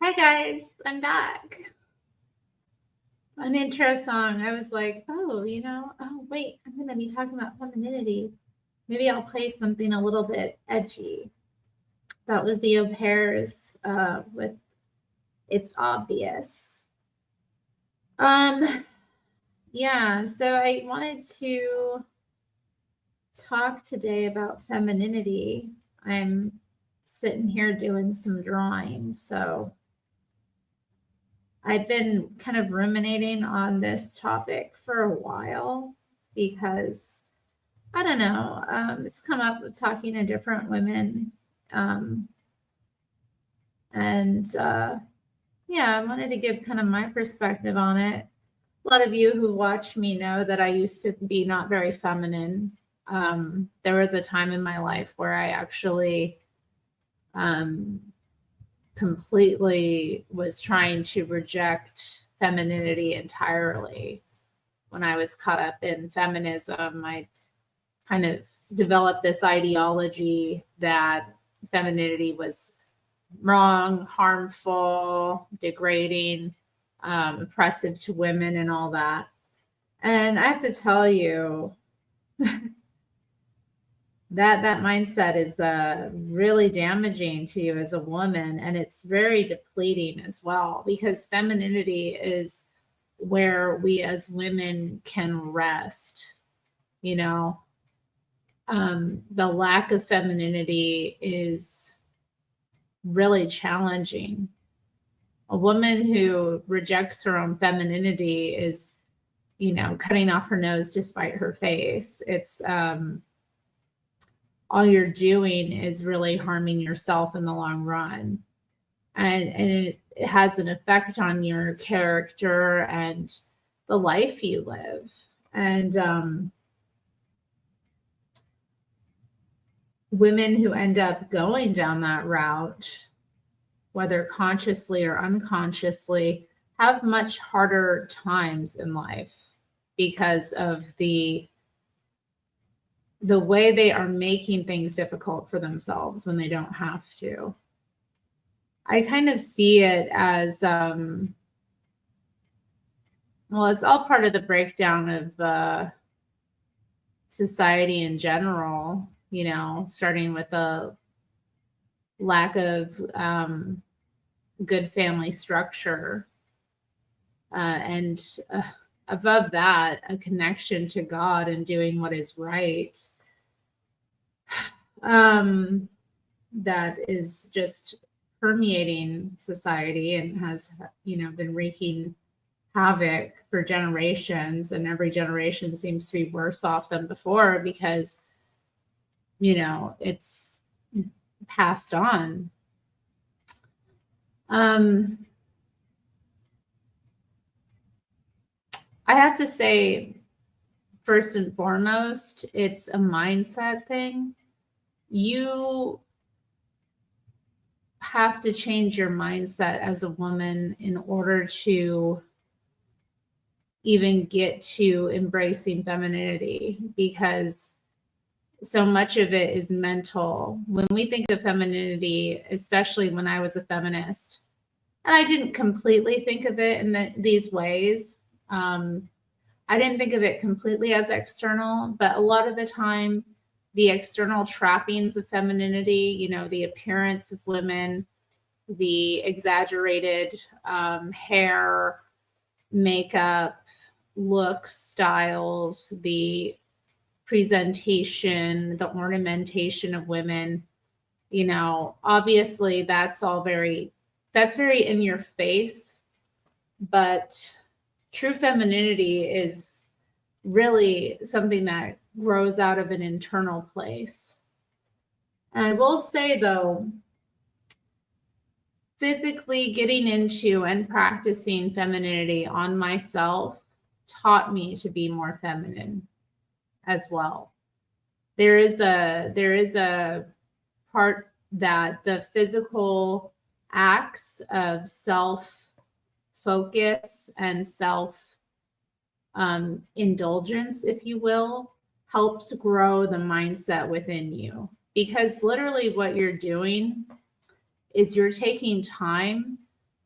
Hi guys, I'm back. An intro song. I was like, oh, oh wait, I'm gonna be talking about femininity. Maybe I'll play something a little bit edgy. That was the Au Pairs with It's Obvious. Yeah, so I wanted to talk today about femininity. I'm sitting here doing some drawing, so I've been kind of ruminating on this topic for a while because I don't know, it's come up with talking to different women. Yeah, I wanted to give kind of my perspective on it. A lot of you who watch me know that I used to be not very feminine. There was a time in my life where I actually completely was trying to reject femininity entirely. When I was caught up in feminism, I kind of developed this ideology that femininity was wrong, harmful, degrading, oppressive to women and all that. And I have to tell you, that mindset is really damaging to you as a woman, and it's very depleting as well, because femininity is where we as women can rest. The lack of femininity is really challenging. A woman who rejects her own femininity is, cutting off her nose to spite her face. It's all you're doing is really harming yourself in the long run. And it has an effect on your character and the life you live. And women who end up going down that route whether consciously or unconsciously, have much harder times in life because of the way they are making things difficult for themselves when they don't have to. I kind of see it as well, it's all part of the breakdown of society in general, you know, starting with the lack of good family structure. And above that, a connection to God and doing what is right. That is just permeating society and has, you know, been wreaking havoc for generations, and every generation seems to be worse off than before because, you know, it's passed on. I have to say, first and foremost, it's a mindset thing. You have to change your mindset as a woman in order to even get to embracing femininity, because so much of it is mental. When we think of femininity, especially when I was a feminist, and I didn't completely think of it in these ways. I didn't think of it completely as external, but a lot of the time, the external trappings of femininity, you know, the appearance of women, the exaggerated hair, makeup, look, styles, the presentation, the ornamentation of women, you know, obviously that's very in your face, but true femininity is really something that grows out of an internal place. And I will say, though, physically getting into and practicing femininity on myself taught me to be more feminine as well. There is a part that the physical acts of self-focus and self-indulgence, if you will, helps grow the mindset within you. Because literally what you're doing is you're taking time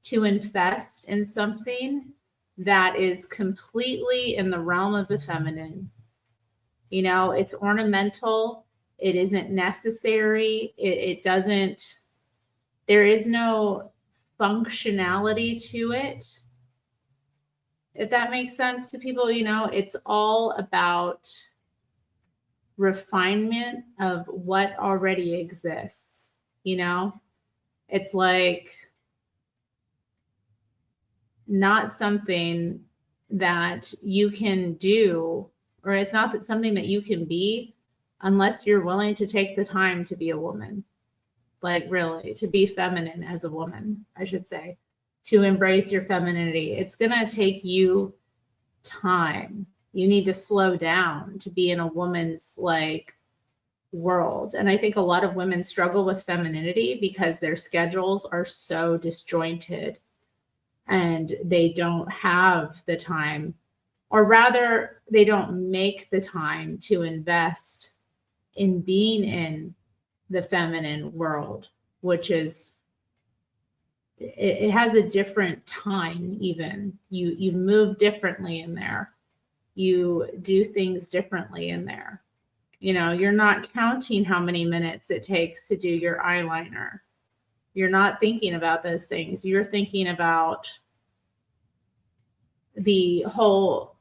to invest in something that is completely in the realm of the feminine. You know, it's ornamental. It isn't necessary. It doesn't, there is no functionality to it. If that makes sense to people, you know, it's all about refinement of what already exists. You know, it's like not something that you can do, or it's not that something that you can be unless you're willing to take the time to be a woman. Like, really, to be feminine as a woman, I should say, to embrace your femininity. It's going to take you time. You need to slow down to be in a woman's like world. And I think a lot of women struggle with femininity because their schedules are so disjointed and they don't have the time, or rather they don't make the time to invest in being in the feminine world, which is, it has a different time. Even you move differently in there, you do things differently in there. You know, you're not counting how many minutes it takes to do your eyeliner. You're not thinking about those things. You're thinking about the whole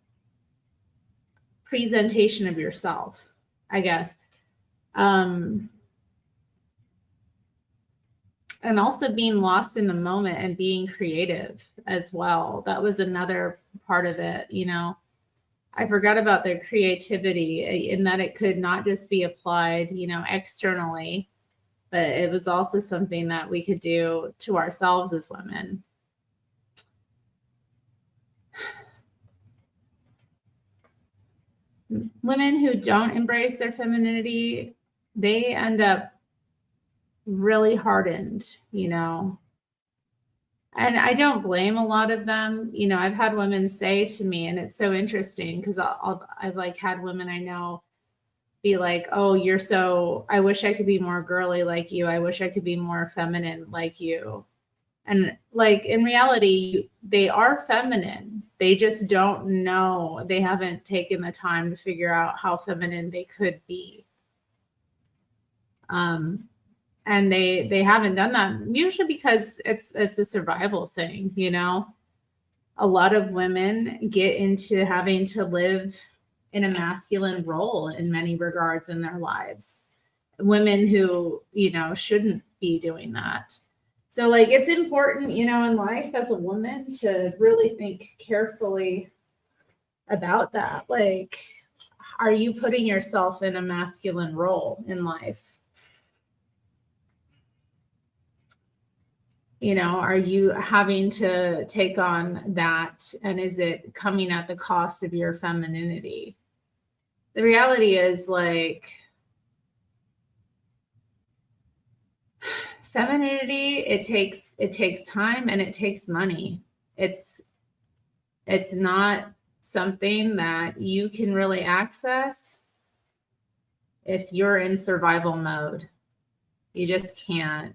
presentation of yourself, I guess. And also being lost in the moment and being creative as well. That was another part of it, you know. I forgot about the creativity in that it could not just be applied, you know, externally, but it was also something that we could do to ourselves as women. Women who don't embrace their femininity, they end up really hardened, you know. And I don't blame a lot of them. You know, I've had women say to me, and it's so interesting because I've like had women I know be like, "Oh, you're so, I wish I could be more girly like you. I wish I could be more feminine like you." And like in reality, they are feminine. They just don't know. They haven't taken the time to figure out how feminine they could be. And they haven't done that usually because it's a survival thing, you know. A lot of women get into having to live in a masculine role in many regards in their lives. Women who, you know, shouldn't be doing that. So like it's important, you know, in life as a woman to really think carefully about that. Like, are you putting yourself in a masculine role in life? You know, are you having to take on that? And is it coming at the cost of your femininity? The reality is like femininity, it takes time and it takes money. It's it's not something that you can really access if you're in survival mode. You just can't.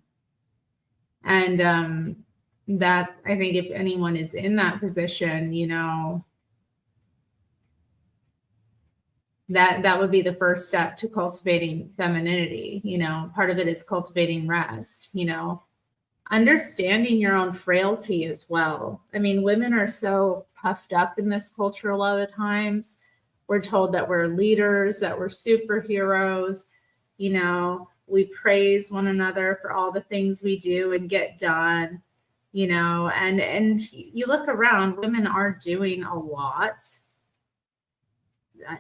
And that I think if anyone is in that position, you know, that would be the first step to cultivating femininity. You know, part of it is cultivating rest, you know, understanding your own frailty as well. I mean, women are so puffed up in this culture a lot of the times. We're told that we're leaders, that we're superheroes, you know, we praise one another for all the things we do and get done, you know, and you look around, women are doing a lot.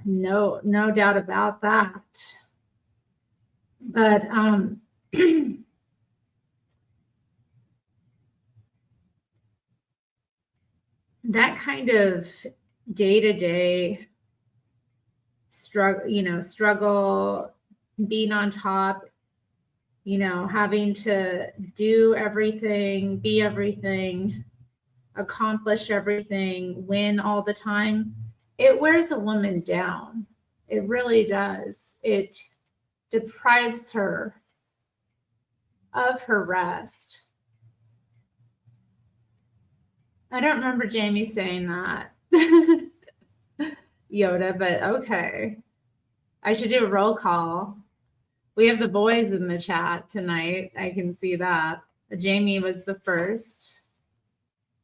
No doubt about that. But that kind of day-to-day struggle, being on top, you know, having to do everything, be everything, accomplish everything, win all the time, it wears a woman down. It really does. It deprives her of her rest. I don't remember Jamie saying that. Yoda, but okay. I should do a roll call. We have the boys in the chat tonight. I can see that. Jamie was the first.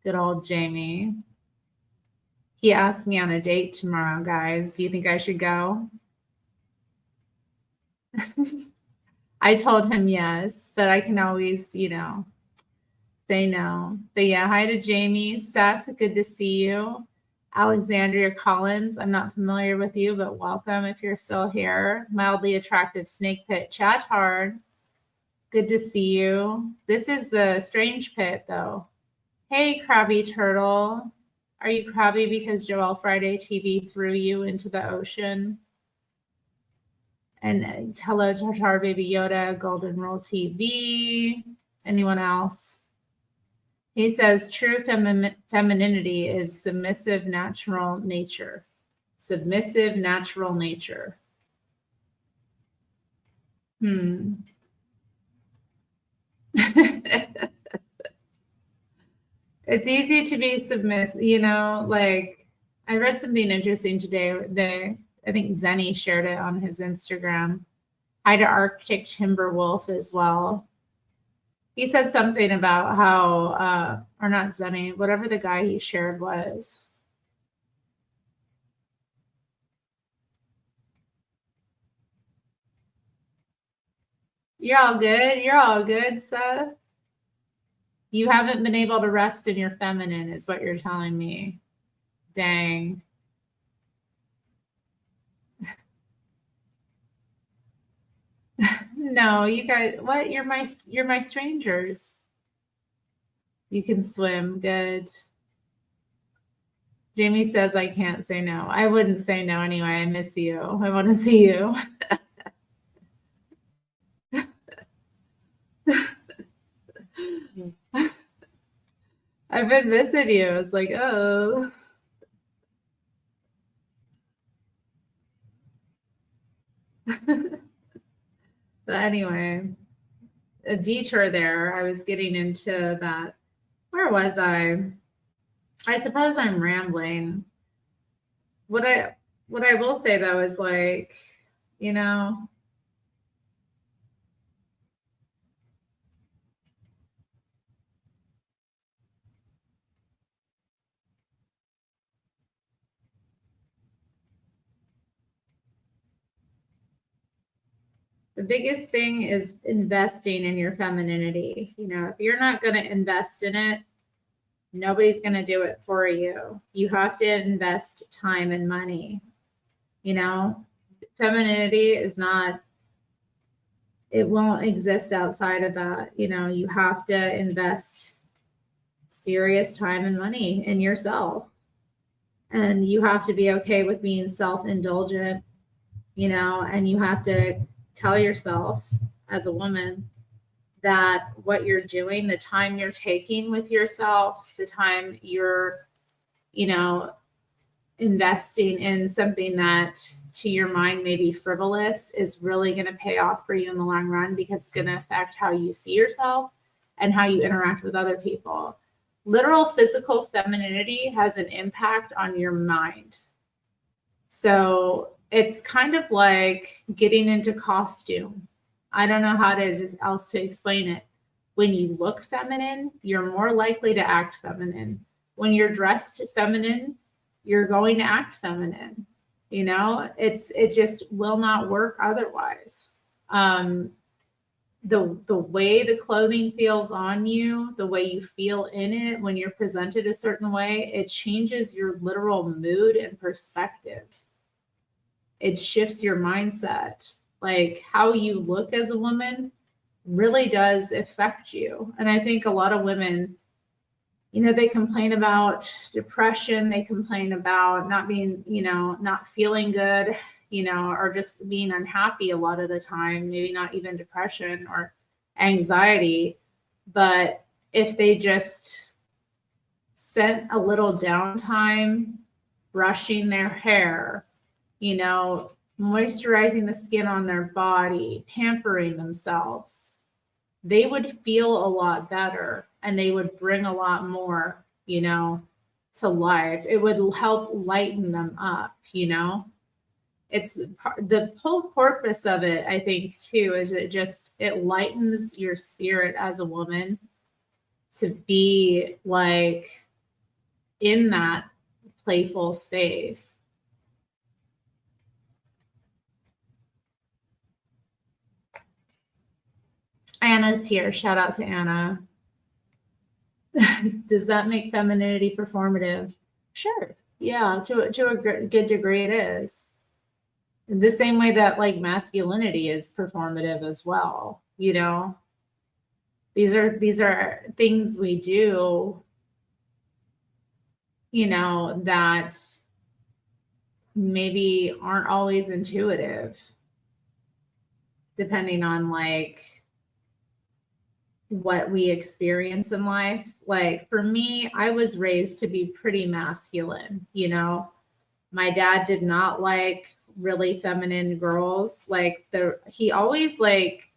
Good old Jamie. He asked me on a date tomorrow, guys. Do you think I should go? I told him yes, but I can always, you know, say no. But yeah, hi to Jamie. Seth, good to see you. Alexandria Collins, I'm not familiar with you, but welcome if you're still here. Mildly attractive snake pit, chat hard. Good to see you. This is the strange pit though. Hey, Crabby Turtle. Are you crabby because Joel Friday TV threw you into the ocean? And hello, Tartar Baby Yoda, Golden Roll TV. Anyone else? He says true femininity is submissive natural nature. Submissive natural nature. It's easy to be submissive, you know, like I read something interesting today. I think Zenny shared it on his Instagram. Hi to Arctic Timberwolf as well. He said something about how, or not Zenny, whatever the guy he shared was. You're all good. You're all good, Seth. You haven't been able to rest in your feminine, is what you're telling me. Dang. No, you guys, what? You're my strangers. You can swim. Good. Jamie says I can't say no. I wouldn't say no anyway. I miss you. I want to see you. I've been missing you. It's like, oh. But anyway, a detour there. I was getting into that. Where was I? I suppose I'm rambling. What I will say though is like, you know, the biggest thing is investing in your femininity. You know, if you're not going to invest in it, nobody's going to do it for you. You have to invest time and money. You know, femininity is not, it won't exist outside of that. You know, you have to invest serious time and money in yourself. And you have to be okay with being self indulgent, you know, and you have to tell yourself as a woman that what you're doing, the time you're taking with yourself, the time you're, you know, investing in something that to your mind may be frivolous is really going to pay off for you in the long run, because it's going to affect how you see yourself and how you interact with other people. Literal physical femininity has an impact on your mind. So it's kind of like getting into costume. I don't know how to just else to explain it. When you look feminine, you're more likely to act feminine. When you're dressed feminine, you're going to act feminine. You know, it just will not work otherwise. The way the clothing feels on you, the way you feel in it, when you're presented a certain way, it changes your literal mood and perspective. It shifts your mindset. Like how you look as a woman really does affect you. And I think a lot of women, you know, they complain about depression, they complain about not being, you know, not feeling good, you know, or just being unhappy a lot of the time, maybe not even depression or anxiety. But if they just spent a little downtime brushing their hair, you know, moisturizing the skin on their body, pampering themselves, they would feel a lot better and they would bring a lot more, you know, to life. It would help lighten them up, you know. It's the whole purpose of it, I think, too, is it lightens your spirit as a woman to be like in that playful space. Anna's here. Shout out to Anna. Does that make femininity performative? Sure. Yeah, to a good degree it is. The same way that like masculinity is performative as well, you know. These are things we do, you know, that maybe aren't always intuitive, depending on like what we experience in life. Like for me, I was raised to be pretty masculine, you know. My dad did not like really feminine girls. Like he always like,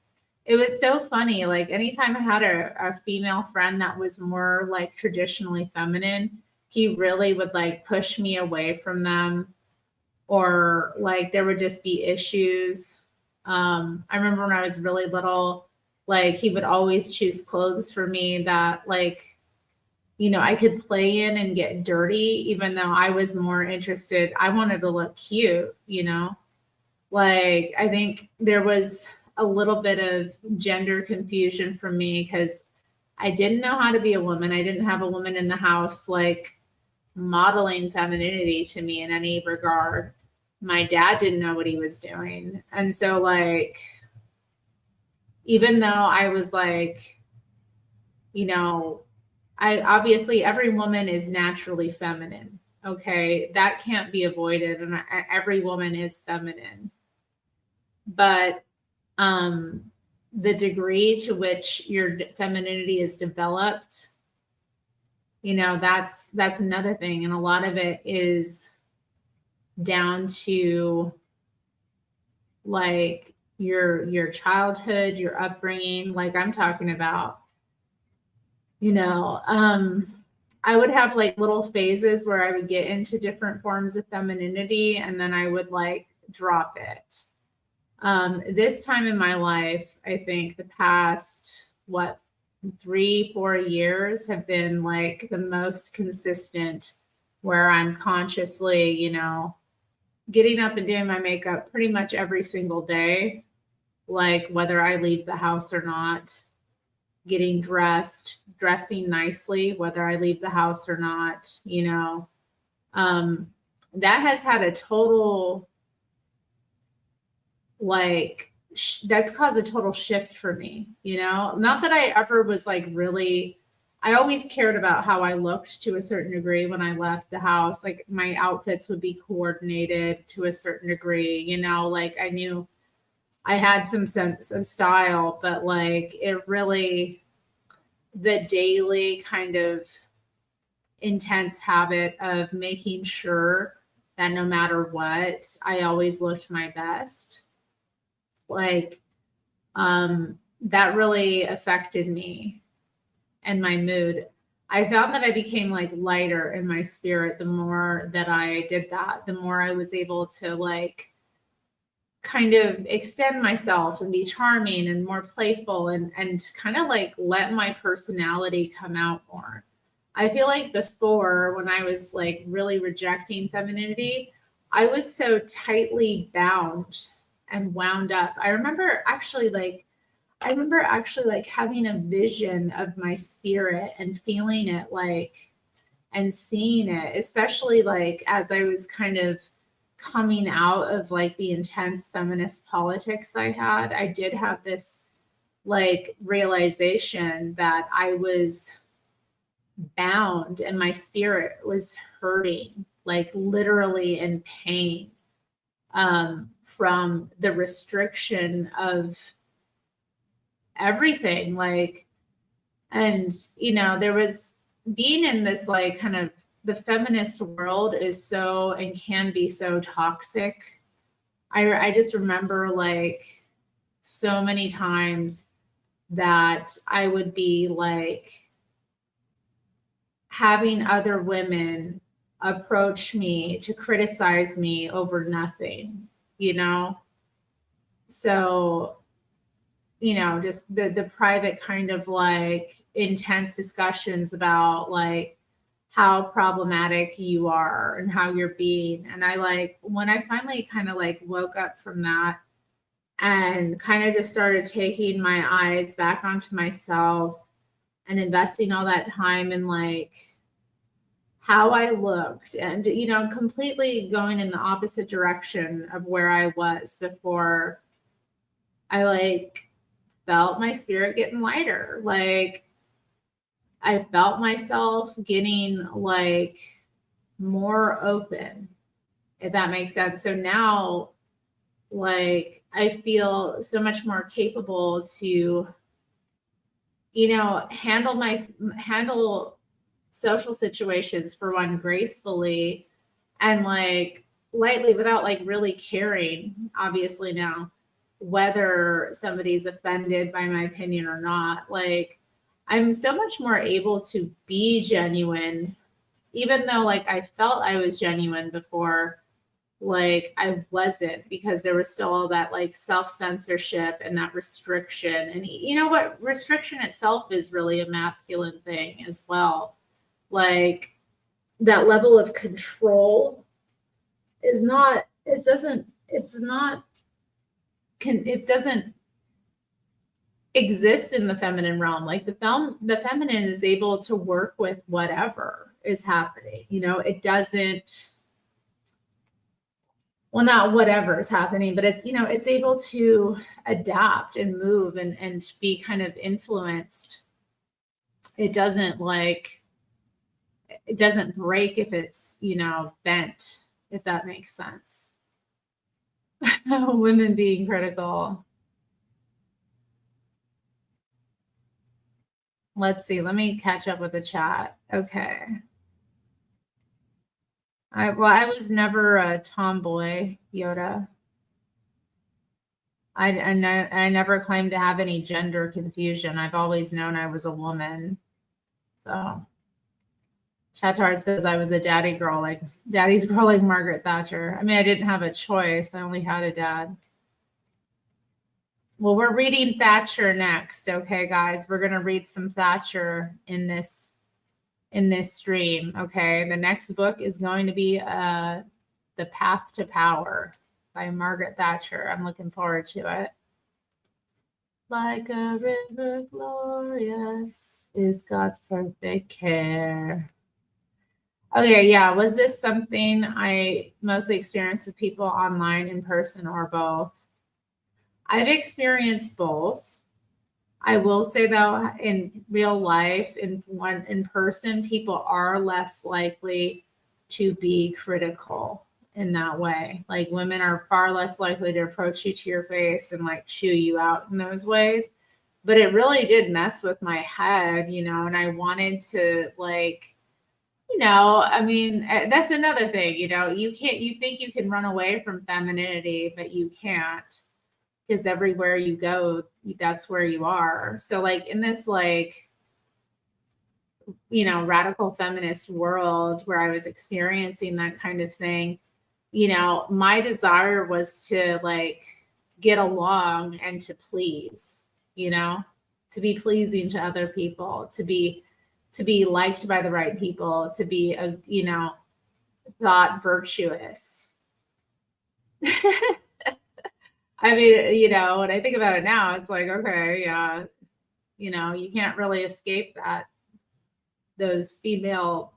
it was so funny. Like anytime I had a female friend that was more like traditionally feminine, he really would like push me away from them, or like there would just be issues. I remember when I was really little, like he would always choose clothes for me that like, you know, I could play in and get dirty, even though I was more interested. I wanted to look cute, you know. Like I think there was a little bit of gender confusion for me because I didn't know how to be a woman. I didn't have a woman in the house like modeling femininity to me in any regard. My dad didn't know what he was doing. And so like, even though I was like, you know, I obviously every woman is naturally feminine. Okay, that can't be avoided, and every woman is feminine. But the degree to which your femininity is developed That's another thing. And a lot of it is down to like your childhood, your upbringing. Like I'm talking about, you know, I would have like little phases where I would get into different forms of femininity and then I would like drop it. This time in my life, I think the past, 3-4 years have been like the most consistent where I'm consciously, getting up and doing my makeup pretty much every single day, like whether I leave the house or not, getting dressed, dressing nicely, whether I leave the house or not. That has had a total, like, that's caused a total shift for me, not that I ever was like really, I always cared about how I looked to a certain degree when I left the house. Like my outfits would be coordinated to a certain degree, like I knew I had some sense of style, but like it really, the daily kind of intense habit of making sure that no matter what, I always looked my best. Like, that really affected me and my mood. I found that I became like lighter in my spirit the more that I did that, the more I was able to like kind of extend myself and be charming and more playful and kind of like let my personality come out more. I feel like before, when I was like really rejecting femininity, I was so tightly bound and wound up. I remember actually like having a vision of my spirit and feeling it like and seeing it, especially like as I was kind of coming out of like the intense feminist politics I had. I did have this like realization that I was bound and my spirit was hurting, like literally in pain, from the restriction of everything. Like, and there was being in this like kind of, the feminist world is so and can be so toxic. I just remember like so many times that I would be like having other women approach me to criticize me over nothing, you know? So, just the private kind of like intense discussions about like how problematic you are and how you're being. And I like, when I finally kind of like woke up from that and kind of just started taking my eyes back onto myself and investing all that time in like how I looked and, completely going in the opposite direction of where I was before, I like felt my spirit getting lighter. Like I felt myself getting like more open, if that makes sense. So now, like, I feel so much more capable to, handle social situations, for one, gracefully and like lightly without like really caring, obviously now, whether somebody's offended by my opinion or not. Like I'm so much more able to be genuine, even though like I felt I was genuine before, like I wasn't, because there was still all that like self-censorship and that restriction. And you know what? Restriction itself is really a masculine thing as well. Like that level of control is not, it doesn't, it's not, it doesn't exist in the feminine realm. Like the feminine is able to work with whatever is happening. It doesn't, well, not whatever is happening, but it's able to adapt and move and be kind of influenced. It doesn't like, it doesn't break if it's, bent, if that makes sense. Women being critical. Let's see. Let me catch up with the chat. Okay. I was never a tomboy, Yoda. I never claimed to have any gender confusion. I've always known I was a woman. So Chatar says I was a daddy's girl like Margaret Thatcher. I mean, I didn't have a choice. I only had a dad. Well, we're reading Thatcher next. Okay, guys, we're going to read some Thatcher in this stream. Okay, the next book is going to be The Path to Power by Margaret Thatcher. I'm looking forward to it. Like a river glorious is God's perfect care. Okay, yeah. Was this something I mostly experienced with people online, in person, or both? I've experienced both. I will say though, in real life, in person, people are less likely to be critical in that way. Like women are far less likely to approach you to your face and like chew you out in those ways. But it really did mess with my head, you know, and I wanted to like, you know, I mean, that's another thing, you know, you think you can run away from femininity, but you can't, because everywhere you go, that's where you are. So like in this like, you know, radical feminist world where I was experiencing that kind of thing, you know, my desire was to like get along and to please, you know, to be pleasing to other people, to be liked by the right people, to be a, you know, thought virtuous. I mean, you know, when I think about it now, it's like, okay, yeah, you know, you can't really escape that, those female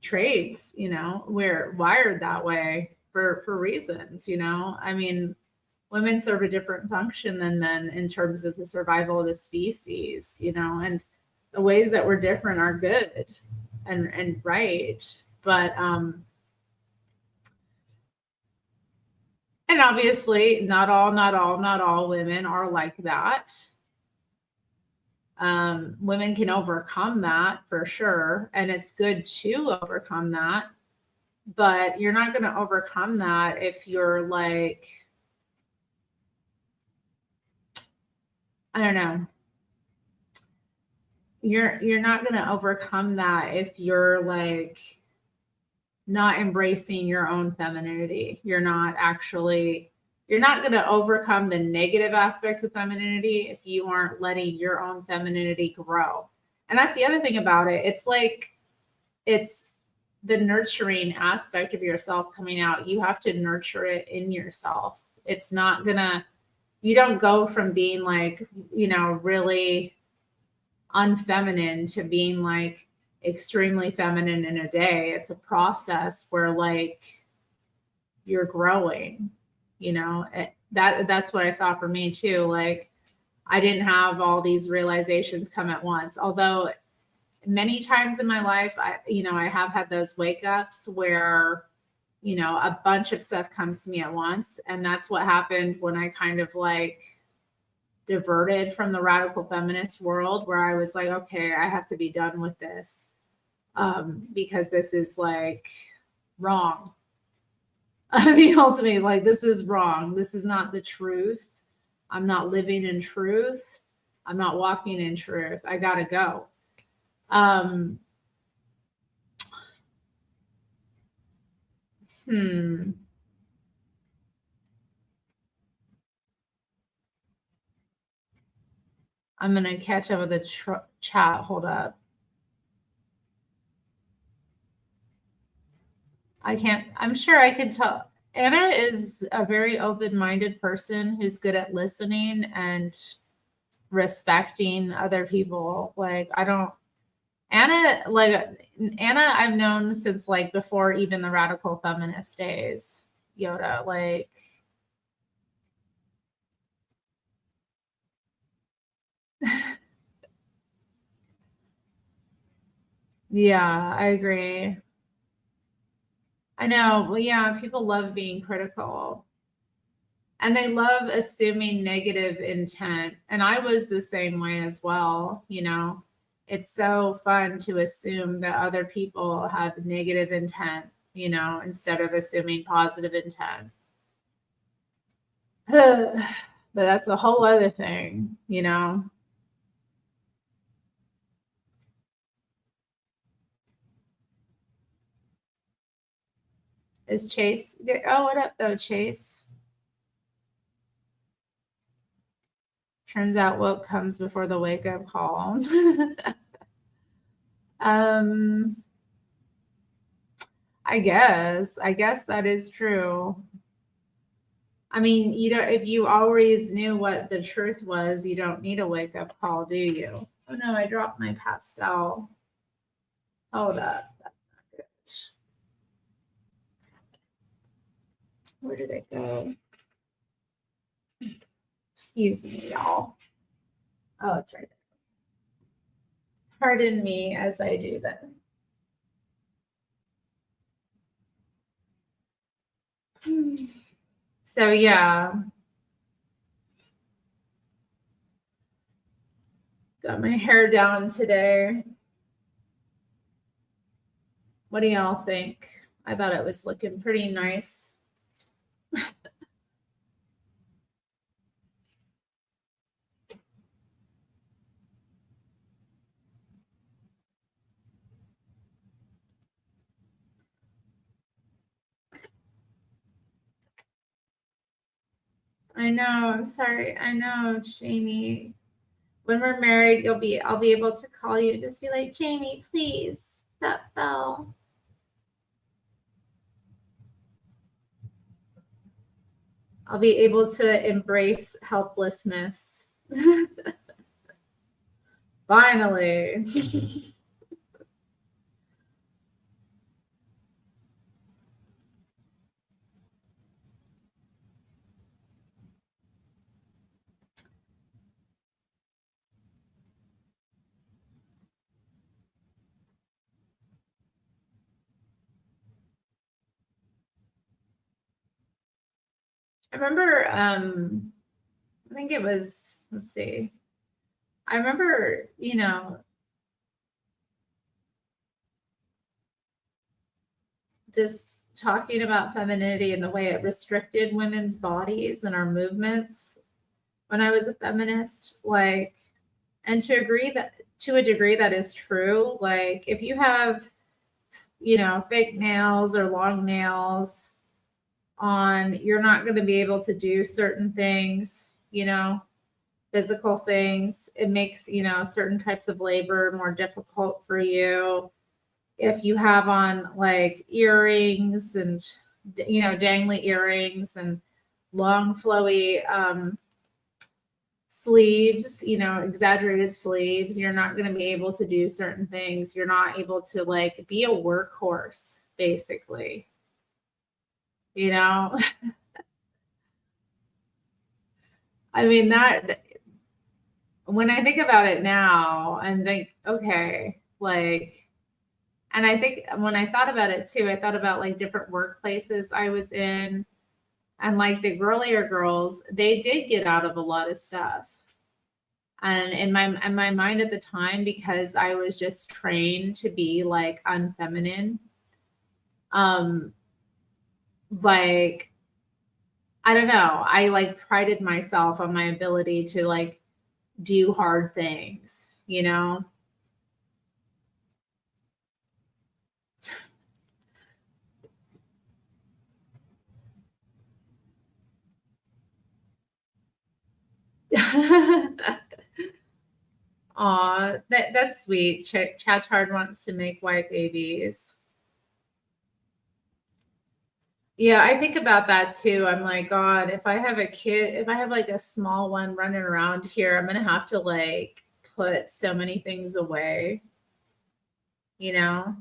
traits, you know, we're wired that way for reasons, you know. I mean, women serve a different function than men in terms of the survival of the species, you know, and the ways that we're different are good and right. But and obviously not all women are like that. Women can overcome that for sure, and it's good to overcome that, but you're not going to overcome that if you're like, I don't know, you're not going to overcome that if you're like not embracing your own femininity. You're not going to overcome the negative aspects of femininity if you aren't letting your own femininity grow. And that's the other thing about it. It's like, it's the nurturing aspect of yourself coming out. You have to nurture it in yourself. It's not gonna, you don't go from being like, you know, really unfeminine to being like extremely feminine in a day. It's a process where like you're growing, you know. That's what I saw for me too. Like I didn't have all these realizations come at once, although many times in my life, I have had those wake ups where, you know, a bunch of stuff comes to me at once. And that's what happened when I kind of like diverted from the radical feminist world, where I was like, okay, I have to be done with this, because this is like wrong. I mean, ultimately, like, this is wrong. This is not the truth. I'm not living in truth. I'm not walking in truth. I got to go. I'm going to catch up with the chat. Hold up. I'm sure I could tell. Anna is a very open-minded person who's good at listening and respecting other people. Like, Anna I've known since like before even the radical feminist days, Yoda, like, yeah, I agree. I know. Well, yeah, people love being critical. And they love assuming negative intent. And I was the same way as well. It's so fun to assume that other people have negative intent, instead of assuming positive intent. But that's a whole other thing. Is Chase? Oh, what up, though, Chase? Turns out what comes before the wake up call. I guess that is true. I mean, if you always knew what the truth was, you don't need a wake up call, do you? Oh no, I dropped my pastel. Hold up. That's not good. Where did it go? Excuse me, y'all. Oh, it's right there. Pardon me as I do this. So yeah. Got my hair down today. What do y'all think? I thought it was looking pretty nice. I know. I'm sorry. I know, Jamie. When we're married, I'll be able to call you and just be like, Jamie, please, that fell. I'll be able to embrace helplessness. Finally. I remember, I think it was, let's see. I remember, just talking about femininity and the way it restricted women's bodies and our movements when I was a feminist, like, and to a degree that is true. Like, if you have, fake nails or long nails on, you're not going to be able to do certain things, physical things. It makes, certain types of labor more difficult for you. If you have on like earrings and, dangly earrings and long flowy sleeves, exaggerated sleeves, you're not going to be able to do certain things. You're not able to like be a workhorse, basically. I mean, that when I think about it now and think, okay, like, and I think when I thought about it too, I thought about like different workplaces I was in, and like the girlier girls, they did get out of a lot of stuff. And in my mind at the time, because I was just trained to be like unfeminine, like, I don't know, I like prided myself on my ability to like do hard things, Aw, that's sweet. Chatard wants to make white babies. Yeah, I think about that too. I'm like, God, if I have a kid, if I have like a small one running around here, I'm gonna have to like put so many things away, you know?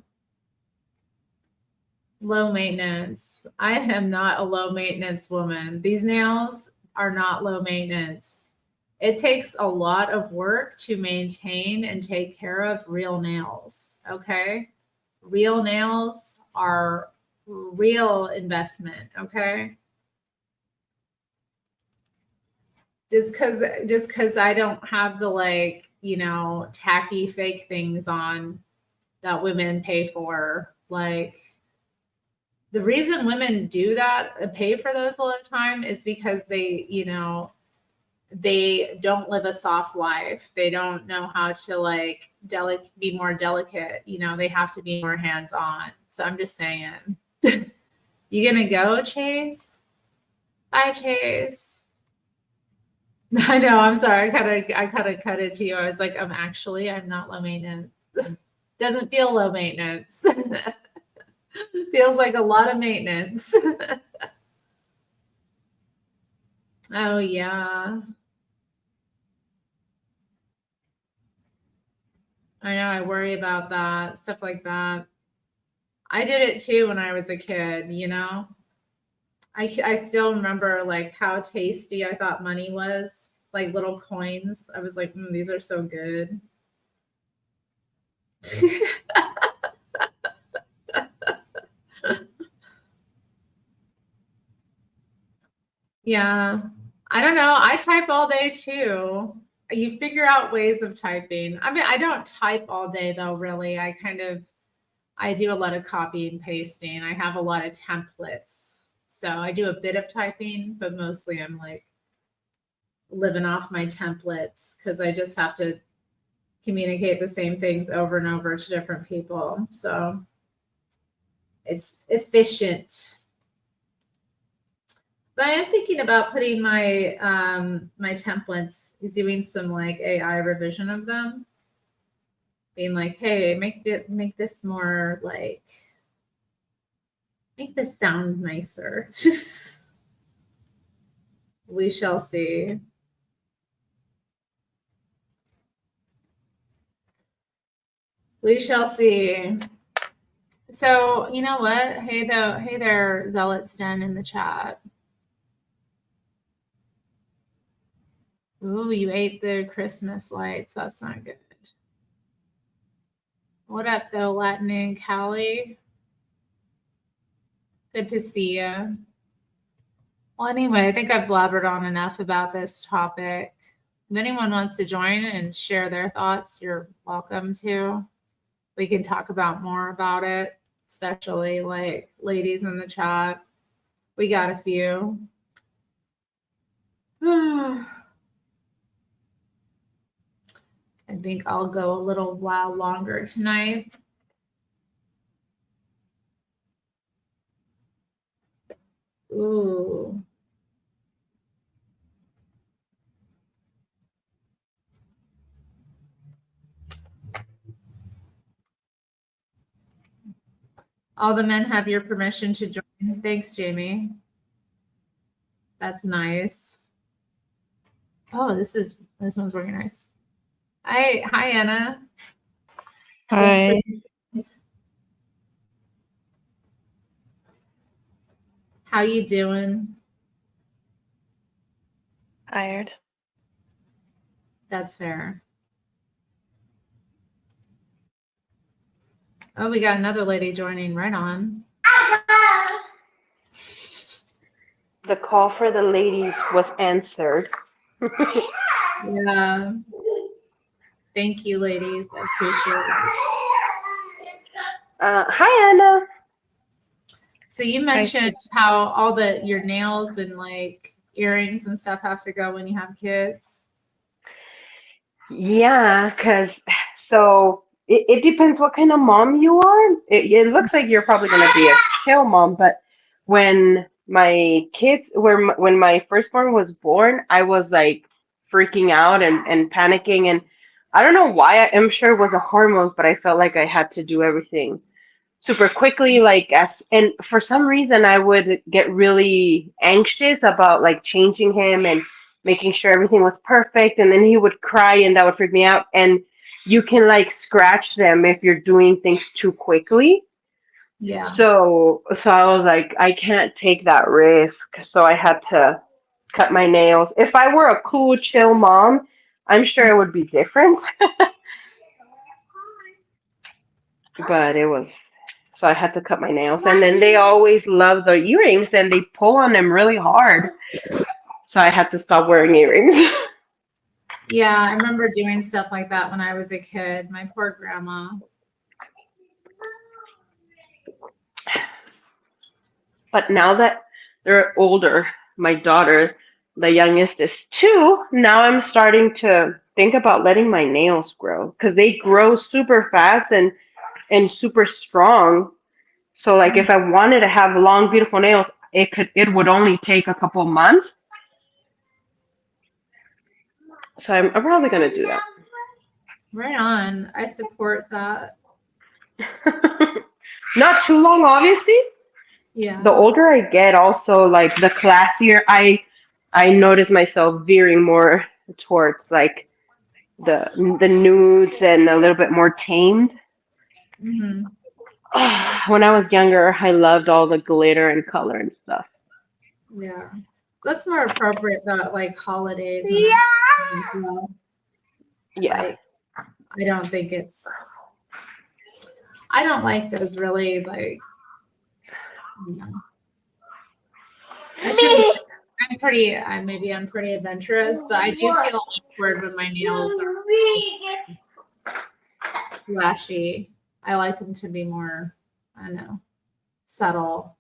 Low maintenance. I am not a low maintenance woman. These nails are not low maintenance. It takes a lot of work to maintain and take care of real nails. Okay. Real nails are real investment. Okay. just because I don't have the like, tacky fake things on that women pay for. Like the reason women do that, pay for those a lot of time is because they don't live a soft life. They don't know how to like be more delicate. They have to be more hands on. So I'm just saying. You gonna go, Chase? Bye, Chase. I know. I'm sorry. I kind of cut it to you. I was like, I'm not low maintenance. Doesn't feel low maintenance. Feels like a lot of maintenance. Oh yeah. I know. I worry about that stuff like that. I did it too when I was a kid. I still remember like how tasty I thought money was, like little coins. I was like, these are so good. Yeah. I don't know. I type all day too. You figure out ways of typing. I mean, I don't type all day though, really. I do a lot of copy and pasting. I have a lot of templates. So I do a bit of typing, but mostly I'm like living off my templates because I just have to communicate the same things over and over to different people. So it's efficient. But I am thinking about putting my my templates, doing some like AI revision of them, being like, hey, make this more like, make this sound nicer. We shall see. We shall see. So you know what? Hey there, Zealots Den in the chat. Ooh, you ate the Christmas lights. That's not good. What up, though, Latin and Cali? Good to see you. Well, anyway, I think I've blabbered on enough about this topic. If anyone wants to join and share their thoughts, you're welcome to. We can talk about more about it, especially like ladies in the chat. We got a few. I think I'll go a little while longer tonight. Ooh. All the men have your permission to join. Thanks, Jamie. That's nice. Oh, this one's working nice. Hi, Anna. Hi. How you doing? Tired. That's fair. Oh, we got another lady joining. Right on. The call for the ladies was answered. Yeah. Thank you, ladies. I appreciate it. Hi, Anna. So you mentioned how all your nails and like earrings and stuff have to go when you have kids. Yeah, so it depends what kind of mom you are. It looks like you're probably gonna be a chill mom, but when when my firstborn was born, I was like freaking out and panicking, and I don't know why. I'm sure it was the hormones, but I felt like I had to do everything super quickly, and for some reason I would get really anxious about like changing him and making sure everything was perfect, and then he would cry and that would freak me out. And you can like scratch them if you're doing things too quickly. Yeah. So I was like, I can't take that risk, so I had to cut my nails. If I were a cool chill mom, I'm sure it would be different. But it was, so I had to cut my nails, and then they always love the earrings and they pull on them really hard. so I had to stop wearing earrings. Yeah, I remember doing stuff like that when I was a kid. My poor grandma. But now that they're older, my daughter, the youngest, is 2. Now I'm starting to think about letting my nails grow because they grow super fast and super strong. So like if I wanted to have long, beautiful nails, it would only take a couple months. So I'm probably gonna do Right on. I support that. that. Not too long, obviously. Yeah. The older I get, also like the classier I notice myself veering more towards like the nudes and a little bit more tamed. Hmm. When I was younger, I loved all the glitter and color and stuff. Yeah. That's more appropriate though, at, like holidays and that kind of thing as well. Yeah. Like, I don't think I don't like those really like, you know, I shouldn't say maybe I'm pretty adventurous, but I do feel awkward when my nails are flashy. I like them to be more, I don't know, subtle,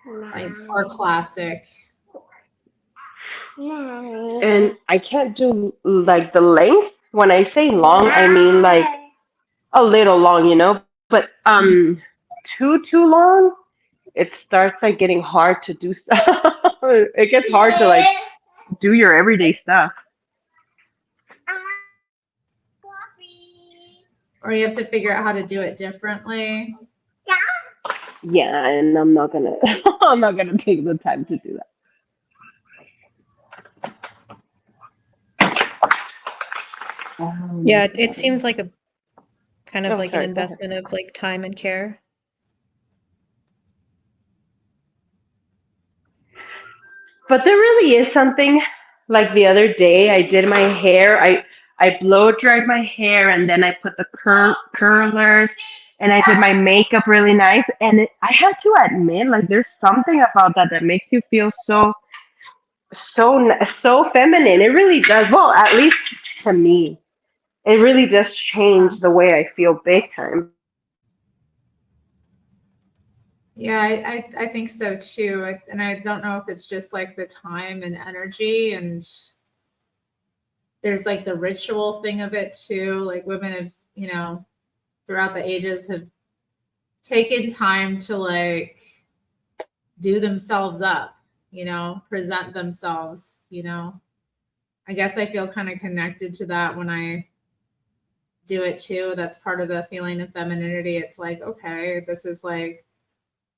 like or classic. And I can't do like the length. When I say long, I mean like a little long, but too long, it starts like getting hard to do stuff. It gets hard to like do your everyday stuff. Or you have to figure out how to do it differently. Yeah, and I'm not gonna I'm not gonna take the time to do that. Yeah, it seems like a kind of Oh, like sorry, an go ahead. investment of like time and care. But there really is something. Like the other day, I did my hair. I blow dried my hair, and then I put the curlers, and I did my makeup really nice. And I have to admit, like there's something about that that makes you feel so feminine. It really does. Well, at least to me, it really does change the way I feel big time. Yeah, I think so too. And I don't know if it's just like the time and energy, and there's like the ritual thing of it too. Like women have, throughout the ages have taken time to like do themselves up, present themselves, I guess I feel kind of connected to that when I do it too. That's part of the feeling of femininity. It's like, okay, this is like,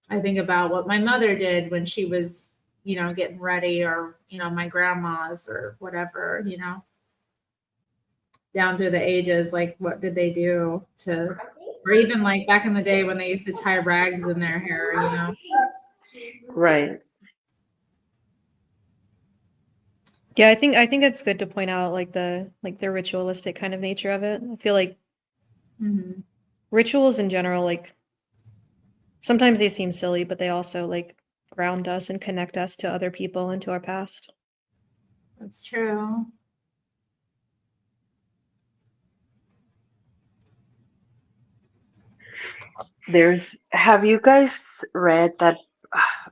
I think about what my mother did when she was, getting ready, or, my grandma's or whatever, down through the ages, like what did they do to, or even like back in the day when they used to tie rags in their hair. Right. Yeah, I think it's good to point out like the ritualistic kind of nature of it. I feel like Mm-hmm. rituals in general, like sometimes they seem silly, but they also like ground us and connect us to other people and to our past. That's true. Have you guys read that?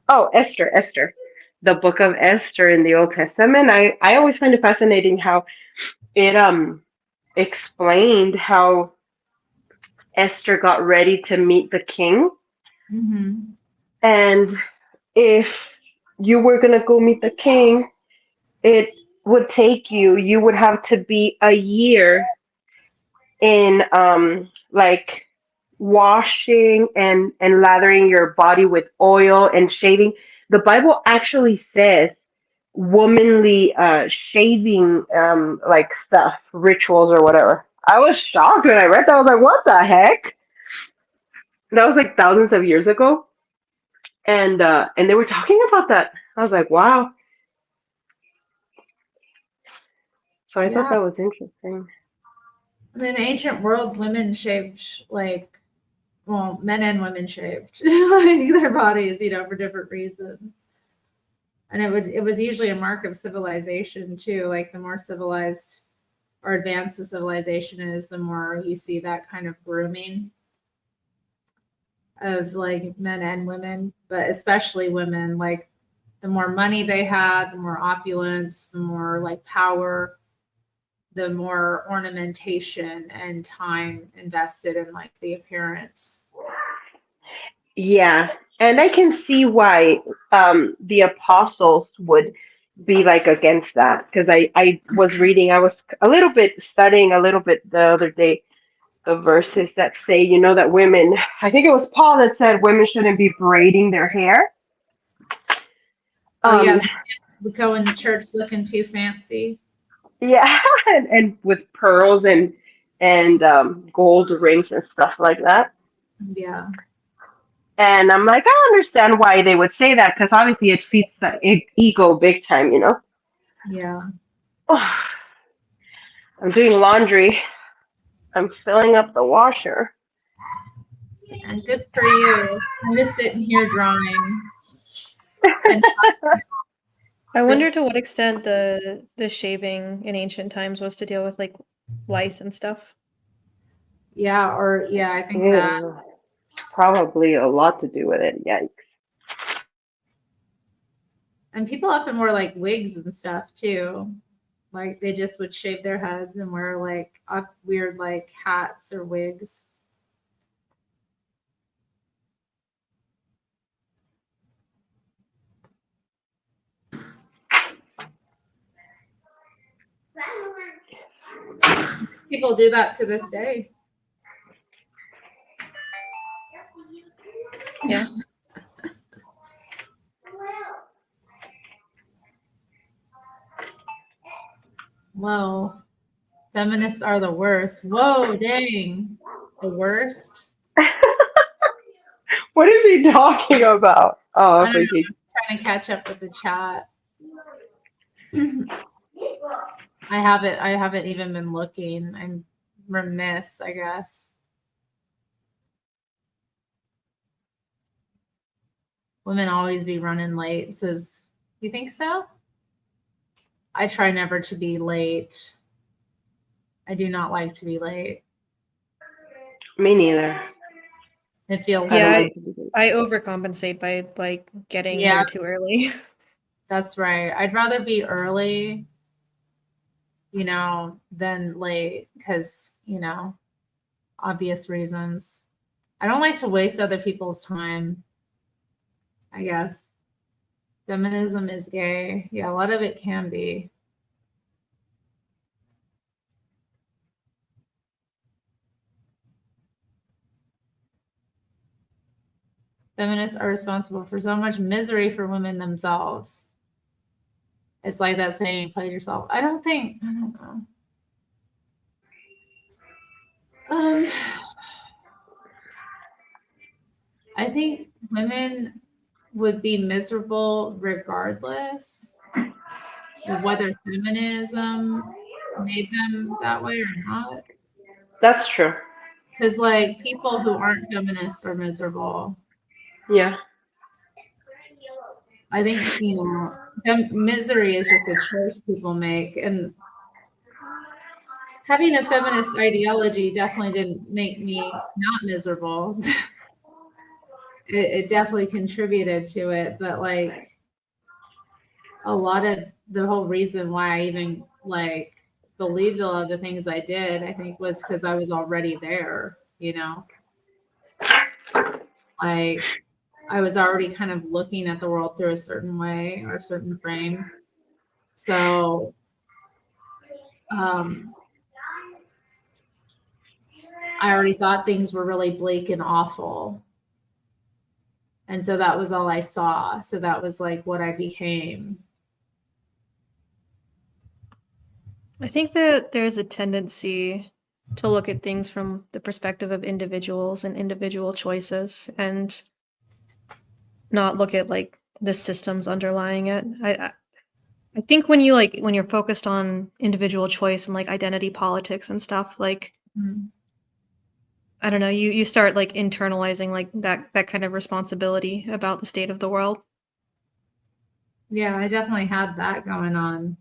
Oh, Esther, the book of Esther in the Old Testament. I always find it fascinating how it explained how Esther got ready to meet the king. Mm-hmm. And if you were going to go meet the king, it would take you would have to be a year in like washing and lathering your body with oil and shaving. The Bible actually says womanly shaving like stuff, rituals or whatever. I was shocked when I read that. I was like, what the heck? That was like thousands of years ago. And they were talking about that. I was like, wow. So I thought Yeah. that was interesting. I mean, in the ancient world, women shaved like, well, men and women shaved like their bodies, for different reasons. And it was usually a mark of civilization too. Like the more civilized or advanced the civilization is, the more you see that kind of grooming of like men and women, but especially women. Like the more money they had, the more opulence, the more like power, the more ornamentation and time invested in like the appearance. Yeah, and I can see why the apostles would be like against that because I was reading, I was a little bit studying a little bit the other day the verses that say, that women, I think it was Paul that said women shouldn't be braiding their hair. Oh Um, yeah, we go in church looking too fancy. yeah, and with pearls and gold rings and stuff like that. Yeah. And I'm like, I understand why they would say that because obviously it feeds the ego big time. Yeah. I'm doing laundry. I'm filling up the washer. And good for you. I'm just sitting here drawing. And I this, wonder to what extent the shaving in ancient times was to deal with like lice and stuff. I think that. Ew. Probably a lot to do with it. Yikes. And people often wore like wigs and stuff too. Like they just would shave their heads and wear like weird like hats or wigs. People do that to this day. Yeah. Whoa. Feminists are the worst. Whoa, dang. The worst. What is he talking about? Oh, I don't know. okay. I'm trying to catch up with the chat. I haven't even been looking. I'm remiss, I guess. Women always be running late, says, you think so? I try never to be late. I do not like to be late. Me neither. It feels I don't Yeah, like to do that. I overcompensate by like getting Yeah. there too early. That's right. I'd rather be early, than late because, obvious reasons. I don't like to waste other people's time, I guess. Feminism is gay. Yeah, a lot of it can be. Feminists are responsible for so much misery for women themselves. It's like that saying, play yourself. I don't know. I think women would be miserable regardless of whether feminism made them that way or not. That's true. Because, like, people who aren't feminists are miserable. Yeah. I think, misery is just a choice people make. And having a feminist ideology definitely didn't make me not miserable. It definitely contributed to it. But, like, a lot of the whole reason why I even, like, believed a lot of the things I did, I think, was because I was already there, Like, I was already kind of looking at the world through a certain way or a certain frame. So, I already thought things were really bleak and awful. And so that was all I saw. So that was like what I became. I think that there's a tendency to look at things from the perspective of individuals and individual choices and not look at like the systems underlying it. I think when you're focused on individual choice and like identity politics and stuff, like I don't know, you start like internalizing like that kind of responsibility about the state of the world. Yeah, I definitely had that going on.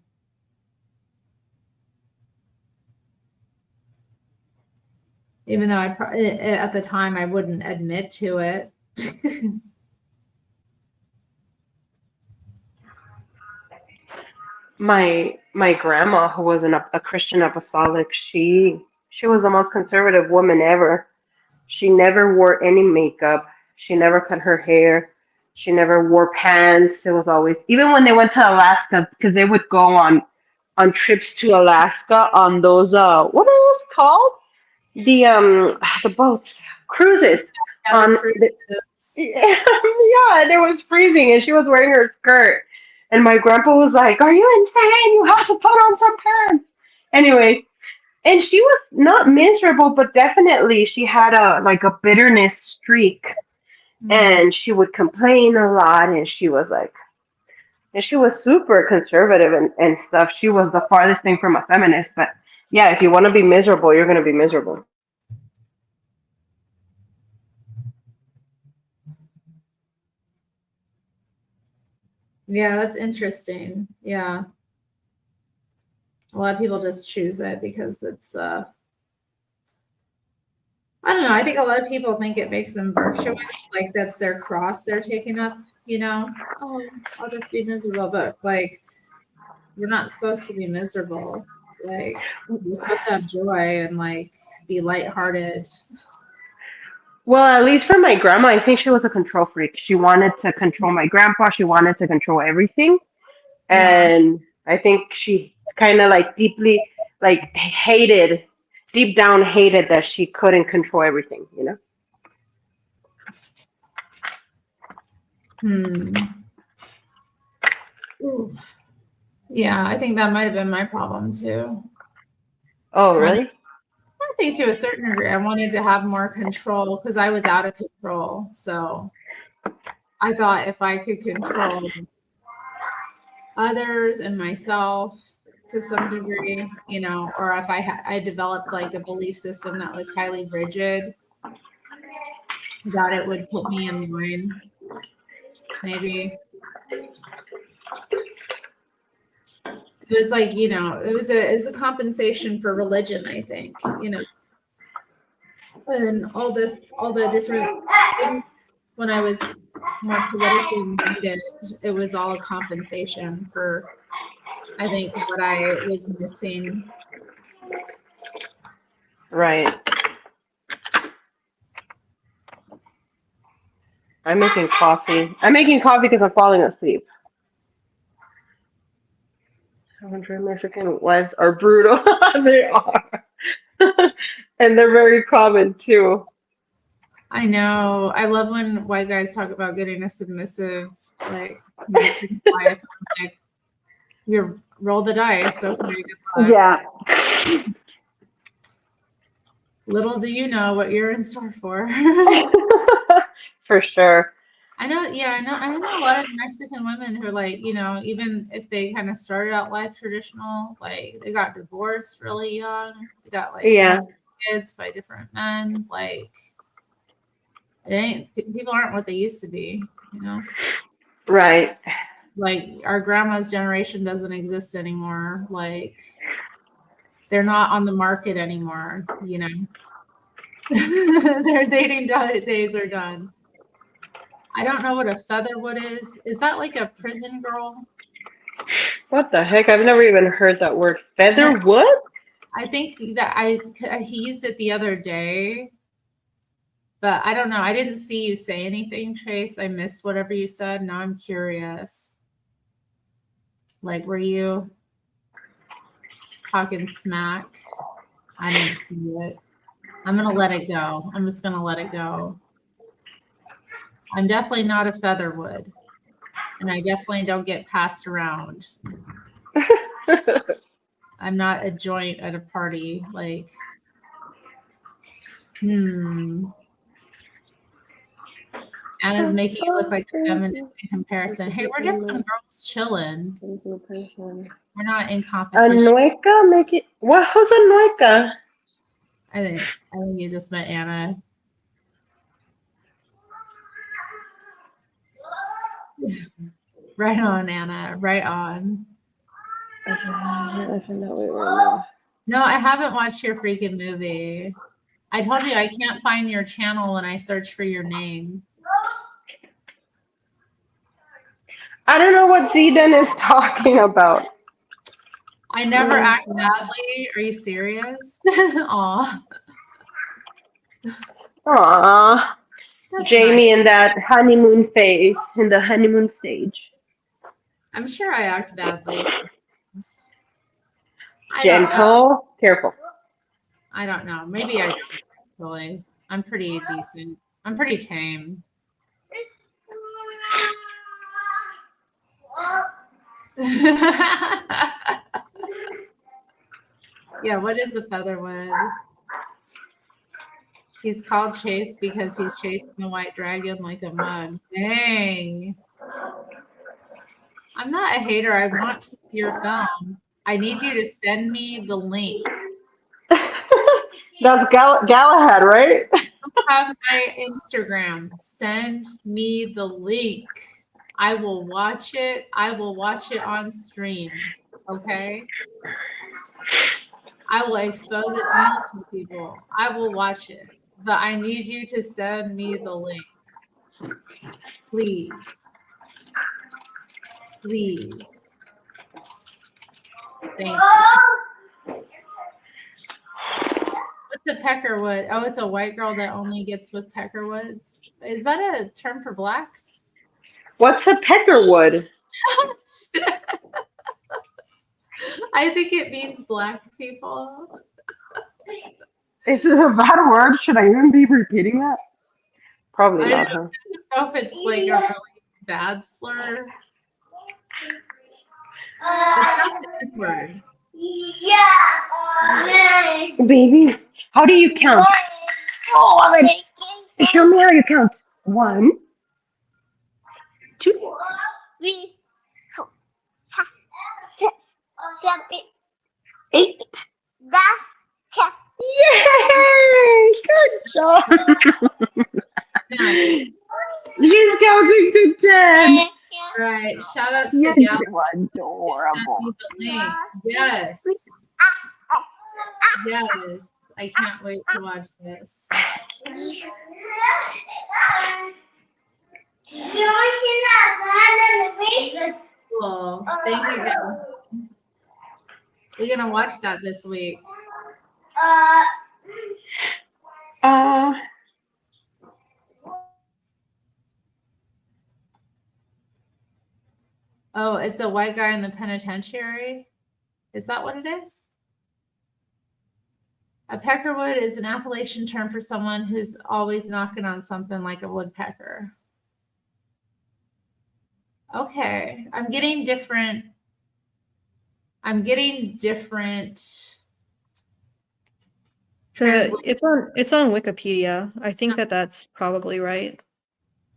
Even though at the time I wouldn't admit to it. My grandma, who was a Christian apostolic, she was the most conservative woman ever. She never wore any makeup. She never cut her hair. She never wore pants. It was always, even when they went to Alaska, because they would go on trips to Alaska on those what are those called? The boats, cruises. Yeah, the On the, cruises. yeah, and it was freezing, and she was wearing her skirt. And my grandpa was like, "Are you insane? You have to put on some pants." Anyway, and she was not miserable, but definitely she had a bitterness streak, Mm. and she would complain a lot, and she was like, and she was super conservative and stuff. She was the farthest thing from a feminist, but yeah, if you want to be miserable, you're gonna be miserable. Yeah, that's interesting. Yeah. A lot of people just choose it because it's I don't know. I think a lot of people think it makes them virtuous, like that's their cross they're taking up, you know. Oh, I'll just be miserable, but like we're not supposed to be miserable. Like we're supposed to have joy and like be lighthearted. Well, at least for my grandma, I think she was a control freak. She wanted to control my grandpa. She wanted to control everything. Yeah. And I think she kind of like deeply like hated, deep down hated that she couldn't control everything, you know? Hmm. Ooh. Yeah, I think that might have been my problem too. Oh, I really? think to a certain degree, I wanted to have more control because I was out of control. So I thought if I could control others and myself to some degree, you know, or if I developed like a belief system that was highly rigid, that it would put me in line, maybe. It was like, you know, it was a compensation for religion, I think, you know, and all the different things when I was more politically minded, it was all a compensation for I think what I was missing. Right. I'm making coffee. I'm making coffee because I'm falling asleep. 100 Mexican wives are brutal. They are. And they're very common too. I know. I love when white guys talk about getting a submissive, like Mexican wife. I'm like, you roll the dice. Okay, good luck. Yeah. Little do you know what you're in store for. For sure. I know, yeah, I know a lot of Mexican women who like, you know, even if they kind of started out life traditional, like they got divorced really young. They got like Yeah. multiple kids by different men. Like it ain't people aren't what they used to be, you know. Right. Like our grandma's generation doesn't exist anymore. Like they're not on the market anymore, you know. Their dating days are done. I don't know what a featherwood is. Is that like a prison girl? What the heck? I've never even heard that word. And Featherwood? I think that he used it the other day, but I don't know. I didn't see you say anything, Chase. I missed whatever you said. Now I'm curious. Like, were you talking smack? I didn't see it. I'm gonna let it go. I'm just gonna let it go. I'm definitely not a featherwood, and I definitely don't get passed around. I'm not a joint at a party. Like, Anna's making it look like a feminist in comparison. Hey, we're just some girls chilling. We're not in A competition. nueca? Make it. What? Who's a nueca? I think you just met Anna. Right on, Anna. Right on. I found that way right now. No, I haven't watched your freaking movie. I told you I can't find your channel when I search for your name. I don't know what Zidane is talking about. I never act badly. Are you serious? Aw. Aww. That's Jamie nice. in that honeymoon phase, in the honeymoon stage. I'm sure I act badly. I don't know. Gentle, careful. I don't know. Maybe I don't actually. I'm pretty decent. I'm pretty tame. Yeah, what is a featherwood? He's called Chase because he's chasing the white dragon like a mug. Dang. I'm not a hater. I want to see your film. I need you to send me the link. That's Galahad, right? Have my Instagram. Send me the link. I will watch it. I will watch it on stream. Okay? I will expose it to multiple people. I will watch it. But I need you to send me the link. Please. Please. Thank you. What's a peckerwood? Oh, it's a white girl that only gets with peckerwoods. Is that a term for blacks? What's a peckerwood? I think it means black people. Is this a bad word? Should I even be repeating that? Probably I not, don't huh? know if it's like a really bad slur. It's not the N word. Baby, how do you count? Oh, already. Show me how you count. 1, 2, 3, 4, 5, 6, 7, 8. 9, 10. Yay! Good job. Nice. She's counting to 10. All right. Shout out to You're Gal. so Who sent adorable. me the link. Yes. Yes. I can't wait to watch this. Cool. Thank you guys. We're gonna watch that this week. Oh, it's a white guy in the penitentiary? Is that what it is? A peckerwood is an Appalachian term for someone who's always knocking on something like a woodpecker. Okay, I'm getting different. It's on Wikipedia. I think that's probably right.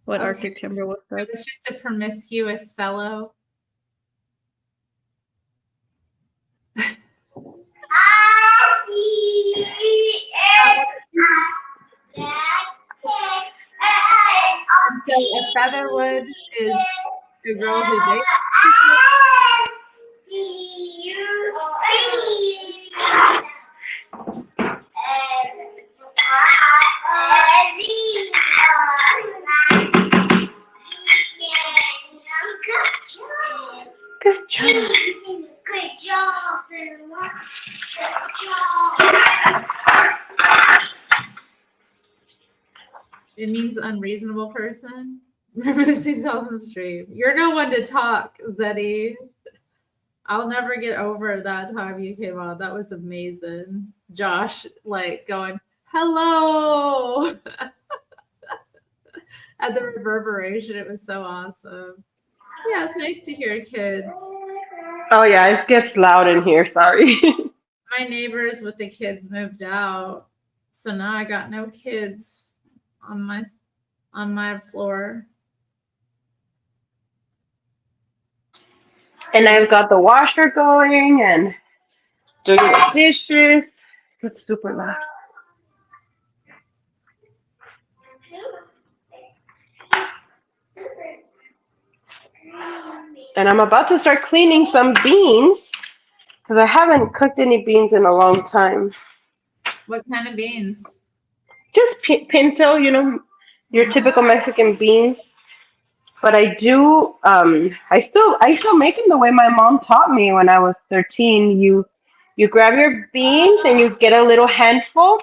What Okay. Arctic Timberwood I said. was just a promiscuous fellow. So a featherwood is a girl who dates. Good job. Good job. It means unreasonable person. Removes yourself from stream. You're no one to talk, Zeddy. I'll never get over that time you came on. That was amazing. Josh, like going, hello. At the reverberation, it was so awesome. Yeah, it's nice to hear kids. Oh yeah, it gets loud in here. Sorry. My neighbors with the kids moved out, so now I got no kids on my floor. And I've got the washer going and doing the dishes. It's super loud. And I'm about to start cleaning some beans because I haven't cooked any beans in a long time. What kind of beans? Just pinto, your typical Mexican beans. But I do. I still make them the way my mom taught me when I was 13. You grab your beans and you get a little handful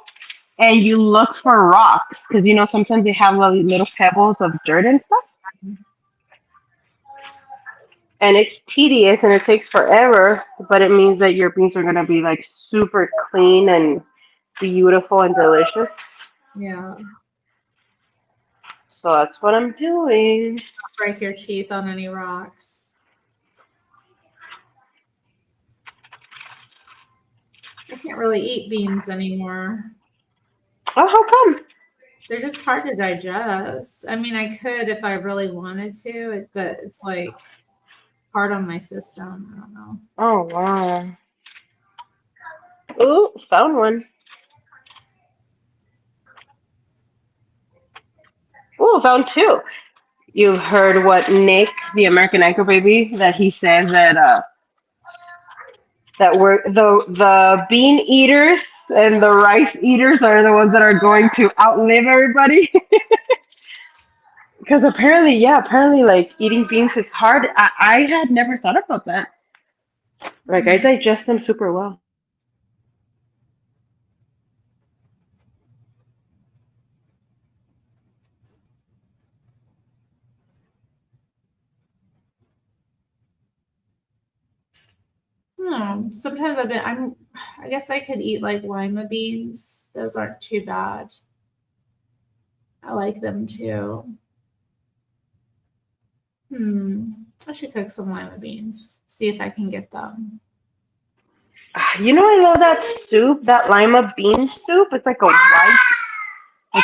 and you look for rocks because sometimes they have little pebbles of dirt and stuff. And it's tedious and it takes forever, but it means that your beans are gonna be like super clean and beautiful and delicious. Yeah. So that's what I'm doing. Break your teeth on any rocks. I can't really eat beans anymore. Oh, how come? They're just hard to digest. I mean, I could if I really wanted to, but it's like hard on my system. I don't know. Oh wow. Ooh, found one. Ooh, found two. You've heard what Nick, the American Anchor baby, that he says that we're the bean eaters and the rice eaters are the ones that are going to outlive everybody. Because apparently, like eating beans is hard. I had never thought about that. Like I digest them super well. Sometimes I guess I could eat like lima beans. Those aren't too bad. I like them too. I should cook some lima beans. See if I can get them. I love that soup, that lima bean soup. It's like a white, like,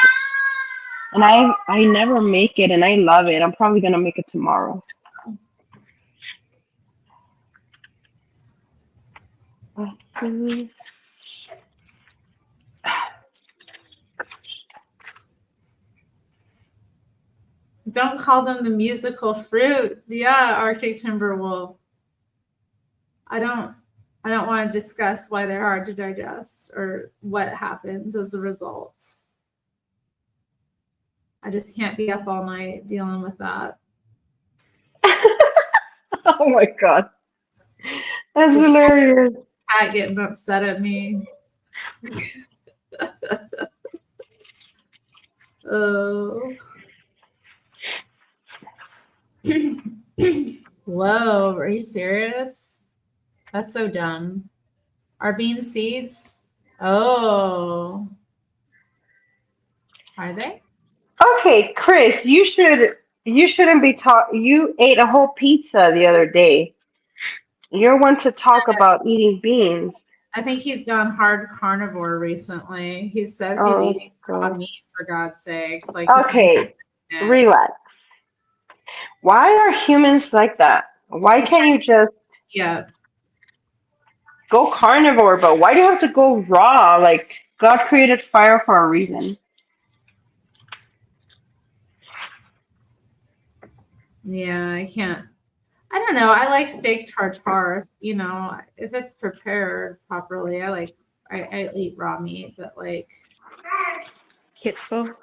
and I never make it, and I love it. I'm probably gonna make it tomorrow. Let's see. Don't call them the musical fruit. Yeah, Arctic Timberwolf. I don't want to discuss why they're hard to digest or what happens as a result. I just can't be up all night dealing with that. Oh my god, that's hilarious. Cat getting upset at me. Oh. Whoa, are you serious? That's so dumb. Are beans seeds? Oh. Are they? Okay, Chris, you shouldn't be talk. You ate a whole pizza the other day. You're one to talk about eating beans. I think he's gone hard carnivore recently. He says he's Oh eating raw god. meat for God's sakes. Like he's Okay, eating it. relax. Why are humans like that? Why He's can't you just Yeah. go carnivore? But why do you have to go raw? Like God created fire for a reason. Yeah, I can't. I don't know. I like steak tartare. If it's prepared properly, I eat raw meat, but like Kitpo.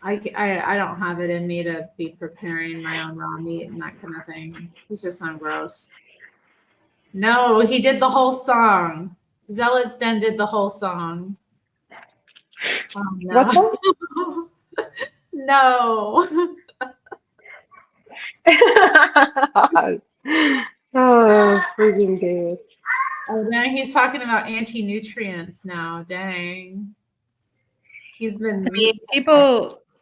I don't have it in me to be preparing my own raw meat and that kind of thing. It's just sound gross. No, he did the whole song. Zealot's Den did the whole song. Oh What's no. No. that? Oh, freaking good. Oh, now he's talking about anti-nutrients now. Dang. He's been I mean,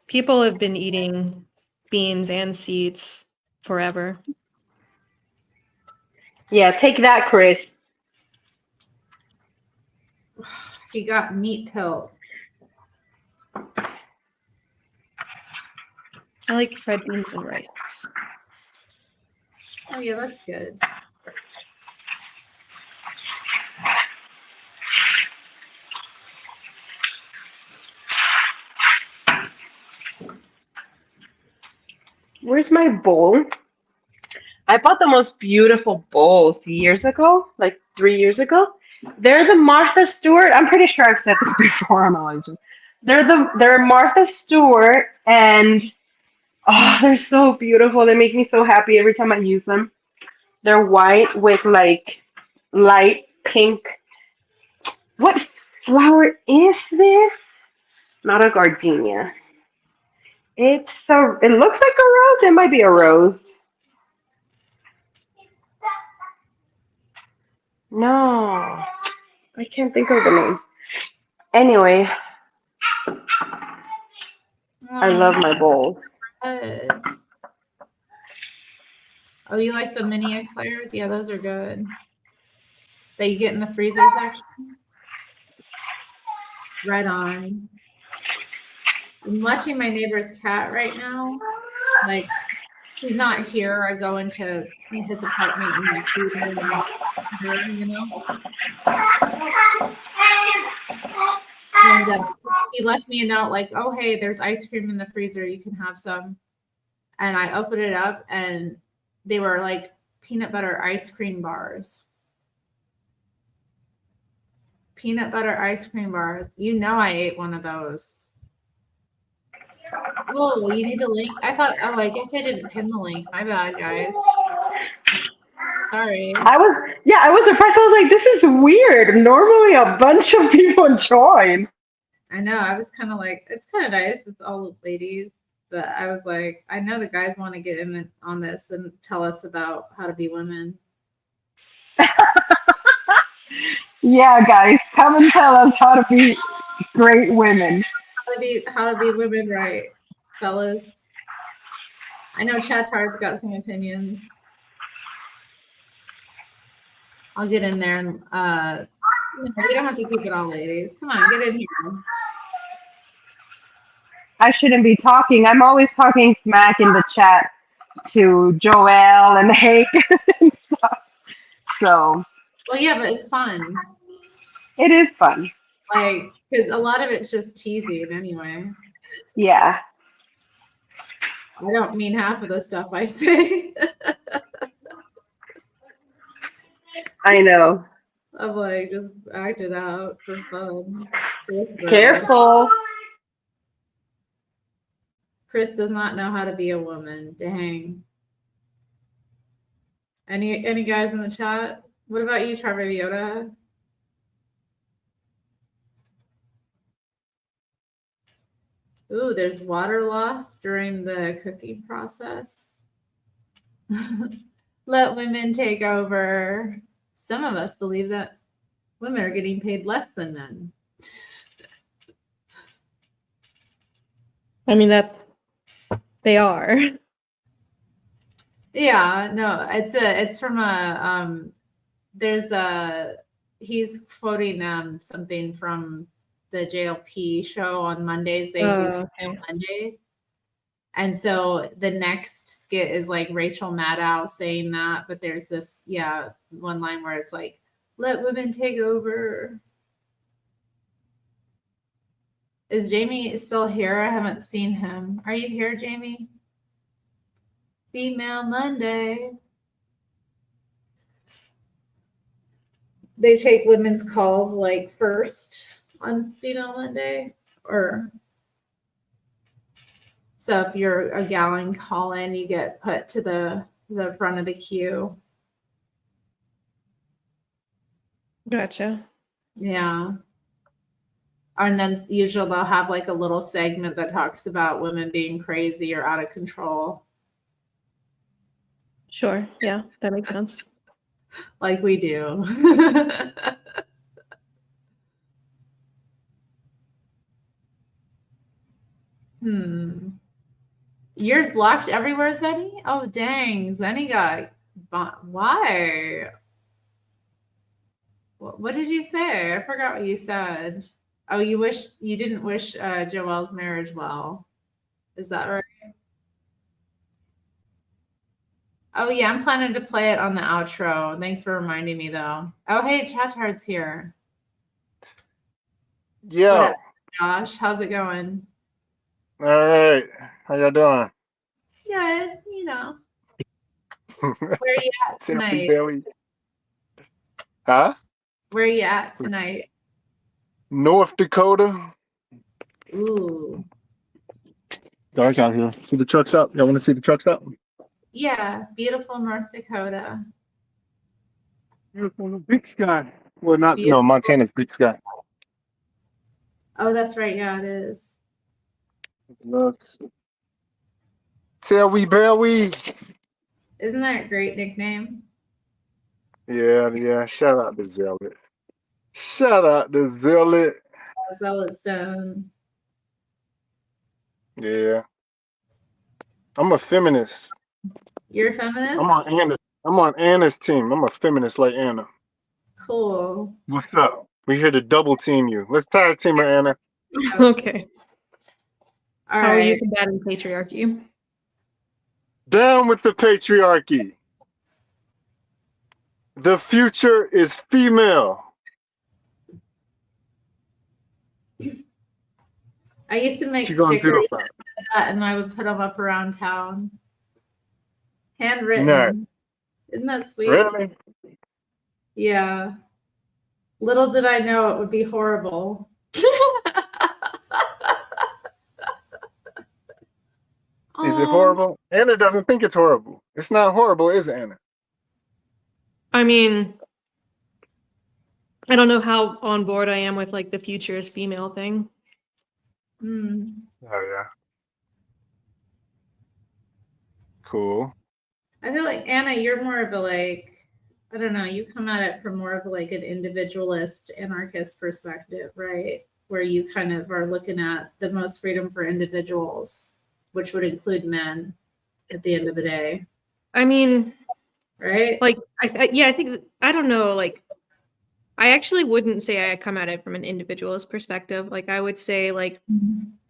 people have been eating beans and seeds forever. Yeah, take that, Chris. He got meat pill. I like red beans and rice. Oh yeah, that's good. Where's my bowl? I bought the most beautiful bowls years ago, like 3 years ago. They're the Martha Stewart. I'm pretty sure I've said this before on all these. They're Martha Stewart, and oh, they're so beautiful. They make me so happy every time I use them. They're white with like light pink. What flower is this? Not a gardenia. It looks like a rose. It might be a rose. No, I can't think of the name. Anyway, I love Oh, my bowls. good. Oh, you like the mini eclairs? Yeah, those are good. That you get in the freezer section? Right on. I'm watching my neighbor's cat right now. Like, he's not here. I go into his apartment and like feed him her, you know? And he left me a note like, oh, hey, there's ice cream in the freezer. You can have some. And I opened it up and they were like peanut butter ice cream bars. Peanut butter ice cream bars. You know I ate one of those. Oh, you need the link? I thought, oh, I guess I didn't pin the link. My bad, guys. Sorry. I was surprised. I was like, this is weird. Normally a bunch of people join. I know. I was kind of like, it's kind of nice. It's all ladies. But I was like, I know the guys want to get in on this and tell us about how to be women. Yeah, guys, come and tell us how to be great women. How to be women right, fellas. I know Chatar's got some opinions. I'll get in there and we don't have to keep it all ladies. Come on, get in here. I shouldn't be talking. I'm always talking smack in the chat to Joelle and Hank and stuff. So Well, yeah, but it's fun. it is fun. Like, because a lot of it's just teasing anyway. Yeah. I don't mean half of the stuff I say. I know. I'm like, just act it out for fun. Careful. Chris does not know how to be a woman. Dang. Any guys in the chat? What about you, Trevor Yoda? Ooh, there's water loss during the cooking process. Let women take over. Some of us believe that women are getting paid less than men. I mean, they are. Yeah, no, it's from he's quoting something from the JLP show on Mondays. They do Okay. Monday. And so the next skit is like Rachel Maddow saying that, but there's this, one line where it's like, let women take over. Is Jamie still here? I haven't seen him. Are you here, Jamie? Female Monday. They take women's calls like first on Female Monday, or so if you're a gal and call in, you get put to the front of the queue. Gotcha. Yeah. And then usually they'll have like a little segment that talks about women being crazy or out of control. Sure. Yeah, that makes sense. Like we do. You're blocked everywhere, Zenny? Oh, dang. Zenny got... Why? What did you say? I forgot what you said. Oh, you didn't wish Joelle's marriage well. Is that right? Oh, yeah, I'm planning to play it on the outro. Thanks for reminding me, though. Oh, hey, Chatard's here. Yo. What up, Josh? How's it going? All right. How y'all doing? Good, you know. Where are you at Tell me, tonight? Belly. Huh? Where are you at tonight? North Dakota. Ooh. Dark out here. See the truck stop? Y'all want to see the truck stop? Yeah, beautiful North Dakota. Beautiful. Big sky. Well, not, no, Beautiful. Montana's big sky. Oh, that's right. Yeah, it is. Looks. Tell we, Belly. Isn't that a great nickname? Yeah. Shout out to Zealot. Shout out to Zealot. Zealot Zone. Yeah. I'm a feminist. You're a feminist? I'm on Anna's team. I'm a feminist like Anna. Cool. What's up? We're here to double team you. Let's tag team her, Anna. Okay. All How are you right. combating patriarchy? Down with the patriarchy. The future is female. I used to make What you gonna do stickers about it? and I would put them up around town. Handwritten. Nice. Isn't that sweet? Really? Yeah. Little did I know it would be horrible. Is it Aw. horrible? Anna doesn't think it's horrible. It's not horrible, is it, Anna? I mean, I don't know how on board I am with like the future is female thing. Hmm. Oh yeah. Cool. I feel like Anna, you're more of a like, I don't know, you come at it from more of like an individualist, anarchist perspective, right? Where you kind of are looking at the most freedom for individuals, which would include men at the end of the day, I mean, right? like, I think, I don't know, like, I actually wouldn't say I come at it from an individualist perspective. Like, I would say, like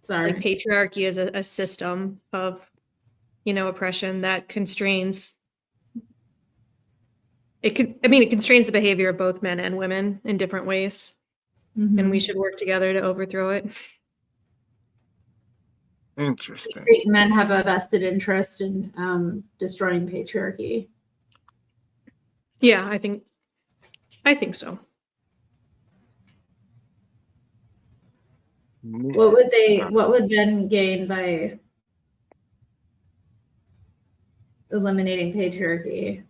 Sorry. patriarchy is a system of, oppression that constrains. It constrains the behavior of both men and women in different ways, and we should work together to overthrow it. Interesting. Men have a vested interest in destroying patriarchy. Yeah, I think so. What would men gain by eliminating patriarchy?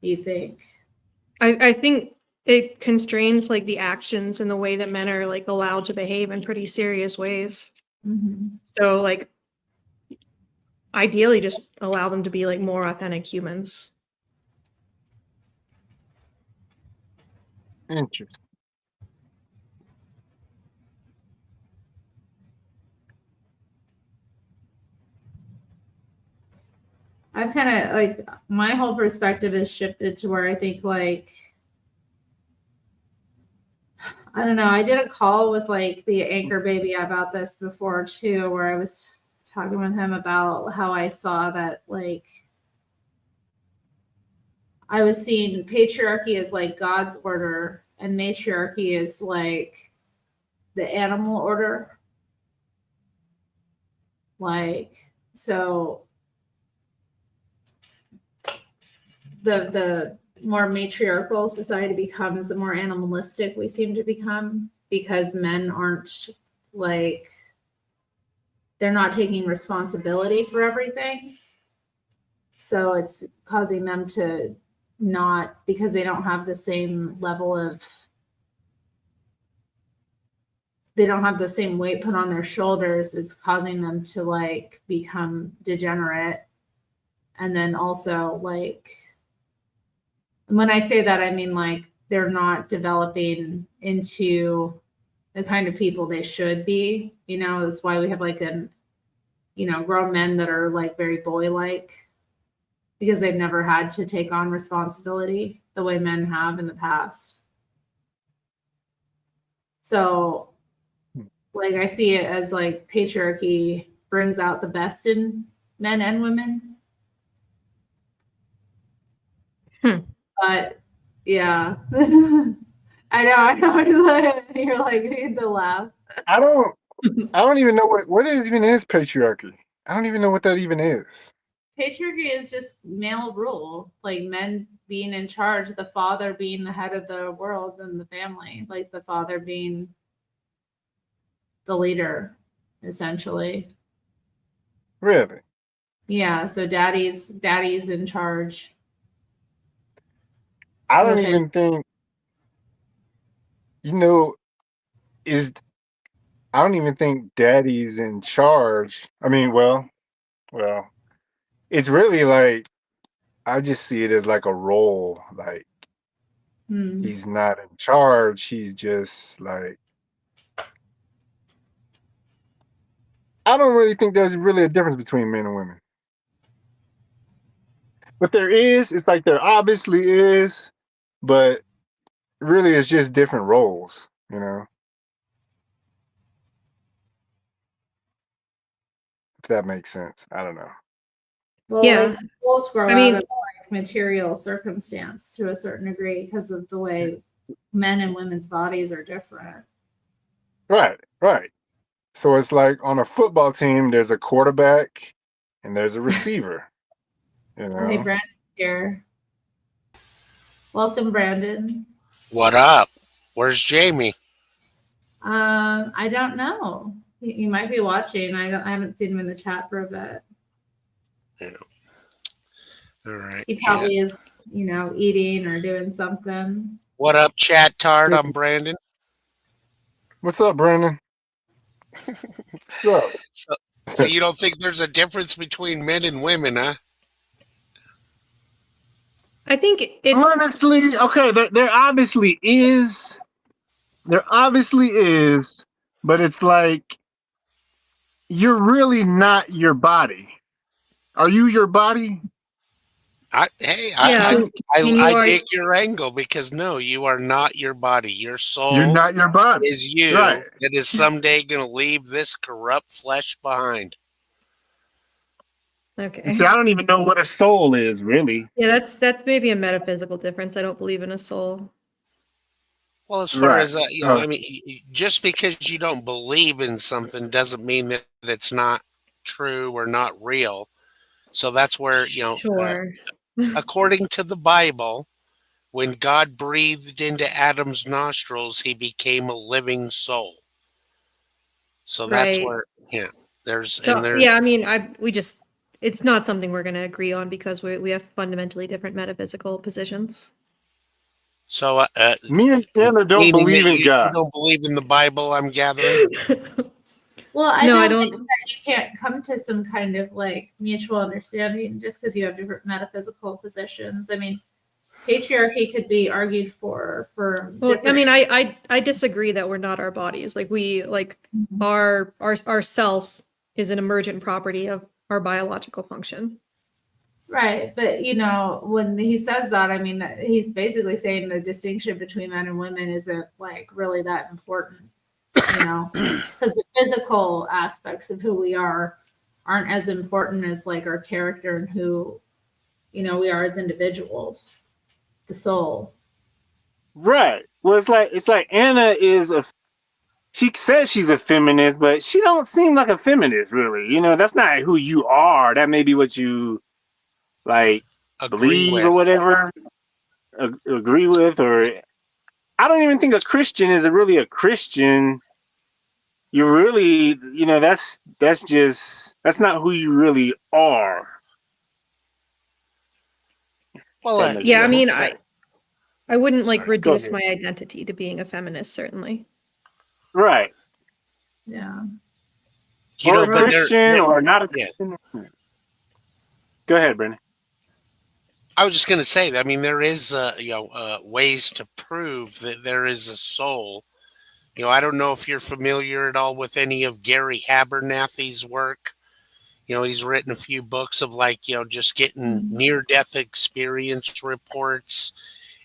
Do you think? I think it constrains like the actions and the way that men are like allowed to behave in pretty serious ways. Mm-hmm. So like ideally just allow them to be like more authentic humans. Interesting. I've kind of like my whole perspective has shifted to where I think like I don't know. I did a call with like the anchor baby about this before too, where I was talking with him about how I saw that like I was seeing patriarchy as like God's order and matriarchy is like the animal order. Like so the more matriarchal society becomes, the more animalistic we seem to become because men aren't like they're not taking responsibility for everything. So it's causing them to not, because they don't have the same level of, they don't have the same weight put on their shoulders. It's causing them to like become degenerate. And then also like, when I say that, I mean like they're not developing into the kind of people they should be. That's why we have like grown men that are like very boy-like because they've never had to take on responsibility the way men have in the past. So like I see it as like patriarchy brings out the best in men and women. But yeah, I know. You're like, you need to laugh. I don't even know what even is patriarchy. I don't even know what that even is. patriarchy is just male rule, like men being in charge, the father being the head of the world and the family, like the father being the leader, essentially. Really? Yeah, so daddy's in charge I of the don't family. even think, you know, is I don't even think daddy's in charge. I mean, well, it's really like I just see it as like a role. Like Hmm. he's not in charge. He's just like I don't really think there's really a difference between men and women. But there is, it's like there obviously is, but really it's just different roles, you know, if that makes sense. I don't know. Well, Yeah. like roles grow I out mean, of like material circumstance to a certain degree because of the way men and women's bodies are different. Right, right. So it's like on a football team, there's a quarterback and there's a receiver, you Oh, hey, know. Brandon's here. Welcome, Brandon. What up? Where's Jamie? I don't know. You might be watching. I haven't seen him in the chat for a bit. Yeah. All right. He Yeah. probably is, eating or doing something. What up, chat tard? I'm Brandon. What's up, Brandon? What's up? So you don't think there's a difference between men and women, huh? I think it's Honestly, okay, there obviously is. There obviously is, but it's like you're really not your body. Are you your body? yeah. I mean, you I are dig your angle because no, you are not your body. Your You're soul not your body. is you Right. that is someday going to leave this corrupt flesh behind. And okay. see, I don't even know what a soul is, really. Yeah, that's maybe a metaphysical difference. I don't believe in a soul. Well, as far Right. as I mean, just because you don't believe in something doesn't mean that it's not true or not real. So that's where Sure. according to the Bible, when God breathed into Adam's nostrils, he became a living soul. So that's Right. where, yeah, there's So yeah, I mean, it's not something we're going to agree on because we have fundamentally different metaphysical positions. so Me and Anna don't meaning believe that in you God. don't believe in the Bible, I'm gathering. Well, I No, I don't don't. think that you can't come to some kind of like mutual understanding just because you have different metaphysical positions. I mean, patriarchy could be argued for Well, I different. mean, I disagree that we're not our bodies. Like our self is an emergent property of our biological function. Right, but when he says that, I mean that he's basically saying the distinction between men and women isn't like really that important, because the physical aspects of who we are aren't as important as like our character and who we are as individuals, the soul. Right. Well, it's like Anna she says she's a feminist, but she don't seem like a feminist, really. You know, that's not who you are. That may be what you like Agree believe or with. whatever, agree with, or I don't even think a Christian is really a Christian. You really, that's not who you really are. Well, That makes Yeah, I mean, sense. I wouldn't like Sorry, go reduce ahead. my identity to being a feminist, certainly. Right. Yeah. Or a but Christian or not a yeah. Christian. Go ahead, Brendan. I was just going to say, I mean, there is, ways to prove that there is a soul. I don't know if you're familiar at all with any of Gary Abernathy's work. He's written a few books of just getting near-death experience reports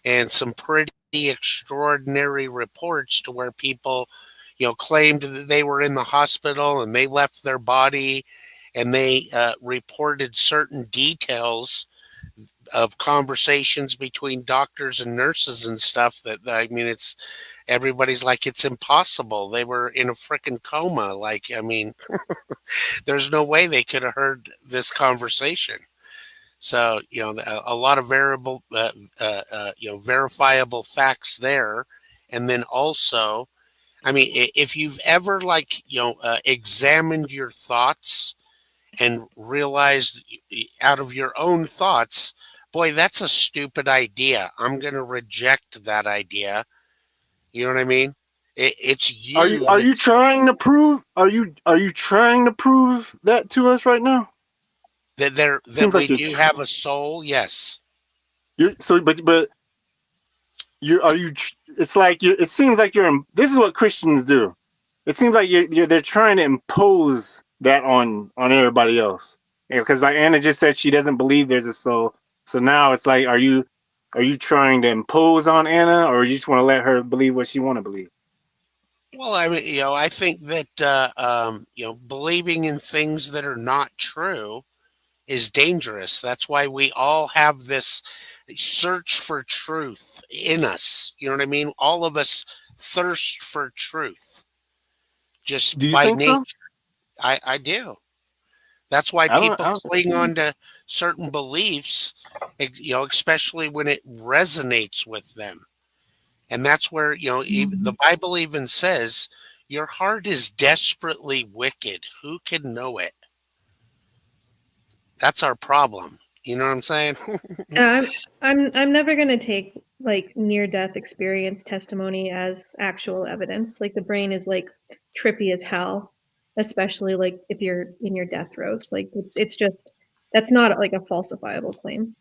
and some pretty extraordinary reports to where people, claimed that they were in the hospital and they left their body and they reported certain details of conversations between doctors and nurses and stuff that, I mean, everybody's like, it's impossible. They were in a freaking coma. Like, I mean, there's no way they could have heard this conversation. So, a lot of verifiable facts there. And then also, I mean, if you've ever examined your thoughts and realized out of your own thoughts, boy, that's a stupid idea. I'm going to reject that idea. You know what I mean? It's you Are you that's trying to prove? Are you trying to prove that to us right now? that Seems we like do have a soul. Yes. you're so, but you are you. It's like you. It seems like you're. This is what Christians do. It seems like they're trying to impose that on everybody else. Because like Anna just said, she doesn't believe there's a soul. So now it's like, are you trying to impose on Anna, or you just want to let her believe what she want to believe? Well, I mean, I think that believing in things that are not true is dangerous. That's why we all have this search for truth in us. You know what I mean? All of us thirst for truth Do just you by think so? nature. I do. That's why I people don't. cling on to certain beliefs, especially when it resonates with them. And that's where, the Bible even says, your heart is desperately wicked. Who can know it? That's our problem. You know what I'm saying? And I'm never gonna take like near death experience testimony as actual evidence. Like the brain is like trippy as hell, especially like if you're in your death throes. Like it's just that's not like a falsifiable claim.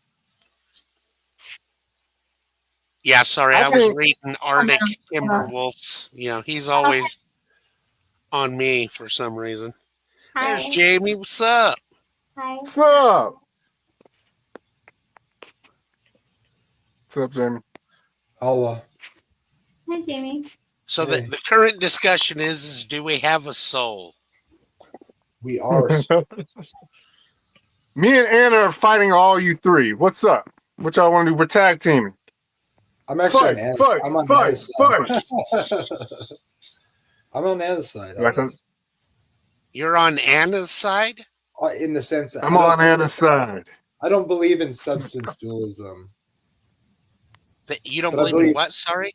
Yeah, sorry, I I was think. reading Arctic Timberwolves. He's always on me for some reason. There's Hi. Jamie. What's up? Hi. What's up? What's up, Jamie? Allah. Hi, Jamie. So Hey, the current discussion is do we have a soul? we are. Me and Anna are fighting all you three. What's up? What y'all want to do? We're tag teaming. I'm actually on Fight, Anna's. fight, I'm on fight, Anna's fight. side. I'm on Anna's side on Like this. You're on Anna's side? In the sense that I'm on Anna's side. I don't believe in substance dualism, That you don't but I believe in believe what? Sorry?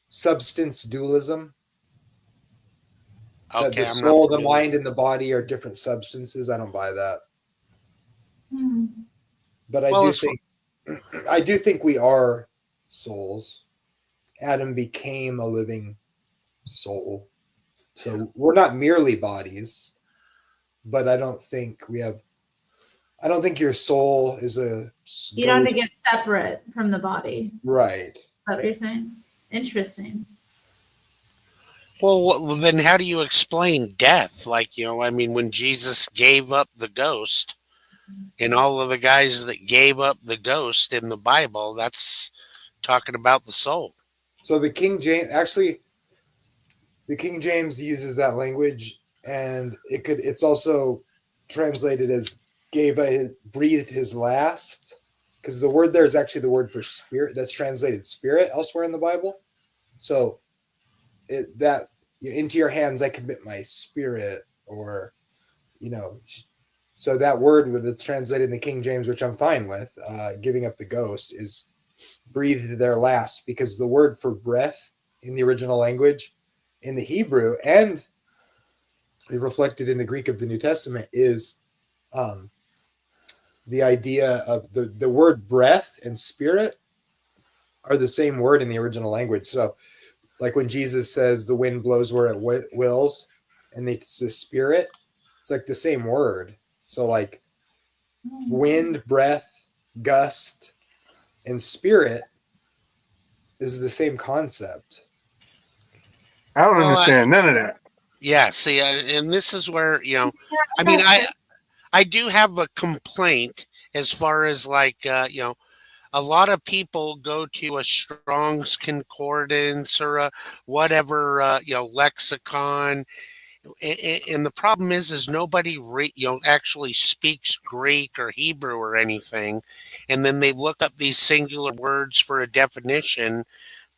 substance dualism, that the Okay, I'm not soul, the familiar. mind, and the body are different substances. I don't buy that. Hmm. But I Well, do it's think I do think we are souls. Adam became a living soul. So we're not merely bodies, but I don't think your soul is a You don't have to goes get separate from the body. Is right. that what you're saying? Interesting. well, then how do you explain death? Like, I mean, when Jesus gave up the ghost, and all of the guys that gave up the ghost in the Bible, that's talking about the soul. So the King James uses that language, and it's also translated as breathed his last, because the word there is actually the word for spirit that's translated spirit elsewhere in the Bible. So that into your hands I commit my spirit, or you know so that word with it's translated in the King James, which I'm fine with, giving up the ghost, is breathed their last, because the word for breath in the original language in the Hebrew and reflected in the Greek of the New Testament is the idea of the word breath and spirit are the same word in the original language. So like when Jesus says the wind blows where it wills, and it's the spirit, it's like the same word. So like wind, breath, gust, and spirit is the same concept. I don't Well, understand none of that. yeah, see, and this is where, I mean, I do have a complaint as far as like, a lot of people go to a Strong's Concordance or a whatever, lexicon. And the problem is nobody actually speaks Greek or Hebrew or anything, and then they look up these singular words for a definition.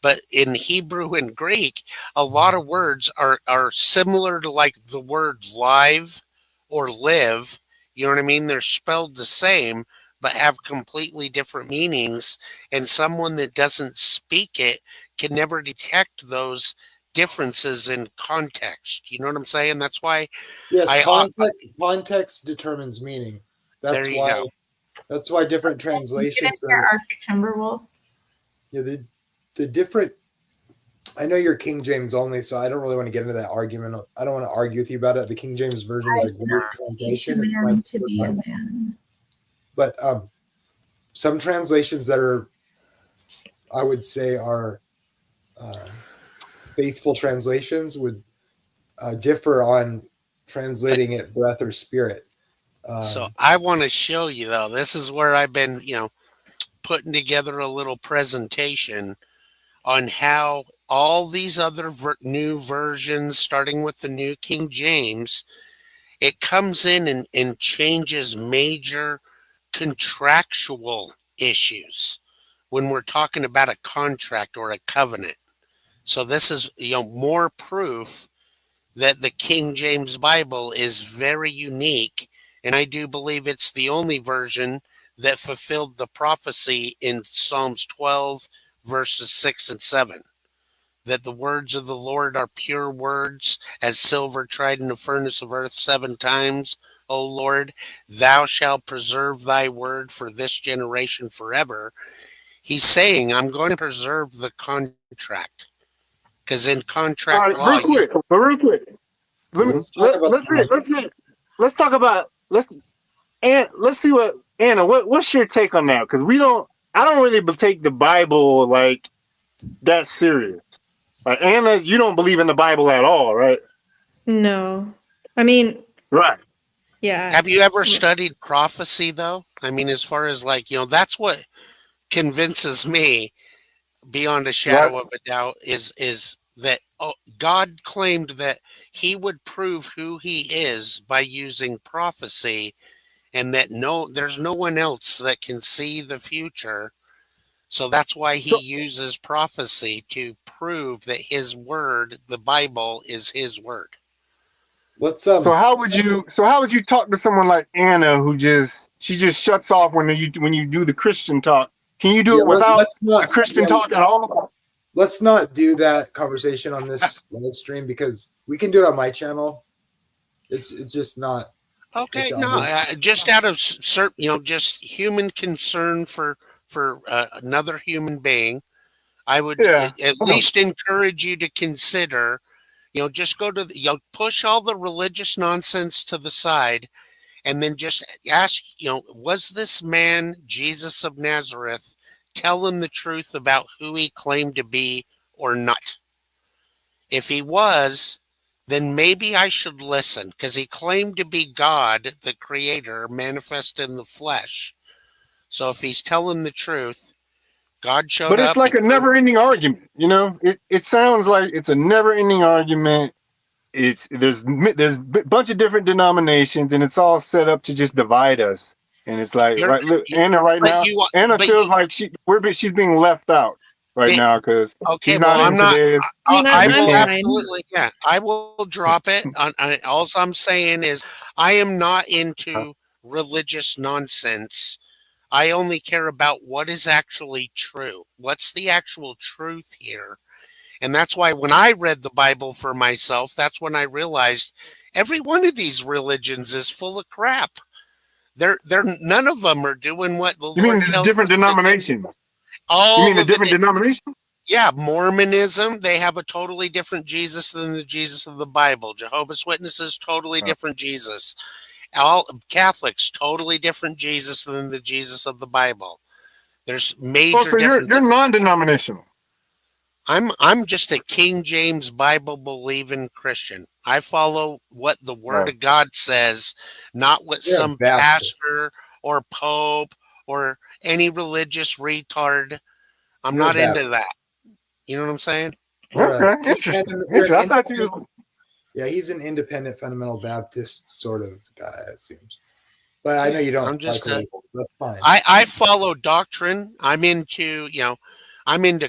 But in Hebrew and Greek, a lot of words are similar to like the word live or live. You know what I mean? They're spelled the same, but have completely different meanings, and someone that doesn't speak it can never detect those differences in context. You know what I'm saying? That's why Yes, I context determines meaning. there That's you why go. different Get in translations here, are Arctic Timberwolf. the different. I know you're King James only, so I don't really want to get into that argument. I don't want to argue with you about it. The King James version is I a great cannot teach a translation. It's my man to favorite be a one. man. But some translations that are, I would say, are faithful translations would differ on translating it breath or spirit. So I want to show you though. This is where I've been, putting together a little presentation on how all these other new versions, starting with the New King James, it comes in and changes major contractual issues when we're talking about a contract or a covenant. So this is, more proof that the King James Bible is very unique, and I do believe it's the only version that fulfilled the prophecy in Psalms 12, verses 6 and 7, that the words of the Lord are pure words, as silver tried in the furnace of earth 7 times. O Lord, thou shalt preserve thy word for this generation forever. He's saying, I'm going to preserve the contract. Because in All contract right, law, real quick. Let me Let's talk about let's talk about and let's see what Anna. What's your take on that? Because I don't really take the Bible like that serious. Like Anna, you don't believe in the Bible at all, right? No. I mean, Right. yeah. have you ever studied prophecy, though? I mean, as far as like, that's what convinces me beyond a Right. shadow of a doubt is that God claimed that he would prove who he is by using prophecy, and that there's no one else that can see the future. So that's why he So uses prophecy to prove that his word, the Bible, is his word. let's so how would you talk to someone like Anna she just shuts off when you do the Christian talk? Can you do yeah it without let's the not Christian talk at all? let's not do that conversation on this live stream because we can do it on my channel. It's just not like Okay, the no, others. just out of certain, just human concern for another human being, I would Yeah. at least encourage you to consider, just go to push all the religious nonsense to the side, and then just ask, was this man Jesus of Nazareth telling the truth about who he claimed to be or not? If he was, then maybe I should listen, because he claimed to be God, the creator, manifest in the flesh. So if he's telling the truth, God showed But it's up. like a never-ending argument. It sounds like it's a never-ending argument. There's a bunch of different denominations, and it's all set up to just divide us. And it's like, You're, right, look, you, Anna, right but now, you, Anna but you, feels like she's being left out right but, now because okay, she's well, not I'm into not. this. I mean, I You I'm will can't. fine. absolutely, yeah. I will drop it. All I'm saying is, I am not into religious nonsense. I only care about what is actually true. What's the actual truth here? And that's why when I read the Bible for myself, that's when I realized every one of these religions is full of crap. They're none of them are doing what the You mean Lord the tells different us to do. denominations? You mean All the of it. different denominations? Yeah, Mormonism, they have a totally different Jesus than the Jesus of the Bible. Jehovah's Witnesses, totally different Jesus. All Catholics, totally different Jesus than the Jesus of the Bible. There's Oh, major so you're differences. non-denominational. I'm just a King James Bible believing Christian. I follow what the Word Oh. of God says, not what You're a some Baptist. pastor or pope or any religious retard. I'm You're a not Baptist. into that. You know what I'm saying? Okay, interesting. You're an Interesting. I thought you was yeah, he's an independent fundamental Baptist sort of guy, it seems. But I know you don't I'm like just labels. That's fine. I follow doctrine. I'm into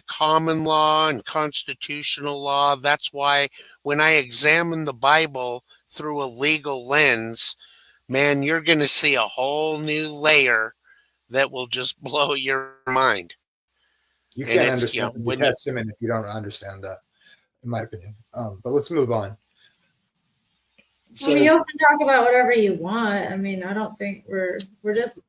common law and constitutional law. That's why when I examine the Bible through a legal lens, man, you're going to see a whole new layer that will just blow your mind. You And can't it's, understand the New when you, Testament if you don't understand that, in my opinion. But let's move on. I mean, you can talk about whatever you want. I mean, I don't think we're just.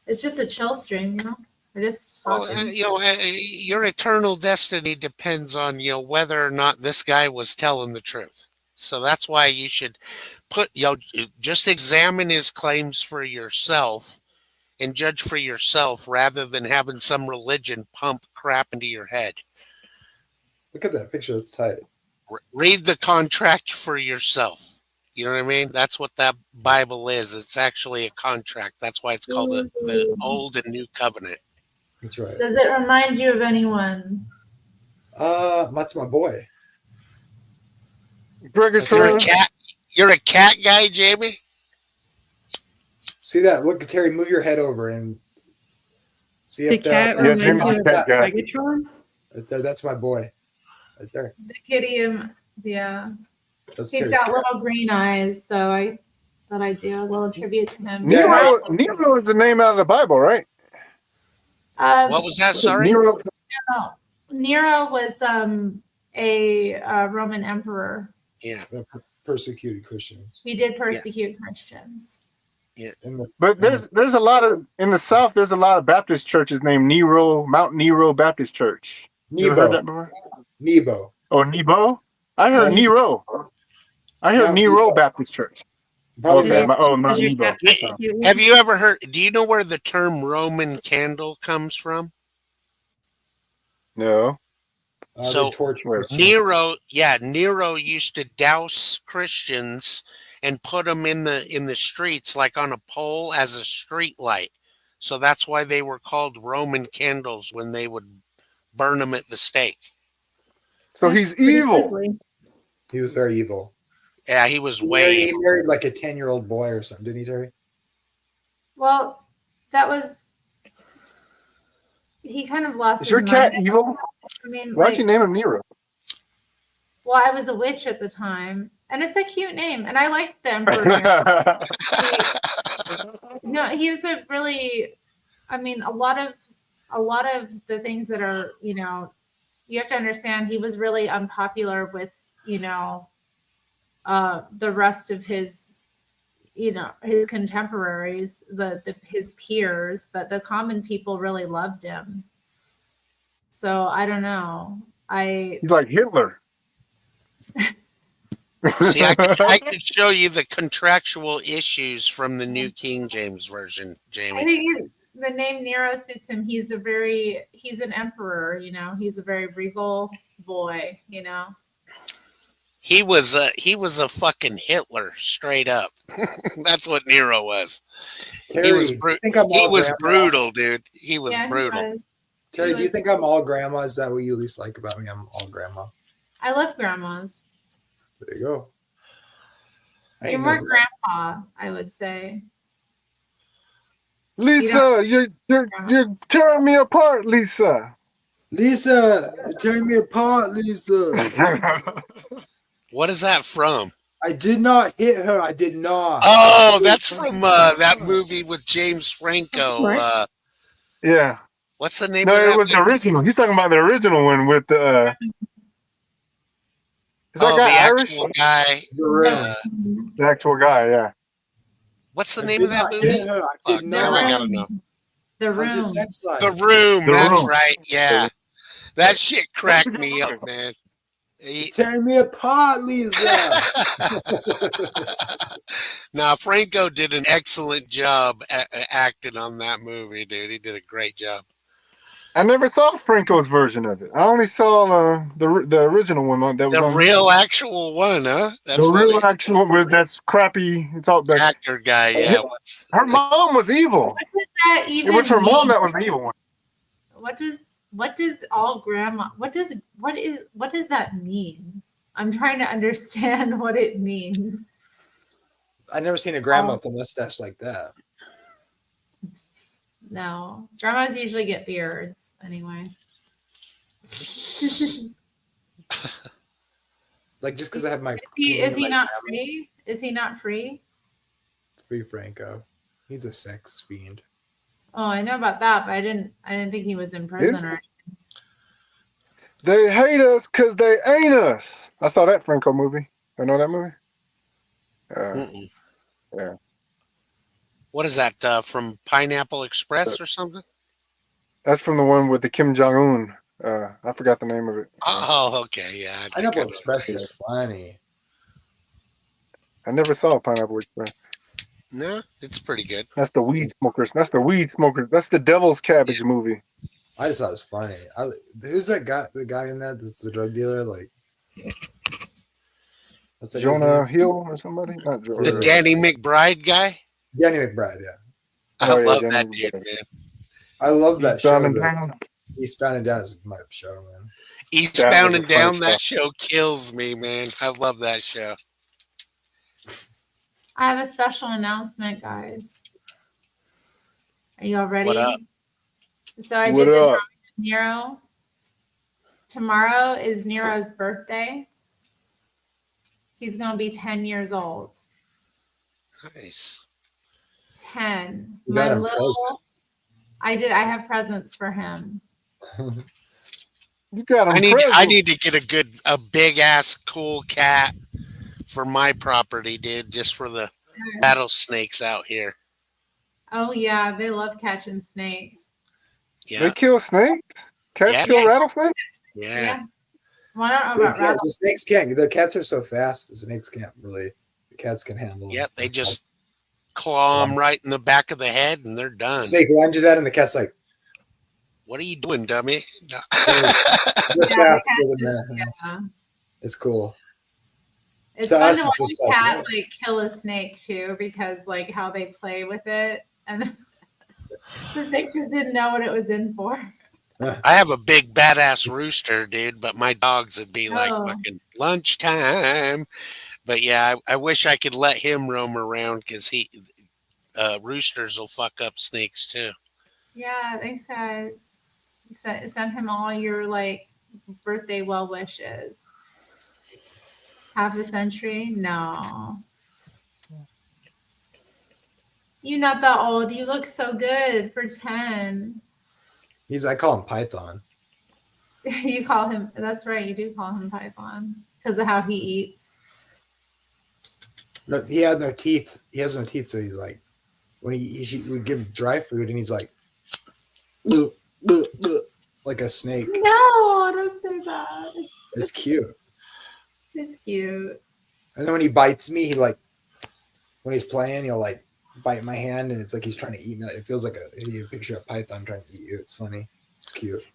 It's just a chill stream, you know. We're just well, talking. your eternal destiny depends on, whether or not this guy was telling the truth. So that's why you should just examine his claims for yourself and judge for yourself rather than having some religion pump crap into your head. Look at that picture. It's tight. Read the contract for yourself. You know what I mean? That's what that Bible is. It's actually a contract. That's why it's called the Old and New Covenant. That's right. Does it remind you of anyone? That's my boy. Ferguson. You're a cat guy, Jamie? See that? Look, Terry, move your head over and see The up there. cat Yeah, reminds Jimmy's you a of cat guy. Megatron. Right there, that's my boy. Right there. The kitty, yeah. That's He's Terry's got cat. little green eyes, so I thought I'd do a little tribute to him. Nero is the name out of the Bible, right? What was that? Sorry? Nero. Nero was a Roman emperor. Yeah. Persecuted Christians. He did persecute Christians. But there's a lot of in the South. There's a lot of Baptist churches named Mount Nero Baptist Church. You ever heard that before? Nebo. Oh, Nebo. I heard No, Nero. I heard No, Nero Nebo. Baptist Church. Probably Okay. not. Mount Is your Nebo. cat persecuting? Have you ever heard? Do you know where the term Roman candle comes from? No. So, They torch where? Christians. Nero used to douse Christians and put them in the streets, like on a pole as a street light. So that's why they were called Roman candles when they would burn them at the stake. So That's he's pretty evil. grisly. He was very evil. Yeah, he was He way. married like a 10-year-old boy or something, didn't he, Terry? Well, that was. He kind of lost Is his your cat mind. evil? I mean, Why'd you name him Nero? well, I was a witch at the time, and it's a cute name, and I liked the emperor. Nero. No, he was a really. I mean, a lot of the things that are, you have to understand. He was really unpopular with, the rest of his, his contemporaries, his peers, but the common people really loved him. So I don't know. He's like Hitler. See, I could show you the contractual issues from the New King James Version, I Jamie. think the name Nero suits him. He's an emperor, he's a very regal boy, He was a fucking Hitler, straight up. That's what Nero was. Terry, He was do you think I'm he all was grandma? brutal, dude. He was Yeah, brutal. he was. Terry, do you think I'm all grandma? Is that what you least like about me? I'm all grandma. I love grandmas. There you go. I You're ain't more no- grandpa, I would say. Lisa, you're tearing me apart, Lisa. Lisa, you're tearing me apart, Lisa. What is that from? I did not hit her. I did not. Oh, that's from that movie with James Franco. Right. Yeah. What's the name No, of it that? was the original. He's talking about the original one with is that Oh, guy the Irish? actual guy. The room. The actual guy, yeah. What's the I name did of that not movie? hit her. I Fuck, did now I not. gotta know. The How's your room. sex life? The Room. The That's Room. right. Yeah, that shit cracked me up, man. Tearing me apart, Lisa. Now Franco did an excellent job acting on that movie, dude. He did a great job. I never saw Franco's version of it. I only saw the original one that was The on real actual one, huh? That's the funny. real actual one that's crappy. It's all back. Actor guy, yeah. Her mom was evil. What does that even It was her mean? mom that was the evil one. What does all grandma what does that mean? I'm trying to understand what it means. I never seen a grandma with a mustache like that. No. Grandmas usually get beards anyway. Like just because I have my Is he like, not free? Is he not free? free Franco. He's a sex fiend. Oh, I know about that, but I didn't think he was in prison or. They hate us because they ain't us. I saw that Franco movie. You know that movie? Mm-mm. Yeah. What is that from Pineapple Express or something? That's from the one with the Kim Jong Un. I forgot the name of it. Oh, okay, yeah. I think I Pineapple know. Express was funny. I never saw Pineapple Express. No, it's pretty good. That's the weed smokers. That's the weed smokers. That's the Devil's Cabbage movie. I just thought it was funny. Who's that guy? The guy in that that's the drug dealer? Like, what's that guy's Jonah name? Hill or somebody? Not The Jonah. Danny McBride guy. Danny McBride. Yeah, I Oh, yeah, love Danny that McBride. dude, man. I love that show. Eastbound and Down. Eastbound and Down is my show, man. Eastbound was and a funny Down, show. that show kills me, man. I love that show. I have a special announcement, guys. Are you all ready? What up? So I What did the up? drawing of Nero. Tomorrow is Nero's birthday. He's going to be 10 years old. Nice. 10. You My got him little, presents. I have presents for him. You got him I presents. need to get a big ass cool cat for my property, dude, just for the rattlesnakes out here. Oh, yeah. They love catching snakes. They Yeah. kill snakes? Cats Yeah. kill rattlesnakes? Yeah. Well, I don't know about The snakes can't. The cats are so fast. The snakes can't really. The cats can handle. Yep. They them. just claw them right in the back of the head and they're done. Snake lunges at him. The cat's like, What are you doing, dummy? they're Yeah, faster than that. Yeah. It's cool. It's To fun us, to it's watch just a like, cat yeah. like kill a snake too, because like how they play with it, and the snake just didn't know what it was in for. I have a big badass rooster, dude, but my dogs would be like Oh. fucking lunchtime. But yeah, I wish I could let him roam around because roosters will fuck up snakes too. Yeah, thanks guys. Send him all your like birthday well wishes. Half a century? No. You're not that old. You look so good for 10. I call him Python. You call him, that's right, you do call him Python because of how he eats. No, he had no teeth. He has no teeth, so he's like, when he would give him dry food, and he's like, "Bleh, bleh, bleh," like a snake. No, don't say that. It's cute. It's cute. And then when he bites me, when he's playing, he'll like bite my hand, and it's like he's trying to eat me. It feels like you picture a python trying to eat you. It's funny. It's cute.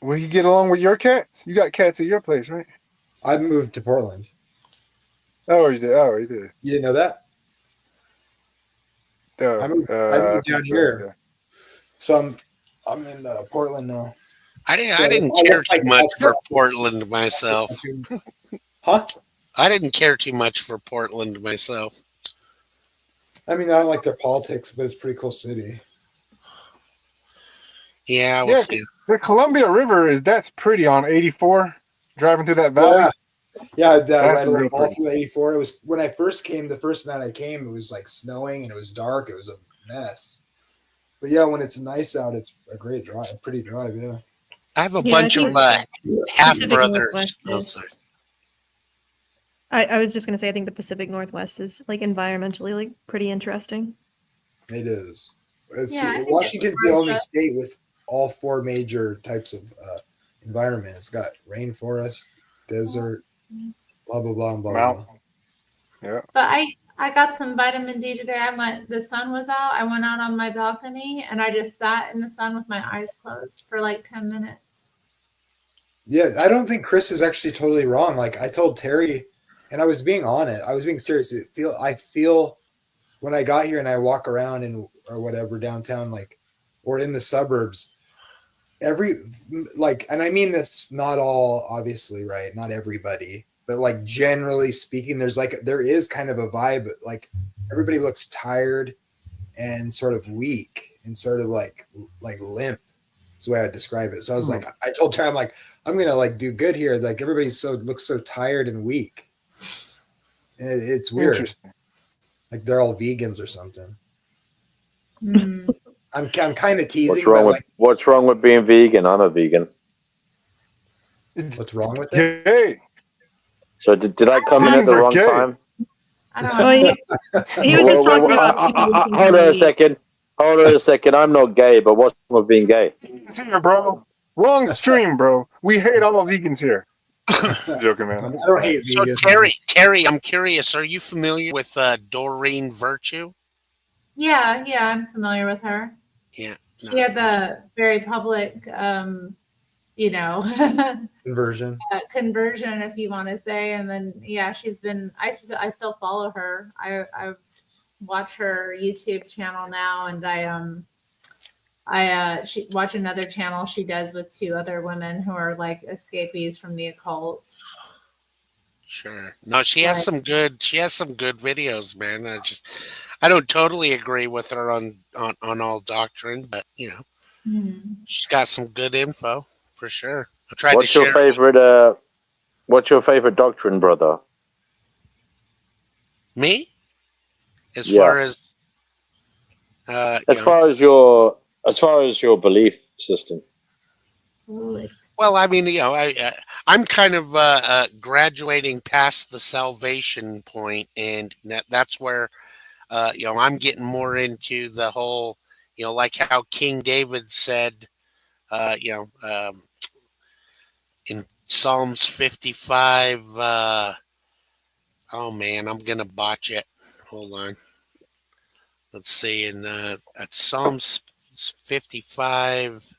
Will you get along with your cats? You got cats at your place, right? I moved to Portland. Oh, you did. Oh, you did. You didn't know that? I moved down here. So I'm in Portland now. I So didn't I care look too like much that's for not- Portland myself. Huh? I didn't care too much for Portland myself. I mean, I don't like their politics, but it's a pretty cool city. Yeah, we'll see. The Columbia River that's pretty on 84. Driving through that valley. Yeah, That's right real all pretty. through 84. It was when I first came. The first night I came, it was like snowing and it was dark. It was a mess. But yeah, when it's nice out, it's a great drive. A pretty drive. Yeah. I have a Yeah, bunch I of think half Pacific brothers. Northwest Oh, is- sorry. I was just gonna say I think the Pacific Northwest is like environmentally like pretty interesting. It is. Yeah, I think Washington's it's the only worth it. state with all four major types of environment. It's got rainforest, desert, blah blah blah, and blah blah. Mountain. Yeah. But I got some vitamin D today. The sun was out. I went out on my balcony and I just sat in the sun with my eyes closed for like 10 minutes. Yeah, I don't think Chris is actually totally wrong. Like I told Terry, and I was being on it. I was being serious. I feel when I got here and I walk around or whatever downtown, like or in the suburbs, and I mean this not all obviously, right? Not everybody, but like generally speaking, there is kind of a vibe, like everybody looks tired and sort of weak and sort of like limp. Is the way I'd describe it. So I was like, I told Terry, I'm like, I'm gonna like do good here. Like everybody looks so tired and weak. And it's weird. Interesting. Like they're all vegans or something. Mm. I'm kind of teasing, but like, What's wrong with being vegan? I'm a vegan. It's what's wrong with it? gay. So did I come in at Vegans the are wrong gay. time? I don't Oh, know. he was just talking about people losing hold on their a weight. second. Hold on a second. I'm not gay, but what's wrong with being gay? Vegans here, bro. Wrong stream, bro. We hate all vegans here. Joking, I man. don't hate So vegans. Terry, I'm curious. Are you familiar with Doreen Virtue? Yeah, I'm familiar with her. Yeah. She had the very public, you know, Conversion. conversion, if you want to say. And then, yeah, she's been, I still follow her. I watch her YouTube channel now, and she watch another channel she does with two other women who are like escapees from the occult. Sure. No, she has some good videos, man. I don't totally agree with her on all doctrine, but you know, she's got some good info for sure. I tried What's to your share favorite? What's your favorite doctrine, brother? me as Yeah. far as As far as your belief system. well, I mean, you know, I'm kind of graduating past the salvation point, and that's where you know, I'm getting more into the whole, you know, like how King David said, you know, in Psalms 55. Oh man, I'm gonna botch it. Hold on. Let's see. At Psalms 55,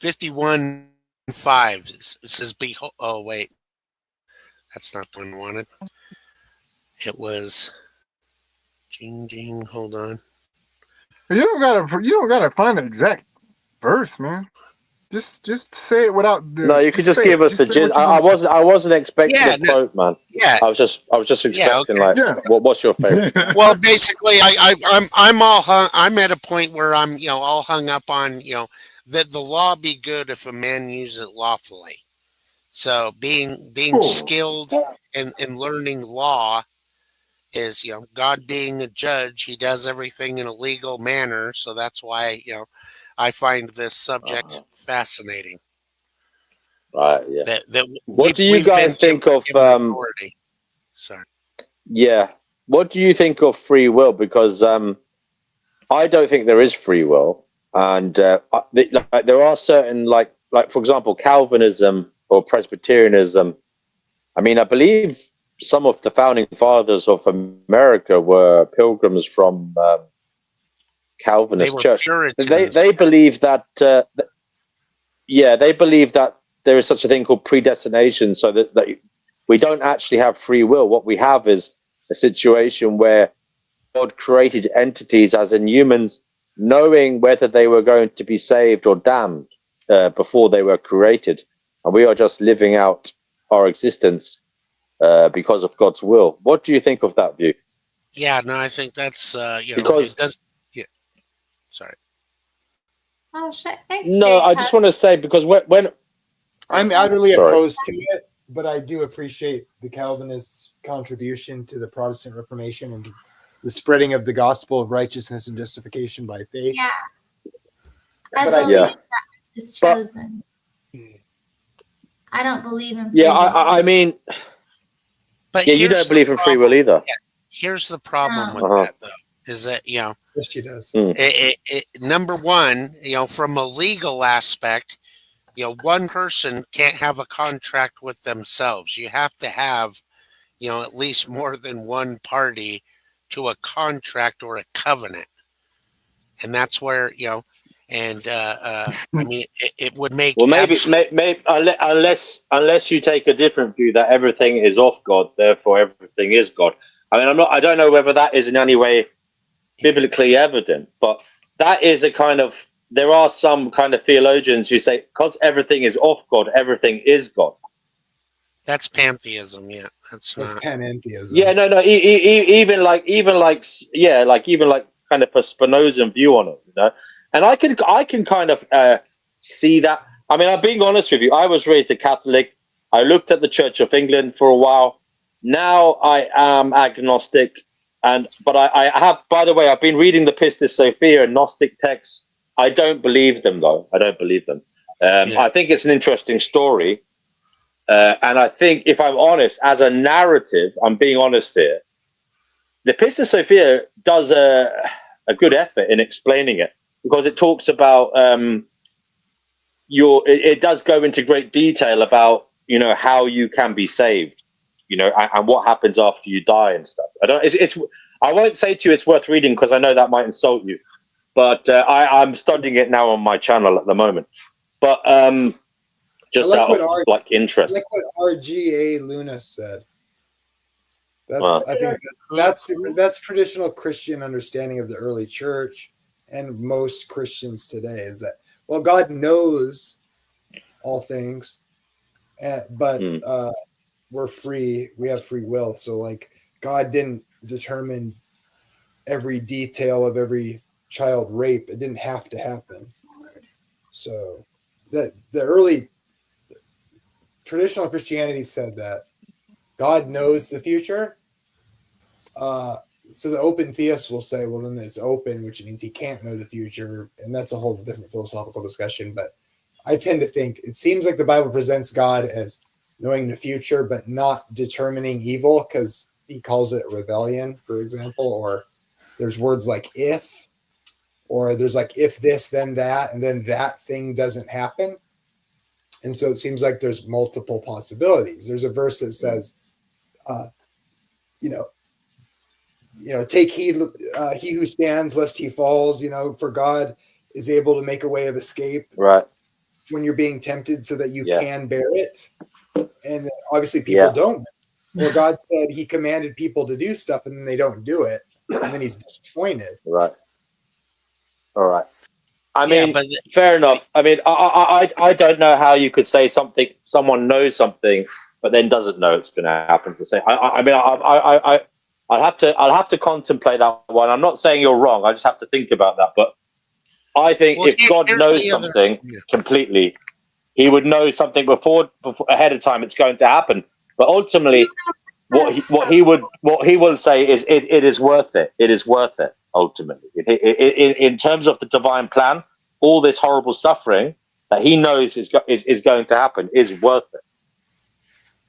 51, 5. It says, "Behold." Oh wait, that's not the one I wanted. It was. Jing. Hold on. You don't gotta find the exact verse, man. Just say it without the. No, you could just say give it. us the Just say gist. what you want. I wasn't expecting Yeah, a quote, man. Yeah. I was just expecting okay. what's your favorite? Well, basically, I'm all hung. I'm at a point where I'm, you know, all hung up on, you know, that the law be good if a man use it lawfully. So being Cool. skilled in learning law is, you know, God being a judge. He does everything in a legal manner. So that's why, you know, I find this subject fascinating. Right. Yeah. That What do you we've been guys think of? given authority. Sorry. Yeah. What do you think of free will? Because I don't think there is free will, and like, there are certain like for example, Calvinism or Presbyterianism. I mean, I believe some of the founding fathers of America were pilgrims from Calvinist They were church. Puritans. They believe that. Yeah, they believe that there is such a thing called predestination, so that we don't actually have free will. What we have is a situation where God created entities, as in humans, knowing whether they were going to be saved or damned before they were created, and we are just living out our existence because of God's will. What do you think of that view? Yeah, no, I think that's you know, Because it does. Yeah, sorry. Oh shit! Thanks, no, Jake. I just want to say because when I'm utterly Sorry. opposed to it, but I do appreciate the Calvinists' contribution to the Protestant Reformation and the spreading of the gospel of righteousness and justification by faith. Yeah, I But believe yeah. that it's chosen. I don't believe in free Yeah, will. I mean, But yeah, you here's don't the believe in free will problem. either. Yeah, here's the problem with Uh-huh. that, though, is that, you know, Yes, she does. number one, you know, from a legal aspect, you know, one person can't have a contract with themselves. You have to have, you know, at least more than one party to a contract or a covenant, and that's where, you know, and I mean, it would make Well, maybe unless you take a different view that everything is of God, therefore everything is God. I mean, I don't know whether that is in any way biblically evident, but that is a kind of. There are some kind of theologians who say because everything is of God, everything is God. That's pantheism. Yeah, that's That's not. panentheism. Yeah, no. Even like kind of a Spinozan view on it, you know. And I can kind of see that. I mean, I'm being honest with you. I was raised a Catholic. I looked at the Church of England for a while. Now I am agnostic. But I have, by the way, I've been reading the Pistis Sophia and Gnostic texts. I don't believe them, though. I don't believe them. I think it's an interesting story. And I think, if I'm honest, as a narrative, I'm being honest here, the Pistis Sophia does a good effort in explaining it, because it talks about it does go into great detail about, how you can be saved, and what happens after you die and stuff. I won't say to you it's worth reading, because I know that might insult you, but I'm studying it now on my channel at the moment. But just like out of interest. I like what RGA Luna said. I think that's traditional Christian understanding of the early church and most Christians today, is that, well, God knows all things, but we're free. We have free will. So like, God didn't determine every detail of every child rape. It didn't have to happen. So the early traditional Christianity said that God knows the future. So the open theist will say, well, then it's open, which means he can't know the future. And that's a whole different philosophical discussion. But I tend to think it seems like the Bible presents God as knowing the future, but not determining evil, because he calls it rebellion, for example, or there's words like if, or there's like, if this, then that, and then that thing doesn't happen. And so it seems like there's multiple possibilities. There's a verse that says, take heed, he who stands, lest he falls, for God is able to make a way of escape when you're being tempted, so that you can bear it. And obviously people don't. Or God said he commanded people to do stuff and then they don't do it. And then he's disappointed. Right. All right. I mean, fair enough. I mean, I don't know how you could say someone knows something, but then doesn't know it's going to happen. To say, I'll have to contemplate that one. I'm not saying you're wrong. I just have to think about that. But I think if God knows something completely, he would know something before ahead of time it's going to happen. But ultimately, what he will say is it is worth it. It is worth it. Ultimately, in terms of the divine plan, all this horrible suffering that he knows is going to happen is worth it.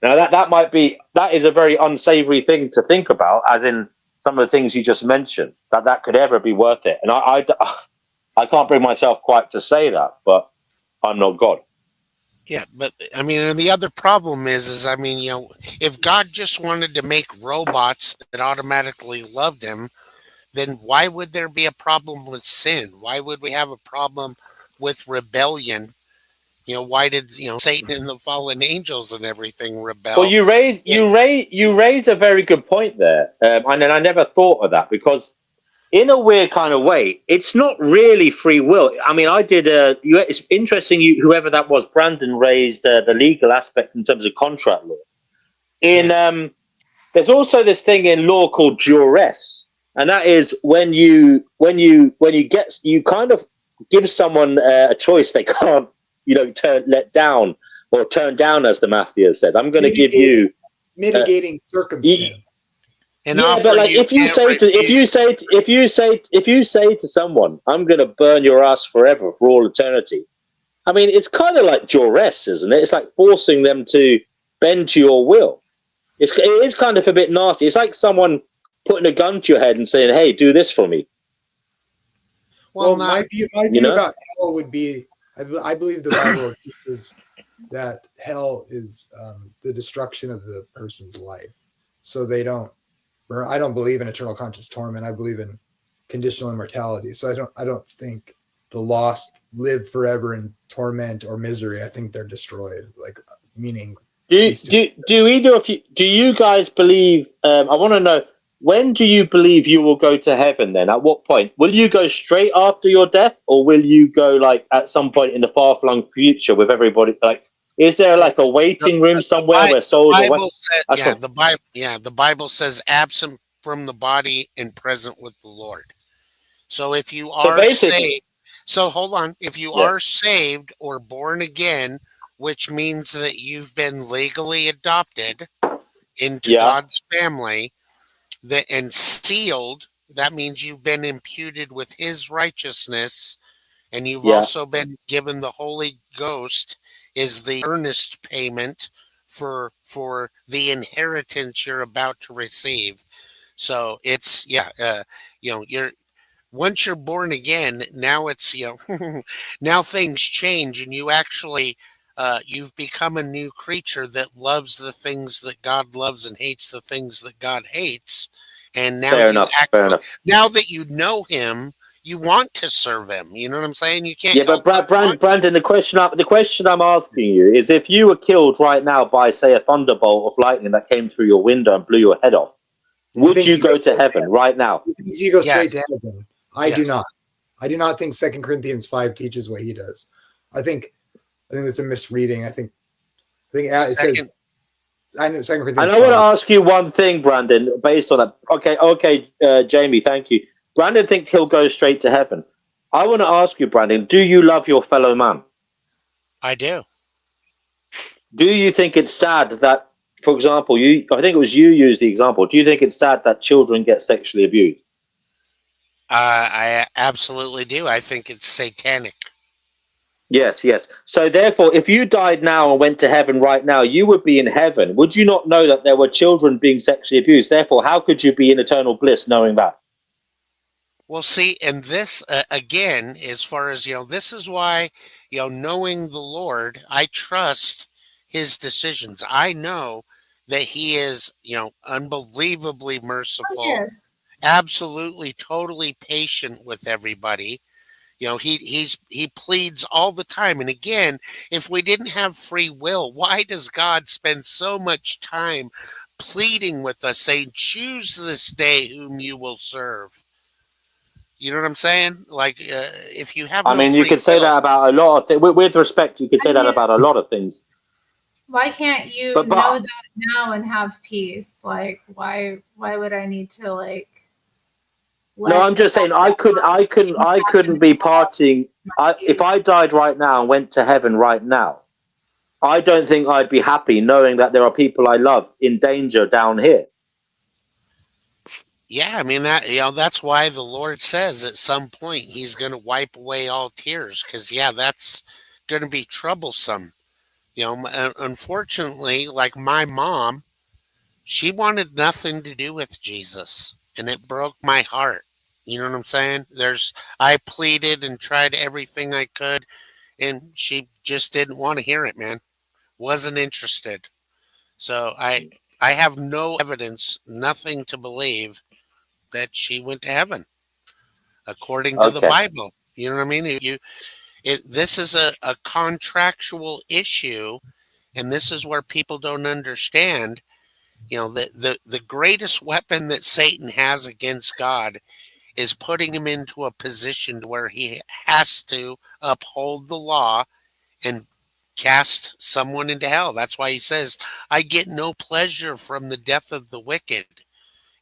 Now that is a very unsavory thing to think about, as in some of the things you just mentioned, that could ever be worth it. And I can't bring myself quite to say that, but I'm not God. Yeah, but I mean, and the other problem is I mean, if God just wanted to make robots that automatically loved him, then why would there be a problem with sin? Why would we have a problem with rebellion? Why did Satan and the fallen angels and everything rebel? Well, you raise a very good point there, and then I never thought of that, because in a weird kind of way, it's not really free will. I mean, it's interesting. Whoever that was, Brandon raised the legal aspect in terms of contract law. There's also this thing in law called duress. And that is when you kind of give someone a choice they can't, let down or turn down, as the mafia said. I'm going to give you mitigating circumstance. But like if you say to someone, I'm going to burn your ass forever for all eternity. I mean, it's kind of like duress, isn't it? It's like forcing them to bend to your will. It is kind of a bit nasty. It's like someone putting a gun to your head and saying, "Hey, do this for me." Well, my view about hell would be, I believe the Bible teaches that hell is the destruction of the person's life. So I don't believe in eternal conscious torment. I believe in conditional immortality. So I don't think the lost live forever in torment or misery. I think they're destroyed, meaning. Do you guys believe? I want to know, when do you believe you will go to heaven? Then, at what point will you go straight after your death, or will you go at some point in the far-flung future with everybody? Is there a waiting room somewhere where souls? The Bible says absent from the body and present with the Lord. So if you are saved, hold on. If you are saved or born again, which means that you've been legally adopted into God's family, and sealed. That means you've been imputed with his righteousness, and you've Yeah. also been given the Holy Ghost is the earnest payment for the inheritance you're about to receive. So it's you're once you're born again, now it's now things change, and you actually you've become a new creature that loves the things that God loves and hates the things that God hates. And now Fair you enough. Fair enough. now that you know him, you want to serve him. You know what I'm saying? You can't Yeah, but help but want to. Brandon, the question I'm asking you is, if you were killed right now by, say, a thunderbolt of lightning that came through your window and blew your head off, He would thinks you you go go to straight to heaven heaven. right now? He thinks you go straight to Yes. heaven. I do Yes. not. I do not think 2 Corinthians 5 teaches what he does. I think that's a misreading. I think it says, I know 2 Corinthians And I want to 5. ask you one thing, Brandon, based on that. Okay, Jamie, thank you. Brandon thinks he'll go straight to heaven. I want to ask you, Brandon, do you love your fellow man? I do. Do you think it's sad that, for example, I think it was you used the example. Do you think it's sad that children get sexually abused? I absolutely do. I think it's satanic. Yes, yes. So therefore, if you died now and went to heaven right now, you would be in heaven. Would you not know that there were children being sexually abused? Therefore, how could you be in eternal bliss knowing that? Well, see, and this again, as far as this is why knowing the Lord, I trust his decisions. I know that he is unbelievably Oh, merciful, yes. absolutely, totally patient with everybody. He pleads all the time. And again, if we didn't have free will, why does God spend so much time pleading with us, saying, "Choose this day whom you will serve"? You know what I'm saying? Like, if you have I no mean, you free could say will, that about a lot of things. With respect, you could I say that mean, about a lot of things. why can't you But know that now and have peace? Like, why would I need to no, let I'm the just fact saying that I couldn't be partying. If peace? I died right now and went to heaven right now, I don't think I'd be happy knowing that there are people I love in danger down here. yeah, I mean that's why the Lord says at some point He's going to wipe away all tears, because that's going to be troublesome. Unfortunately, like my mom, she wanted nothing to do with Jesus, and it broke my heart. You know what I'm saying? I pleaded and tried everything I could, and she just didn't want to hear it, man. Wasn't interested. So I have no evidence, nothing to believe that she went to heaven according to the Okay. Bible. You know what I mean? This is a contractual issue, and this is where people don't understand. The greatest weapon that Satan has against God is putting him into a position where he has to uphold the law and cast someone into hell. That's why he says, "I get no pleasure from the death of the wicked.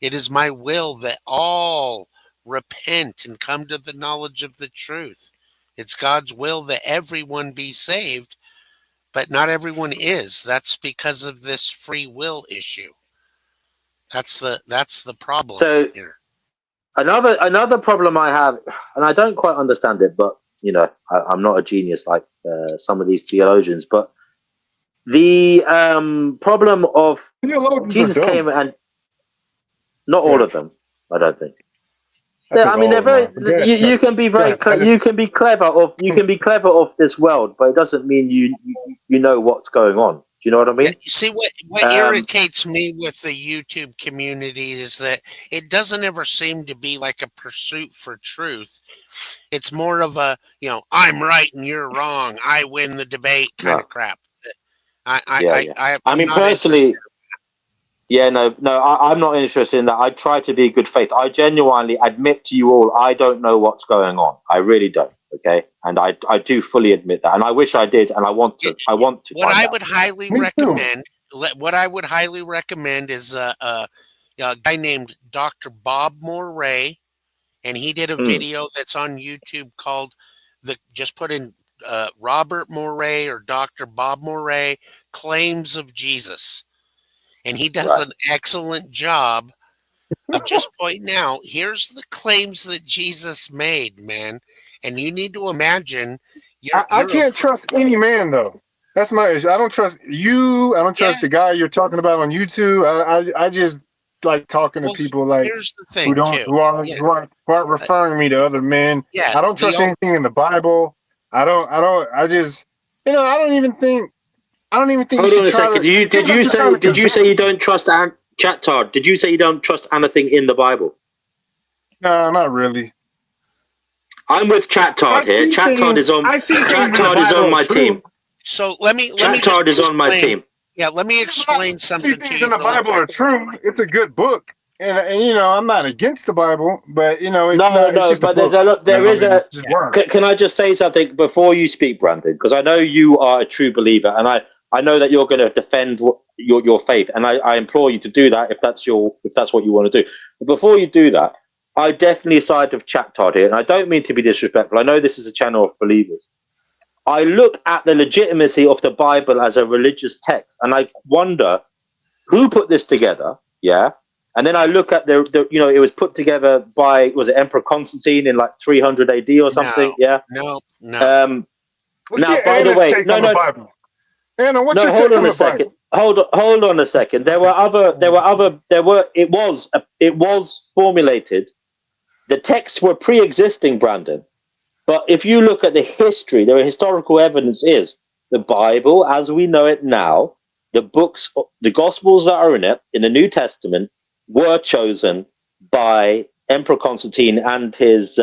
It is my will that all repent and come to the knowledge of the truth." It's God's will that everyone be saved, but not everyone is. That's because of this free will issue. That's the problem So here. another problem I have, and I don't quite understand it, but I'm not a genius like some of these theologians. But the problem of Theologians are Jesus dumb. came, and not all Yeah, of them, I don't think. I think I mean, all they're of them very. are. But go ahead. You can be Go very. ahead. I You can be clever of this world, but it doesn't mean you know what's going on. Do you know what I Yeah, mean? you see what Um, irritates me with the YouTube community is that it doesn't ever seem to be like a pursuit for truth. It's more of a, I'm right and you're wrong. I win the debate kind of no, crap. yeah, yeah. I I'm mean, not interested. personally, yeah, no, I'm not interested in that. I try to be good faith. I genuinely admit to you all, I don't know what's going on. I really don't. Okay, and I do fully admit that, and I wish I did, and I want Y- to. I want to What find I out. would highly Me too. recommend, what I would highly recommend is a guy named Dr. Bob Moray, and he did a Mm, video that's on YouTube called just put in Robert Moray or Dr. Bob Moray claims of Jesus, and he does right. an excellent job I'm just pointing out, here's the claims that Jesus made, man. And you need to imagine I can't trust any man though. That's my issue. I don't trust you. I don't trust the guy you're talking about on YouTube. I just like talking to people like here's the thing, too. who aren't referring me to other men. Yeah, I don't trust anything in the Bible. I just I don't even think Hold you on should a try second. to Did you say you don't trust Chattard? Did you say you don't trust anything in the Bible? No, not really. I'm with Chattard here. Chattard is on my team. So let me Chattard is on my team. Yeah, let me explain something to you. In the Bible are true. It's a good book, and I'm not against the Bible, but it's just but a book. Can I just say something before you speak, Brandon? Because I know you are a true believer, and I know that you're going to defend your faith, and I implore you to do that if that's what you want to do. But before you do that, I definitely side with Chattard here, and I don't mean to be disrespectful. I know this is a channel of believers. I look at the legitimacy of the Bible as a religious text, and I wonder who put this together. Yeah. And then I look at it was put together by, was it Emperor Constantine in like 300 AD or something? No. Now, by the way, Anna, what's your hold take on a second. Hold on a second. It was formulated. The texts were pre-existing, Brandon. But if you look at the history, the historical evidence is the Bible, as we know it now, the books, the Gospels that are in it, in the New Testament, were chosen by Emperor Constantine and his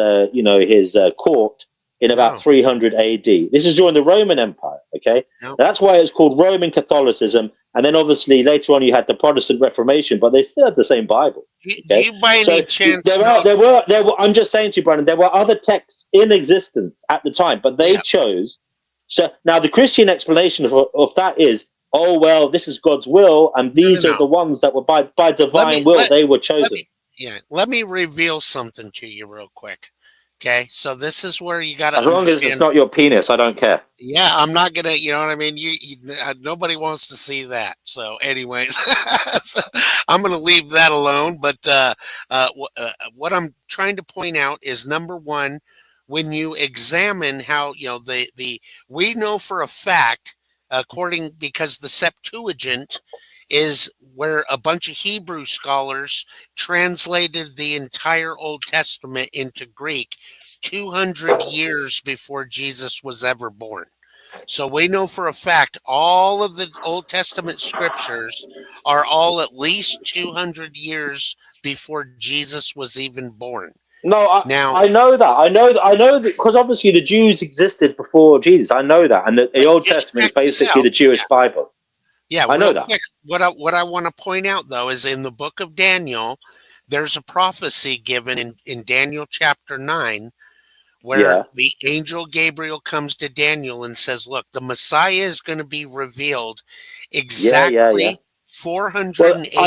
court in about 300 AD. This is during the Roman Empire, okay? That's why it's called Roman Catholicism. And then obviously later on you had the Protestant Reformation, but they still had the same Bible. Okay? Do you by any chance there were I'm just saying to you, Brandon, there were other texts in existence at the time, but they chose. So now the Christian explanation of that is, oh well, this is God's will, and these are the ones that were by divine will they were chosen. Let me reveal something to you real quick. Okay, so this is where you got to. As long as it's not your penis, I don't care. Yeah, I'm not gonna. You know what I mean? Nobody wants to see that. So, anyways, so I'm gonna leave that alone. But what I'm trying to point out is, number one, when you examine how we know for a fact, because the Septuagint is where a bunch of Hebrew scholars translated the entire Old Testament into Greek 200 years before Jesus was ever born. So we know for a fact all of the Old Testament scriptures are all at least 200 years before Jesus was even born. No, I know that. I know that because obviously the Jews existed before Jesus. I know that, and the Old Testament is basically the Jewish Bible. Yeah, I know that. Quick, what I want to point out though is in the book of Daniel, there's a prophecy given in Daniel chapter 9, where the angel Gabriel comes to Daniel and says, "Look, the Messiah is going to be revealed exactly 480." Well,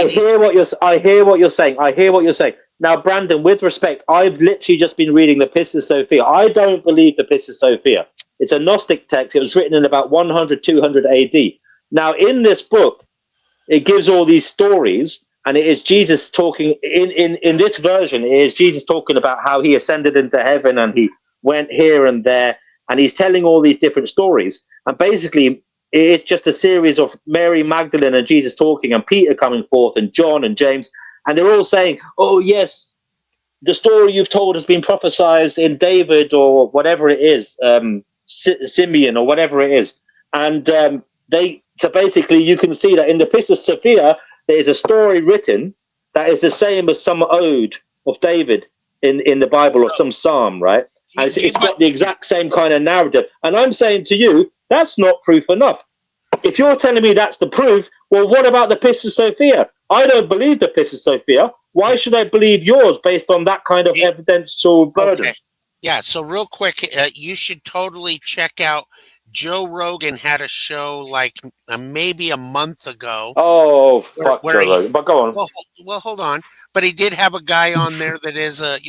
I hear what you're saying. Now, Brandon, with respect, I've literally just been reading the Pistis Sophia. I don't believe the Pistis Sophia. It's a Gnostic text. It was written in about 100, 200 AD. Now, in this book, it gives all these stories, and it is Jesus talking. In this version, it is Jesus talking about how he ascended into heaven and he went here and there, and he's telling all these different stories. And basically, it's just a series of Mary Magdalene and Jesus talking, and Peter coming forth, and John and James, and they're all saying, "Oh yes, the story you've told has been prophesied in David or whatever it is, Simeon or whatever it is." And so basically, you can see that in the Pistis Sophia, there is a story written that is the same as some ode of David in the Bible or some psalm, right? And it's got the exact same kind of narrative. And I'm saying to you, that's not proof enough. If you're telling me that's the proof, well, what about the Pistis Sophia? I don't believe the Pistis Sophia. Why should I believe yours based on that kind of evidential burden? Okay. Yeah, so real quick, you should totally check out. Joe Rogan had a show like maybe a month ago. Oh, fuck Joe Rogan. But go on. Well, hold on. But he did have a guy on there that is a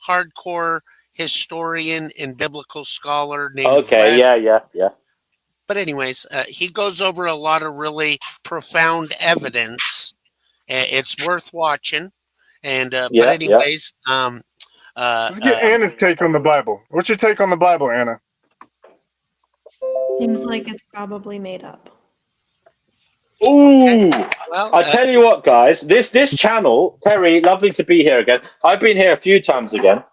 hardcore historian and biblical scholar named Wes. Yeah. But anyways, he goes over a lot of really profound evidence. It's worth watching. And but Yeah, yeah. anyways, Let's get Anna's take on the Bible. What's your take on the Bible, Anna? Seems like it's probably made up. Ooh. well, I tell you what, guys, this channel, Terry, lovely to be here again. I've been here a few times again.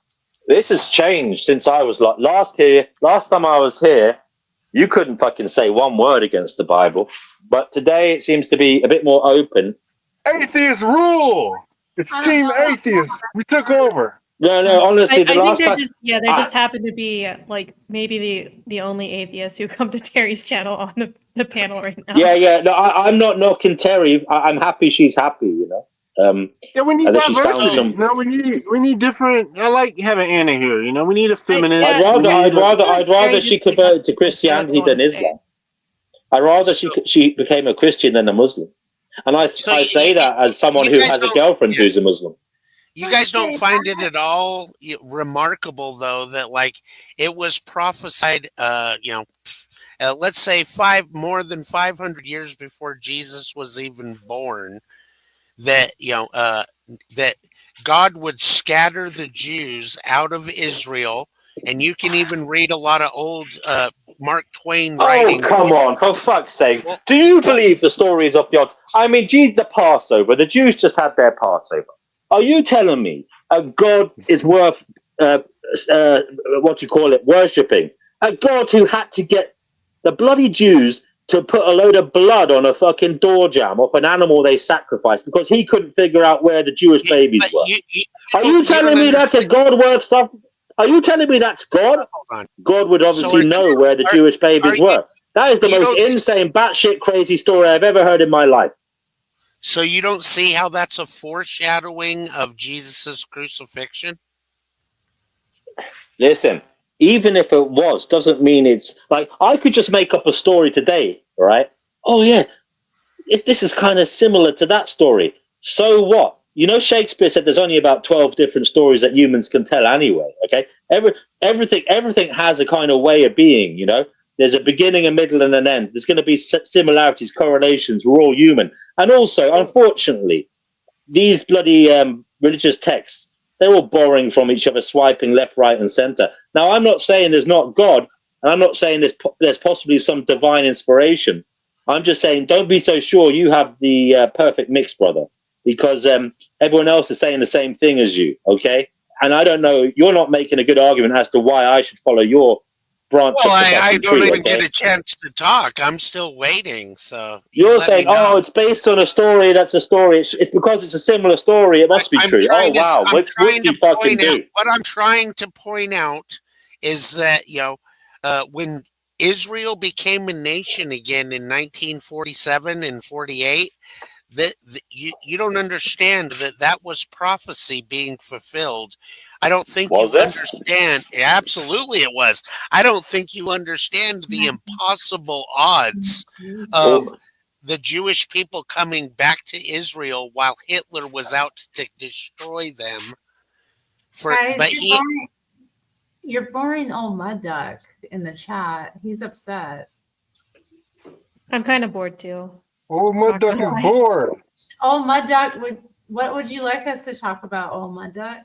This has changed since I was like last time I was here, you couldn't fucking say one word against the Bible. But today it seems to be a bit more open. Atheist rule. It's I don't Team know. Atheist. We took over. No, honestly, I the think last there time just happened to be like maybe the only atheists who come to Terry's channel on the panel right now. yeah. No, I'm not knocking Terry. I'm happy she's happy, you know. Yeah, we need I think she's found diversity. some. No, we need different. I like having Anna here. You know, we need a feminist. yeah, I'd rather Terry she just picked converted up to Christianity what I than wanted to say. Islam. I'd rather she became a Christian than a Muslim. And I say that as someone who guys has a don't- yeah. girlfriend who's a Muslim. You guys don't find it at all remarkable, though, that like it was prophesied, let's say more than 500 years before Jesus was even born, that that God would scatter the Jews out of Israel, and you can even read a lot of old Mark Twain Oh, writings. come on, for fuck's sake. Well, Do you believe the stories of the... I mean, geez, the Passover. The Jews just had their Passover. Are you telling me a God is worth, worshipping? A God who had to get the bloody Jews to put a load of blood on a fucking door jamb off an animal they sacrificed because he couldn't figure out where the Jewish babies were. Are you telling me that's a God worth something? Are you telling me that's God? Hold on. God would obviously know where the Jewish babies were. That is the most insane, batshit crazy story I've ever heard in my life. So you don't see how that's a foreshadowing of Jesus's crucifixion? Listen, even if it was, doesn't mean it's like I could just make up a story today, right? Oh yeah, this is kind of similar to that story. So what? You know, Shakespeare said there's only about 12 different stories that humans can tell anyway. Okay, everything has a kind of way of being. You know, there's a beginning, a middle, and an end. There's going to be similarities, correlations. We're all human, and also, unfortunately, these bloody religious texts, they're all borrowing from each other, swiping left, right, and center. Now, I'm not saying there's not God, and I'm not saying there's possibly some divine inspiration. I'm just saying don't be so sure you have the perfect mix, brother, because everyone else is saying the same thing as you, okay? And I don't know, you're not making a good argument as to why I should follow your branch Well, of the I fucking don't tree, even okay? get a chance to talk. I'm still waiting. So You're let saying, me know. oh, it's based on a story. That's a story. It's because it's a similar story. It must be I'm true. trying Oh, wow. I'm trying to Fucking point out. do. What I'm trying to point out is that when Israel became a nation again in 1947 and 48, that you don't understand that was prophecy being fulfilled. I don't think Was you it? understand. Absolutely, it was. I don't think you understand the impossible odds of Oh, the Jewish people coming back to Israel while Hitler was out to destroy them. Guys, you're boring old Mud Duck in the chat. He's upset. I'm kind of bored too. Old Mud Duck is bored. Old Mud Duck, what would you like us to talk about, Old Mud Duck?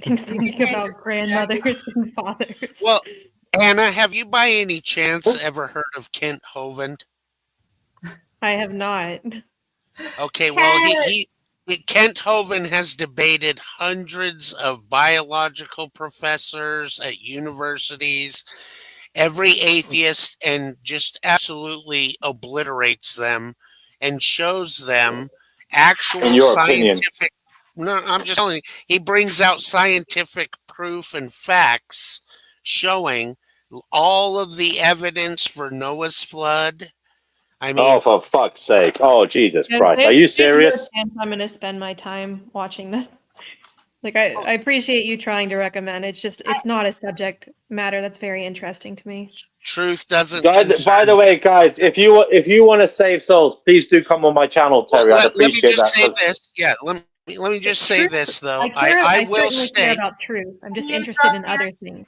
Think about grandmothers and fathers. Well, Anna, have you by any chance ever heard of Kent Hovind? I have not. Okay, well, Kent Hovind has debated hundreds of biological professors at universities, every atheist, and just absolutely obliterates them and shows them actual in your opinion. scientific. No, I'm just telling you, he brings out scientific proof and facts showing all of the evidence for Noah's flood. I mean, Oh, for fuck's sake. Oh, Jesus Yeah, Christ. Are you there's no serious? chance I'm going to spend my time watching this. Like, I appreciate you trying to recommend. It's just, it's not a subject matter that's very interesting to me. truth doesn't. Guys, by the way, guys, if you want to save souls, please do come on my channel, Terry. I'd Let me appreciate just that. say this. Yeah, let me just say this though. I I will certainly care say about truth. I'm just interested in other things.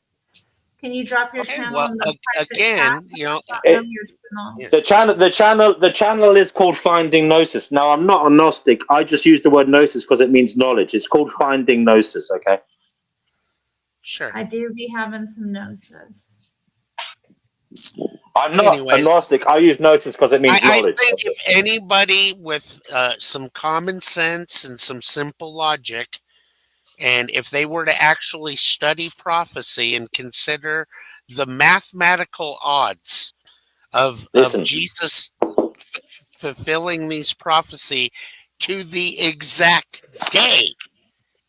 Can you drop your Okay, channel well, in the private again, chat? you know, It, Your channel. Yeah. the channel is called Finding Gnosis. Now, I'm not a Gnostic. I just use the word Gnosis because it means knowledge. It's called Finding Gnosis. Okay. Sure. I do be having some gnosis. I'm But not a anyways, Gnostic. I use Gnosis because it means I knowledge. think That's if it. anybody with some common sense and some simple logic, and if they were to actually study prophecy and consider the mathematical odds of Listen, Jesus fulfilling these prophecy to the exact day,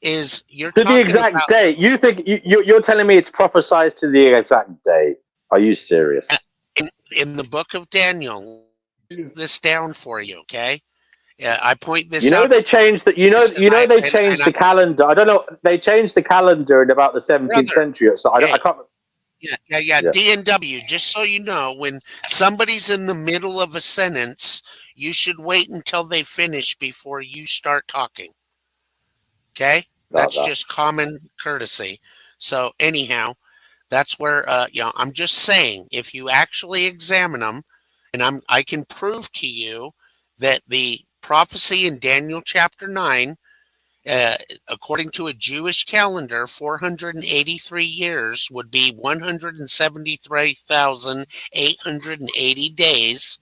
is you're to the talking exact about day. You think you're telling me it's prophesied to the exact day? Are you serious? in the book of Daniel. This down for you, okay? I point this You know out. they changed the, they changed the calendar. I don't know. They changed the calendar in about the 17th Brother, century. So I okay, can't. yeah. Yeah. D&W. Just so you know, when somebody's in the middle of a sentence, you should wait until they finish before you start talking. Okay, Got that's that. just common courtesy. So anyhow, that's where I'm just saying, if you actually examine them, and I can prove to you that the prophecy in Daniel chapter 9, uh, according to a Jewish calendar, 483 years would be 173,880 days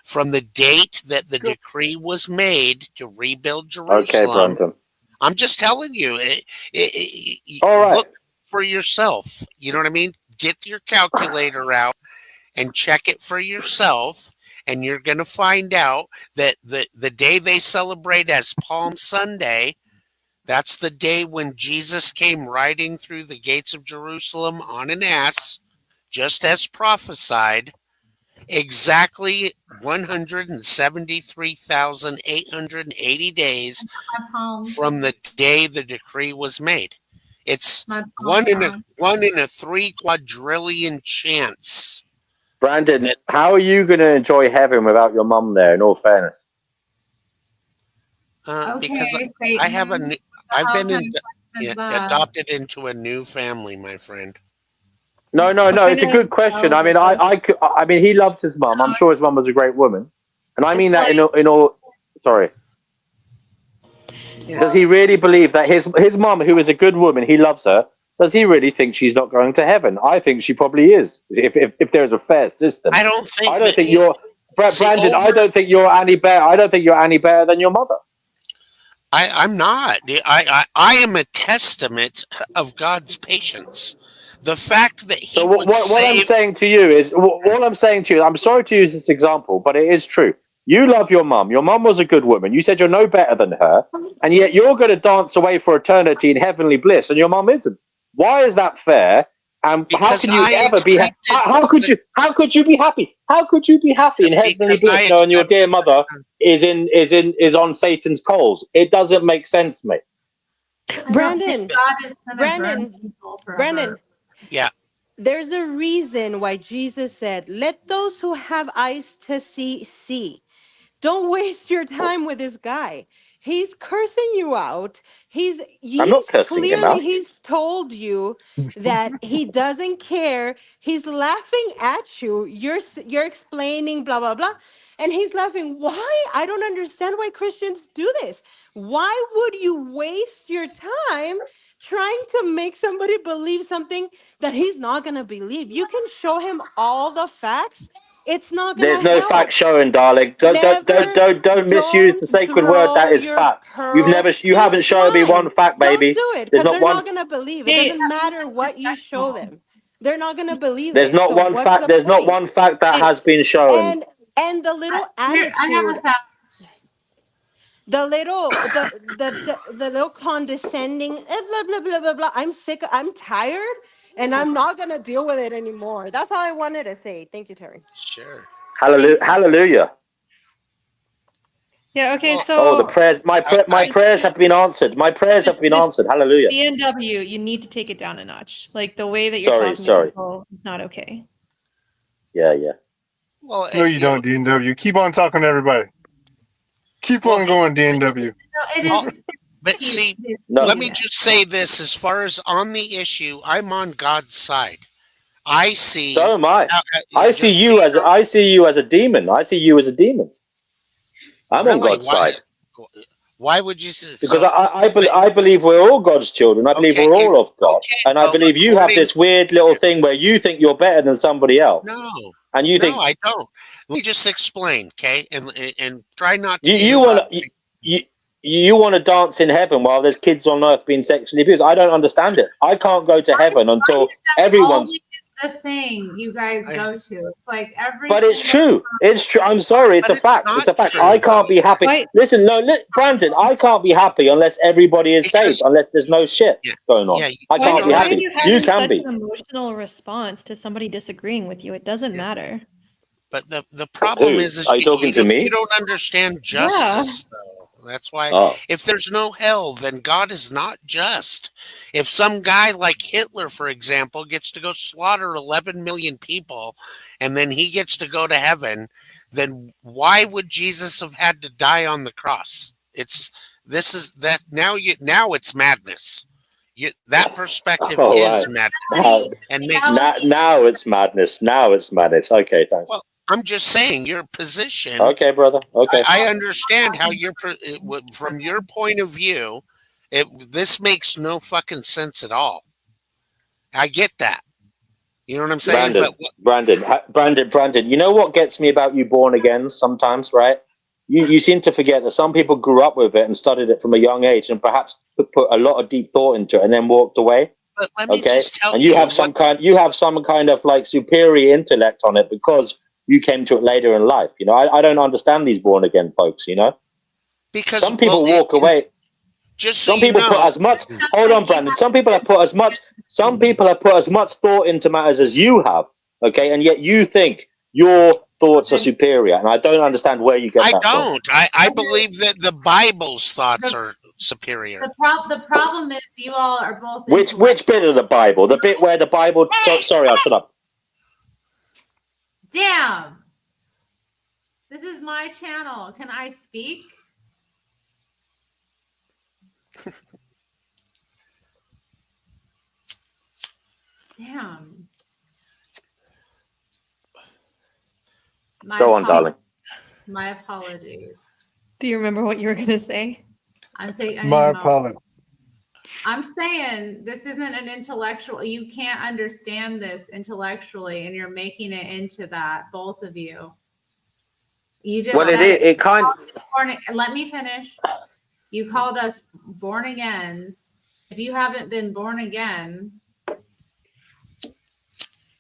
from the date that the decree was made to rebuild Okay, Jerusalem. Brandon. I'm just telling you, All right. look for yourself. You know what I mean? Get your calculator out and check it for yourself. And you're going to find out that the day they celebrate as Palm Sunday, that's the day when Jesus came riding through the gates of Jerusalem on an ass, just as prophesied, exactly 173,880 days My palms. from the day the decree was made. It's My one palms. in a 3 quadrillion chance. Brandon, That- how are you going to enjoy heaven without your mum there? In all fairness. Because Okay, I have Satan. I've How been kind of question is that? adopted into a new family, my friend. No. What It's a kind of good question. I spells mean, are those? I mean, he loves his mum. I'm sure his mum was a great woman, and I mean It's that like, in all. Sorry. Yeah. Does he really believe that his mum, who is a good woman, he loves her? Does he really think she's not going to heaven? I think she probably is. If there's a fair system, I don't I think don't that think you're see Brandon. I over. don't think you're any better. I don't think you're any better than your mother. I'm not. I am a testament of God's patience. The fact that So He would what I'm save. saying to you is, all I'm saying to you, I'm sorry to use this example, but it is true. You love your mum. Your mum was a good woman. You said you're no better than her, and yet you're going to dance away for eternity in heavenly bliss, and your mum isn't. Why is that fair? And how Because can you I ever be? accepted How could the you? How could you be happy? How could you be happy in heavenly because bliss I knowing your dear accepted. mother is on Satan's coals? It doesn't make sense, mate. I don't think Brandon, God is going to burn Brandon, people Brandon, forever. Yeah. there's a reason why Jesus said, "Let those who have eyes to see, see." Don't waste your time with this guy. He's cursing you out. I'm not He's cursing him clearly out. he's told you that he doesn't care. He's laughing at you. You're explaining blah blah blah. And he's laughing. Why? I don't understand why Christians do this. Why would you waste your time trying to make somebody believe something that he's not going to believe? You can show him all the facts. It's not going There's to no fact help. showing, darling. Never, Don't misuse the don't sacred word that throw is your fact. pearls You to haven't shown me swine. one fact, Don't baby. do it There's because not they're one. not going to believe. It Hey, doesn't matter what you show them. They're not going to believe There's it. not So one what's fact. the There's not one point? fact that hey, has been shown. And the little here, I have attitude, a fact. the little condescending, blah blah blah blah blah. I'm sick. I'm tired, and I'm not going to deal with it anymore. That's all I wanted to say. Thank you, Terry. Sure. Hallelujah. Thanks. Hallelujah. Yeah. Okay. Well, Oh, the So prayers. My I prayers have been answered. My prayers have been answered. Hallelujah. DNW, you need to take it down a notch. Like the way that you're Sorry. talking to Sorry. people is not okay. Yeah. well, No, you don't, D&W. Keep on talking to everybody. Keep well, on going, D&W. No, it oh, is but cute. see, No. let me just say this: as far as on the issue, I'm on God's side. I see. So am I. I see just so you as know, I see you as a demon. I see you as a demon. I'm on really, God's side why would you say because so? I believe we're all God's children. I believe Okay, we're all of God, okay. and I Well, believe you have this weird little thing where you think you're better than somebody else, no, and you no, think I don't. Let me just explain, okay? And try not to you want interrupt. you want to dance in heaven while there's kids on earth being sexually abused. I don't understand it. I can't go to heaven Why until is that everyone's. always the thing you guys go to? It's like every But it's single true. It's true. I'm sorry. It's But a it's fact. not It's a fact. I true, can't though. be happy. Why? Listen, no, Brandon, I can't be happy unless everybody is Because saved, unless there's no shit yeah, going on. yeah, I Why, can't be don't why are happy. you You having can such be. an emotional response to somebody disagreeing with you? It doesn't Yeah. matter. But the problem Who? is Are you talking to you me? don't understand Yeah. justice, though. That's why Oh. if there's no hell, then God is not just. If some guy like Hitler, for example, gets to go slaughter 11 million people, and then he gets to go to heaven, then why would Jesus have had to die on the cross? Now it's madness. That perspective All is right. madness Now, and makes now it's madness. Now it's madness. Okay, thanks. well. I'm just saying your position. Okay, brother. Okay. I understand how from your point of view, this makes no fucking sense at all. I get that. You know what I'm saying? Brandon. You know what gets me about you born again sometimes, right? You seem to forget that some people grew up with it and studied it from a young age and perhaps put a lot of deep thought into it and then walked away. But let me Okay, just tell and you you have some kind of like superior intellect on it because you came to it later in life. You know, I don't understand these born again folks. You know, because some people walk away. just so Some you people put know, as much. Hold on, Brandon. Some people have put as much. Some people have put as much thought into matters as you have. Okay, and yet you think your thoughts are superior, and I don't understand where you get I that from. don't. I believe that the Bible's thoughts are superior. The problem is you all are both Which bit of the Bible? The bit where the Bible. Sorry, I'll shut up. Damn. This is my channel. Can I speak? Damn. Go on, darling. My apologies. Do you remember what you were gonna say? I'm saying My apologies. I'm saying this isn't an intellectual. You can't understand this intellectually, and you're making it into that. Both of you. You just said It kind. Let me finish. You called us born agains. If you haven't been born again,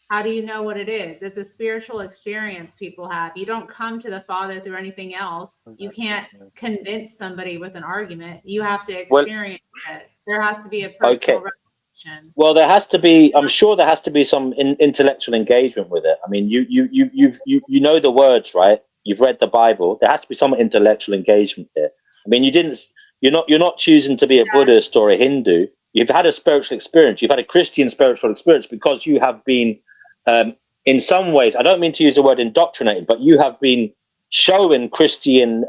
how do you know what it is? It's a spiritual experience people have. You don't come to the Father through anything else. You can't convince somebody with an argument. You have to experience it. There has to be a personal revelation. Well, there has to be. I'm sure there has to be some intellectual engagement with it. I mean, you know the words, right? You've read the Bible. There has to be some intellectual engagement there. I mean, You're not choosing to be a Buddhist or a Hindu. You've had a spiritual experience. You've had a Christian spiritual experience because you have been, in some ways, I don't mean to use the word indoctrinated, but you have been shown Christian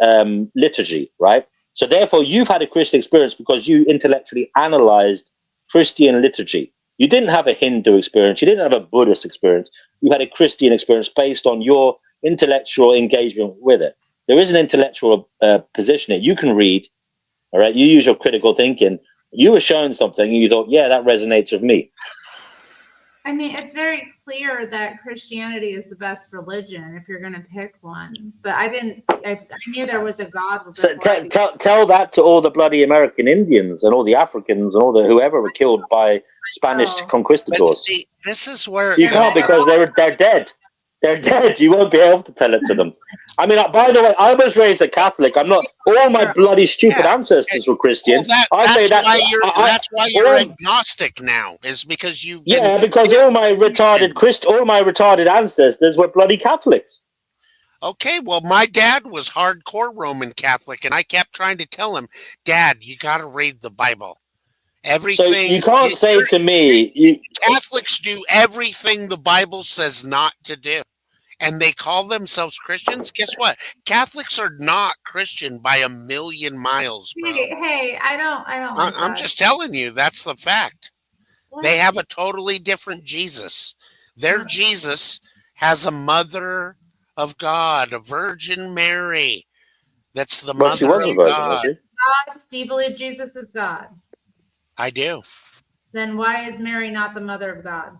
liturgy, right? So therefore, you've had a Christian experience because you intellectually analyzed Christian liturgy. You didn't have a Hindu experience. You didn't have a Buddhist experience. You had a Christian experience based on your intellectual engagement with it. There is an intellectual position here. You can read, all right? You use your critical thinking. You were shown something and you thought, yeah, that resonates with me. I mean, it's very clear that Christianity is the best religion if you're going to pick one. But I knew there was a God. So tell that to all the bloody American Indians and all the Africans and all the whoever were killed by Spanish conquistadors. See, this is where you can't because they're dead. They're dead. You won't be able to tell it to them. I mean, by the way, I was raised a Catholic. I'm not. All my bloody stupid ancestors were Christians. That's why you're agnostic now. Is because you. Yeah, because all my retarded ancestors were bloody Catholics. Okay, well, my dad was hardcore Roman Catholic, and I kept trying to tell him, Dad, you got to read the Bible. Everything. So you can't say to me, Catholics do everything the Bible says not to do. And they call themselves Christians. Guess what? Catholics are not Christian by a million miles, bro. Hey, I don't. I'm just telling you, that's the fact. What? They have a totally different Jesus. Their Jesus has a mother of God, a Virgin Mary. That's the Well, she mother was a of virgin, God. wasn't God? Do you believe Jesus is God? I do. Then why is Mary not the mother of God?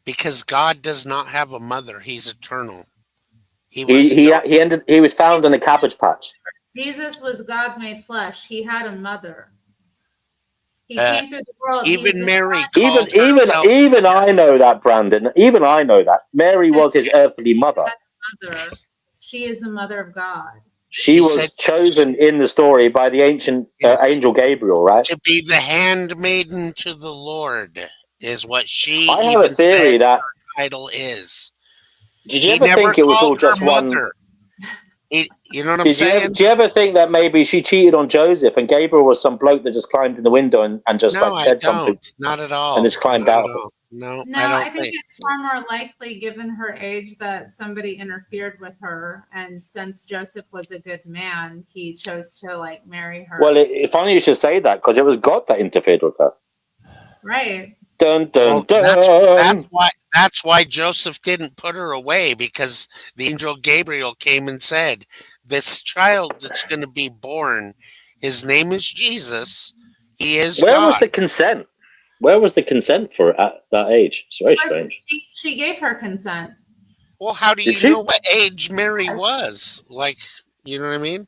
Because God does not have a mother. He's eternal. He he? was no. He was found in a cabbage patch. Jesus was God made flesh. He had a mother. He Uh, came through the world. He's even the Mary Even called even herself. even I know that, Brandon. Even I know that Mary was his earthly mother. mother. She is the mother of God. She She was said chosen in the story by the ancient yes, angel Gabriel, right? to be the handmaiden to the Lord is what she I have a even theory said that. her title is. Did you He ever never think it was all called her just one? mother. You know what I'm Did you ever? saying? Do you ever think that maybe she cheated on Joseph and Gabriel was some bloke that just climbed in the window and just No, like I said something don't. Not at and all. just climbed Not at out? all. No, No, I don't I think think. it's far more likely, given her age, that somebody interfered with her. And since Joseph was a good man, he chose to like marry her. Well, funny you should say that because it was God that interfered with her. Right. Dun dun Well, dun. that's why Joseph didn't put her away, because the angel Gabriel came and said, "This child that's going to be born, his name is Jesus. He is Where was God." the consent? Where was the consent for it at that age? It's very strange. She gave her consent. Well, how do Did you she? know what age Mary was? Like, you know what I mean?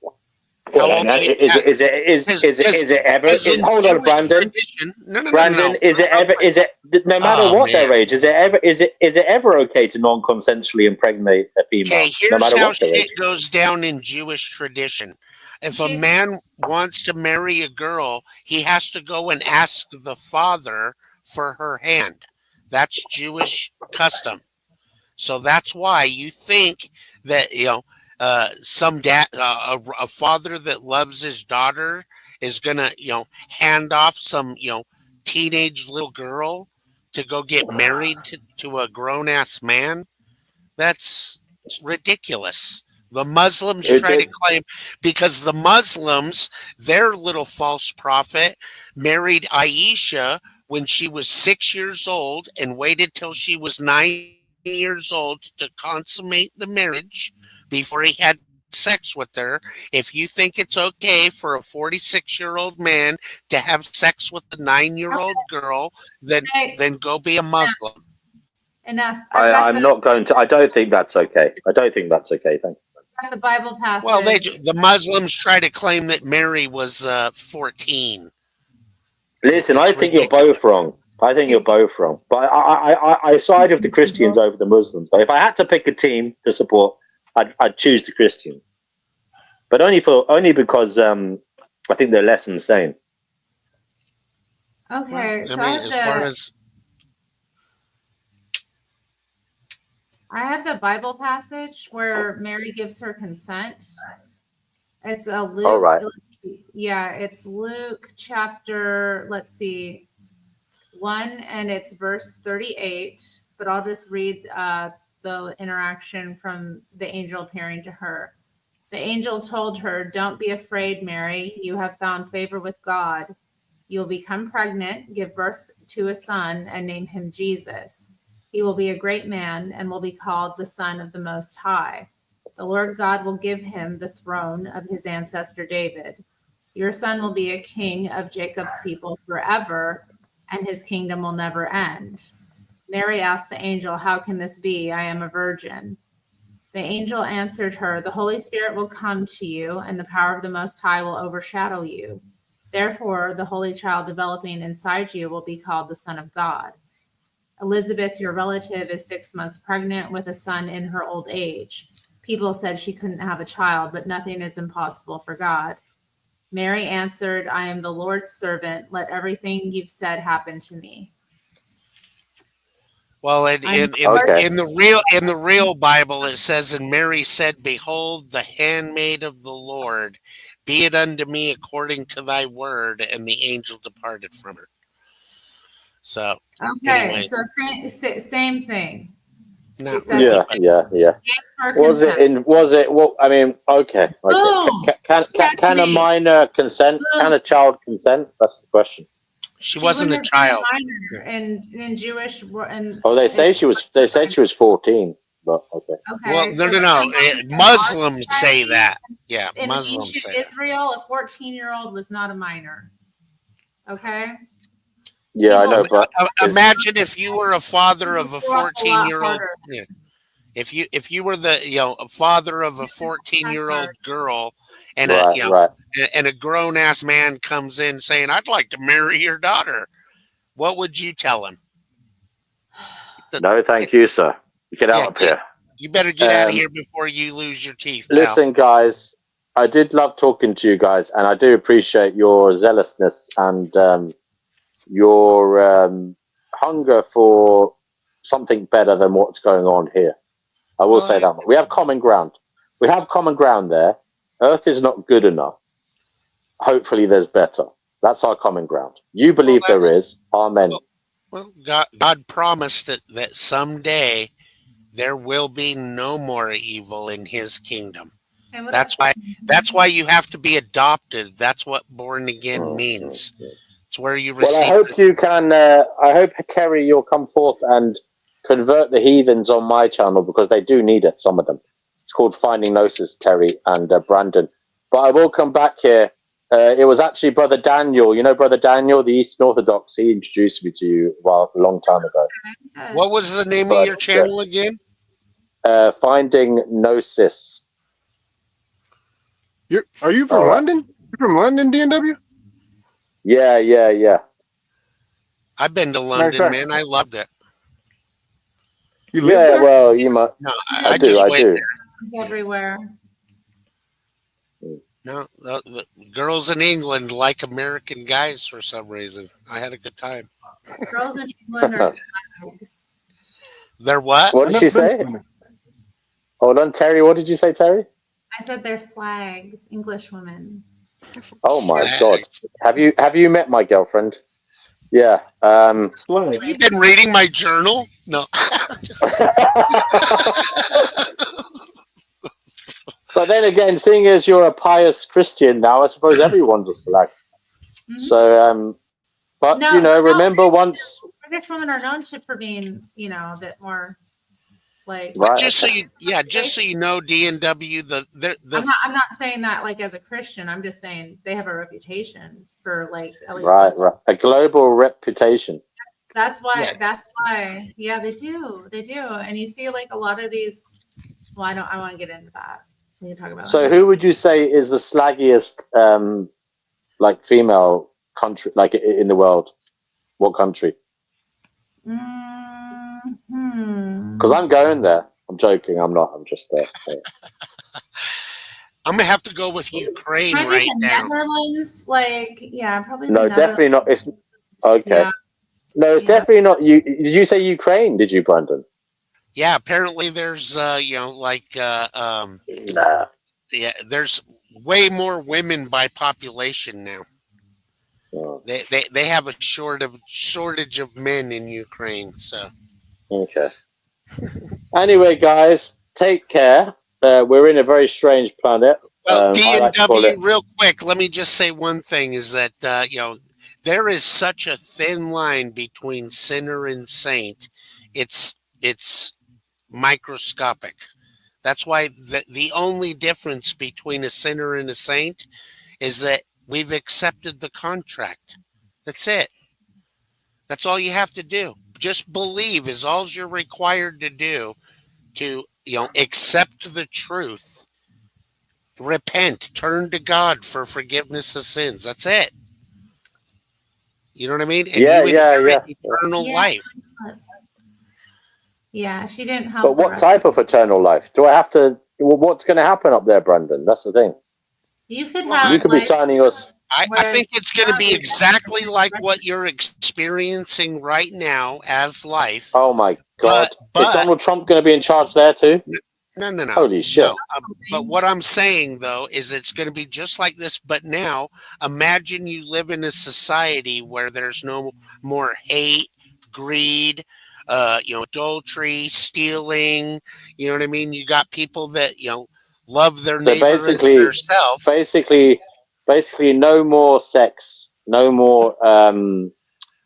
How Well, I old know. do you? Is it ever? Because in Hold on, Jewish Brandon. tradition, no. Brandon, is it Real ever? quick. Is it no matter Oh what man. their age? Is it ever? Is it ever okay to non-consensually impregnate a female, Okay, no here's matter how what their age? shit goes down in Jewish tradition. If a She's man wants to marry a girl, he has to go and ask the father for her hand. That's Jewish custom. So that's why you think that some dad, a father that loves his daughter is gonna hand off some teenage little girl to go get married to a grown ass man. That's ridiculous. The Muslims It try to did. claim, because the Muslims, their little false prophet, married Aisha when she was 6 years old and waited till she was 9 years old to consummate the marriage before he had sex with her. If you think it's okay for a 46-year-old man to have sex with a 9-year-old girl, then go be a Muslim. enough. I've got I'm not going to. I don't think that's okay. I don't think that's okay. Thank you. the Bible passage. Well, the Muslims try to claim that Mary was 14. Listen, I It's think you're ridiculous. both wrong. I think you're both wrong. But I side with the Christians over the Muslims. But if I had to pick a team to support, I'd choose the Christians. But only because I think they're less insane. Okay, Well, so I mean, as far as I have the Bible passage where Mary gives her consent. It's a Luke. All right. Yeah, it's Luke chapter, let's see, 1, and it's verse 38. But I'll just read the interaction from the angel appearing to her. The angel told her, "Don't be afraid, Mary. You have found favor with God. You will become pregnant, give birth to a son, and name him Jesus. He will be a great man and will be called the Son of the Most High. The Lord God will give him the throne of his ancestor David. Your son will be a king of Jacob's people forever, and his kingdom will never end." Mary asked the angel, "How can this be? I am a virgin." The angel answered her, "The Holy Spirit will come to you, and the power of the Most High will overshadow you. Therefore, the Holy Child developing inside you will be called the Son of God. Elizabeth, your relative, is 6 months pregnant with a son in her old age. People said she couldn't have a child, but nothing is impossible for God." Mary answered, "I am the Lord's servant. Let everything you've said happen to me." well, Okay. in the real Bible, it says, "And Mary said, Behold, the handmaid of the Lord, be it unto me according to thy word." And the angel departed from her. So, Okay, anyway, so same thing. She not said really. Yeah. gave her Was it consent. in? Was it? Well, I mean, okay. Boom. Can a minor consent? Boom. Can a child consent? That's the question. She wasn't a wouldn't have been child. minor in Jewish and Oh, they said she was 14, but okay. okay. Well, no, so no, no. in our Muslims say society, that. Yeah, in Muslims ancient say that. Israel, a 14-year-old was not a minor. Okay. Yeah, I know, People- but Imagine if you were a father of a grew up a lot 14-year-old. harder. Yeah. If you were the a father of a 14-year-old girl and right. and a grown ass man comes in saying, "I'd like to marry your daughter," what would you tell him? No, thank you, sir. Get out of here. You better get out of here before you lose your teeth, pal. Listen, guys, I did love talking to you guys, and I do appreciate your zealousness and your hunger for something better than what's going on here. I will say that. We have common ground. We have common ground there. Earth is not good enough. Hopefully there's better. That's our common ground. You believe there is. Amen. Well, God promised that someday there will be no more evil in His kingdom. That's why you have to be adopted. That's what born again means. It's where you receive. Well, I hope you can. I hope, Terry, you'll come forth and convert the heathens on my channel, because they do need it. Some of them. It's called Finding Gnosis, Terry and Brandon. But I will come back here. It was actually Brother Daniel. You know Brother Daniel, the Eastern Orthodox. He introduced me to you a long time ago. What was the name of your channel again? Finding Gnosis. Are you from London? You're from London, DNW? Yeah. I've been to London, man. I loved it. You live there? Well, you might. No, I do. Everywhere. No, the girls in England like American guys for some reason. I had a good time. Girls in England are slags. They're what? What did she say? Hold on, Terry. What did you say, Terry? I said they're slags, English women. Oh my God! Have you met my girlfriend? Yeah. Have you been reading my journal? No. But then again, seeing as you're a pious Christian now, I suppose everyone's a slag. Mm-hmm. So, but remember once British women are known for being, a bit more like. Right. Just so you know, DNW, I'm not saying that like as a Christian. I'm just saying they have a reputation for like at least right, a global reputation. That's why. Yeah, they do, and you see like a lot of these. Well, I want to get into that. We can talk about. So, who would you say is the slaggiest, like female country, like in the world? What country? Because I'm going there. I'm joking. I'm not. I'm just there. I'm gonna have to go with Ukraine right now. Netherlands, probably. No, definitely not. It's okay. Yeah. No, it's definitely not. You did you say Ukraine? Did you, Brandon? Yeah, apparently there's there's way more women by population now. Oh. They have a shortage of men in Ukraine. So okay. Anyway, guys, take care. We're in a very strange planet. Well, DNW, real quick, let me just say one thing: is that there is such a thin line between sinner and saint. It's microscopic. That's why the only difference between a sinner and a saint is that we've accepted the contract. That's it. That's all you have to do. Just believe is all you're required to do to accept the truth. Repent, turn to God for forgiveness of sins. That's it. You know what I mean? And eternal life. Yeah, she didn't help. But what type of eternal life? Do I have to? What's going to happen up there, Brandon? That's the thing. You could have. You could be signing us. I think it's going to be exactly like what you're experiencing right now as life. Oh my God! Is Donald Trump going to be in charge there too? No. Holy shit! No. But what I'm saying though is it's going to be just like this. But now, imagine you live in a society where there's no more hate, greed. Adultery, stealing, you know what I mean? You got people that, love their neighbor as theirself. Basically no more sex, no more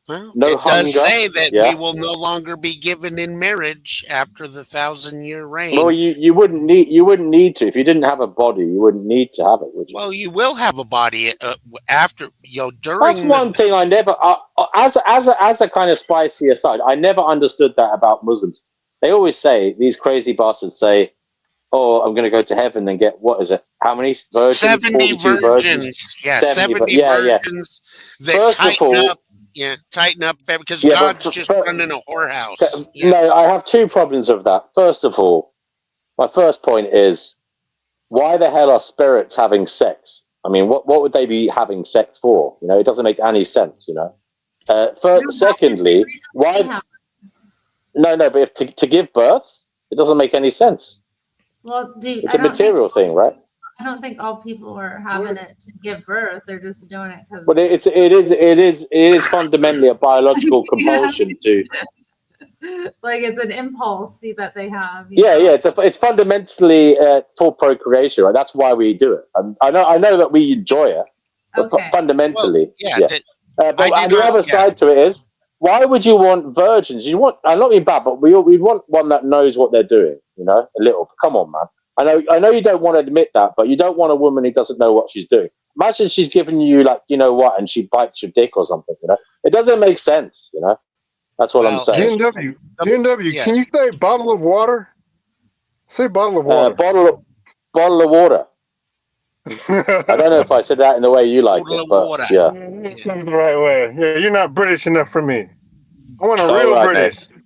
Well, No it does hunger. say that Yeah. we will no longer be given in marriage after the 1,000-year reign. Well, you wouldn't need to if you didn't have a body. You wouldn't need to have it, would you? Well, you will have a body after, That's during one thing I never, as a kind of spicy aside, I never understood that about Muslims. They always say, these crazy bastards say, "Oh, I'm going to go to heaven and get what is it? How many virgins? 70 42 virgins. Yeah, 70 70 yeah. virgins that First of tighten all, up. Yeah, tighten up because yeah, God's just running a whorehouse. Yeah. no, I have two problems of that. First of all, my first point is, why the hell are spirits having sex? I mean, what would they be having sex for? You know, it doesn't make any sense. You know. Secondly, why? No, but if to give birth, it doesn't make any sense. Well, It's a material thing, right? I don't think all people are having it to give birth. They're just doing it because. But it is fundamentally a biological compulsion to. Like it's an impulse that they have. Yeah, it's fundamentally for procreation, right? That's why we do it. And I know that we enjoy it, but fundamentally, But the other side to it is, why would you want virgins? You want, I'm not being bad, but we want one that knows what they're doing. You know, a little. Come on, man. I know you don't want to admit that, but you don't want a woman who doesn't know what she's doing. Imagine she's giving you, like, you know what, and she bites your dick or something. You know, it doesn't make sense. You know, that's what I'm saying. GNW, can you say bottle of water? Say bottle of water. Bottle of water. I don't know if I said that in the way you like it, but yeah. That's the right way. Yeah, you're not British enough for me. I want a All real right, British. mate.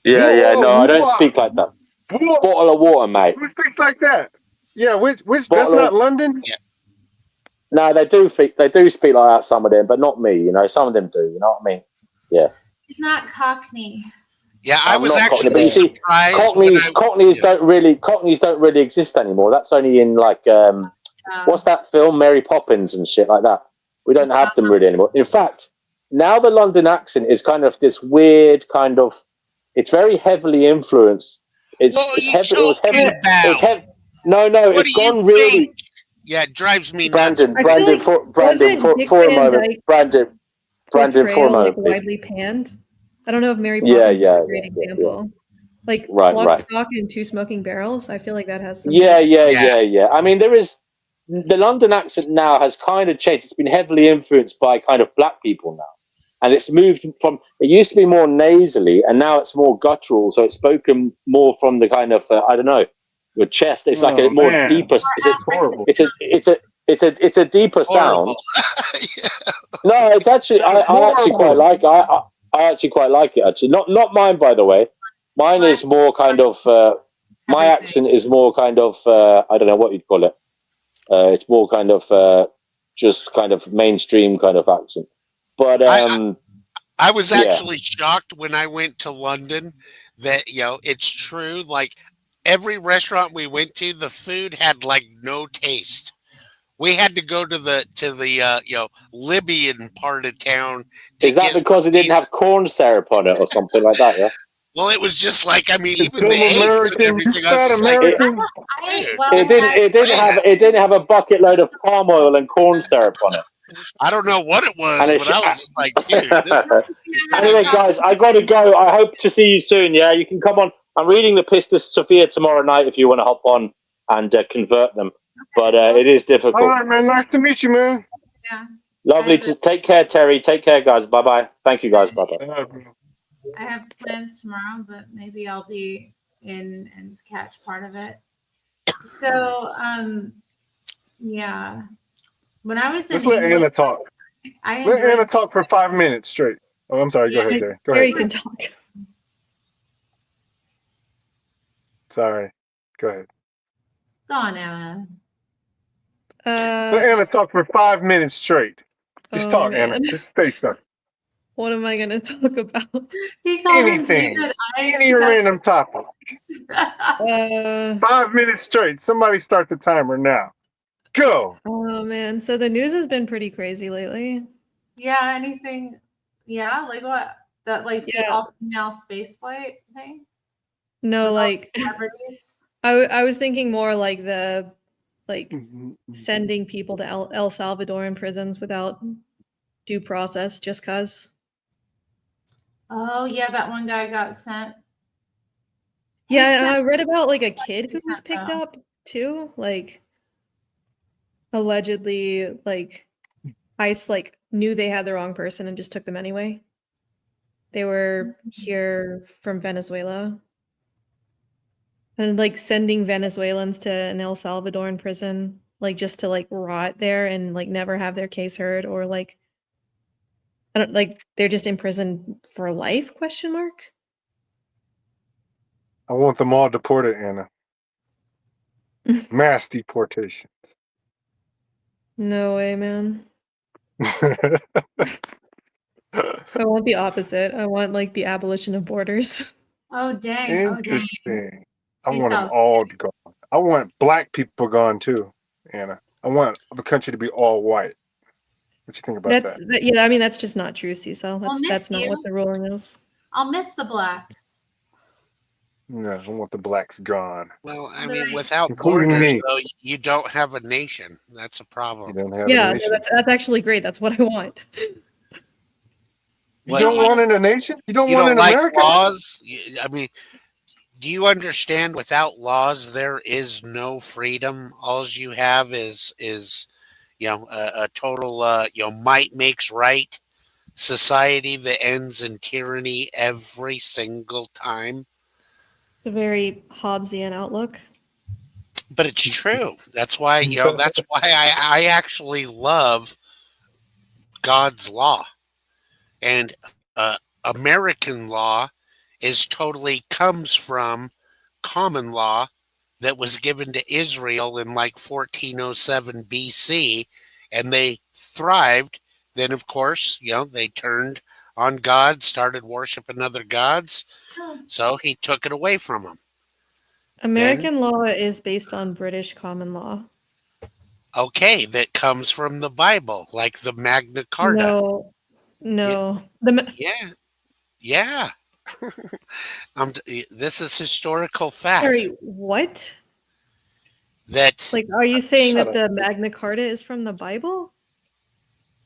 Yeah, no, I don't speak like that. Bottle of water, mate. Who speaks like that? Yeah, which that's not London? Yeah. No, they do speak like that, some of them, but not me, you know. Some of them do, you know what I mean? Yeah. He's not Cockney. Yeah, I was actually Cockney, surprised. Cockneys don't really exist anymore. That's only in like what's that film, Mary Poppins and shit like that. We don't have them really anymore. In fact, now the London accent is kind of this weird kind of. It's very heavily influenced. It's heavy. No, it's gone really. Yeah, it drives me nuts. Brandon, for a moment. Brandon, for a moment, please. Widely panned. I don't know if Mary Poppins is a great example. Like Lock, Stock, and Two Smoking Barrels. I feel like that has some. Yeah. I mean, the London accent now has kind of changed. It's been heavily influenced by kind of black people now. And it's moved from, it used to be more nasally, and now it's more guttural. So it's spoken more from the kind of, I don't know, your chest. It's like a more deeper. It's a deeper sound. No, it's actually, I actually quite like it. I actually quite like it. Actually, not mine, by the way. Mine is more kind of. My accent is more kind of. I don't know what you'd call it. It's more kind of just kind of mainstream kind of accent. But I was actually shocked when I went to London that, it's true. Like every restaurant we went to, the food had like no taste. We had to go to the Libyan part of town. Is that because it didn't have corn syrup on it or something like that? Yeah. Well, it was just like, I mean, even the eggs and everything. I was just like, it didn't have a bucket load of palm oil and corn syrup on it. I don't know what it was, but I was just like, dude. Anyway, guys, I got to go. I hope to see you soon. Yeah, you can come on. I'm reading the Pistis Sophia tomorrow night if you want to hop on and convert them. But it is difficult. All right, man. Nice to meet you, man. Yeah. Lovely to take care, Terry. Take care, guys. Bye bye. Thank you, guys. Bye bye. I have plans tomorrow, but maybe I'll be in and catch part of it. So, yeah. When I was in Let's let Anna talk. Let Anna talk for 5 minutes straight. Oh, I'm sorry. Go ahead, Terry. Go ahead. Can talk. Sorry. Go ahead. Go on, Anna. Let Anna talk for 5 minutes straight. Just talk, man. Anna. Just stay stuck. What am I going to talk about? He calls anything. Any random topic. 5 minutes straight. Somebody start the timer now. Go. Oh man, so the news has been pretty crazy lately. Yeah, anything? Yeah, like what? That the all-female space flight thing? No, like celebrities. I was thinking more like the sending people to El Salvador in prisons without due process just cause. Oh yeah, that one guy got sent. Yeah, Makes and I sense. read about like a kid who was Sent, picked though. up too, like allegedly like ICE like knew they had the wrong person and just took them anyway. They were here from Venezuela. And like sending Venezuelans to an El Salvadoran prison, like just to like rot there and like never have their case heard, or like I don't like they're just in prison for life, question mark? I want them all deported, Anna. Mass deportation. No way, man. I want the opposite. I want like the abolition of borders. Oh dang! Oh dang! Interesting. I want them Seesaw's all gone. I want black people gone too, Anna. I want the country to be all white. What you think about that? Yeah, I mean that's just not true, Cecil. I'll miss That's not what you. the ruling is. I'll miss the blacks. No, I want the blacks gone, Well, I Right. mean, without including borders, me. though, you don't have a nation. That's a You problem. don't have a Yeah, no, nation. that's actually great. That's what I want. You What, don't want a nation? You don't you want don't an like America? laws? I mean, do you understand? Without laws, there is no freedom. All you have is a total might makes right society that ends in tyranny every single time. It's a very Hobbesian outlook. But it's true. That's why that's why I actually love God's law. And American law is totally comes from common law that was given to Israel in like 1407 BC, and they thrived. Then, of course, they turned on God, started worshiping other gods, so he took it away from them. American law is based on British common law. Okay, that comes from the Bible, like the Magna Carta. No, Yeah, no. yeah, yeah. This is historical fact Sorry, what? that Like, are you saying Shut that up. the Magna Carta is from the Bible?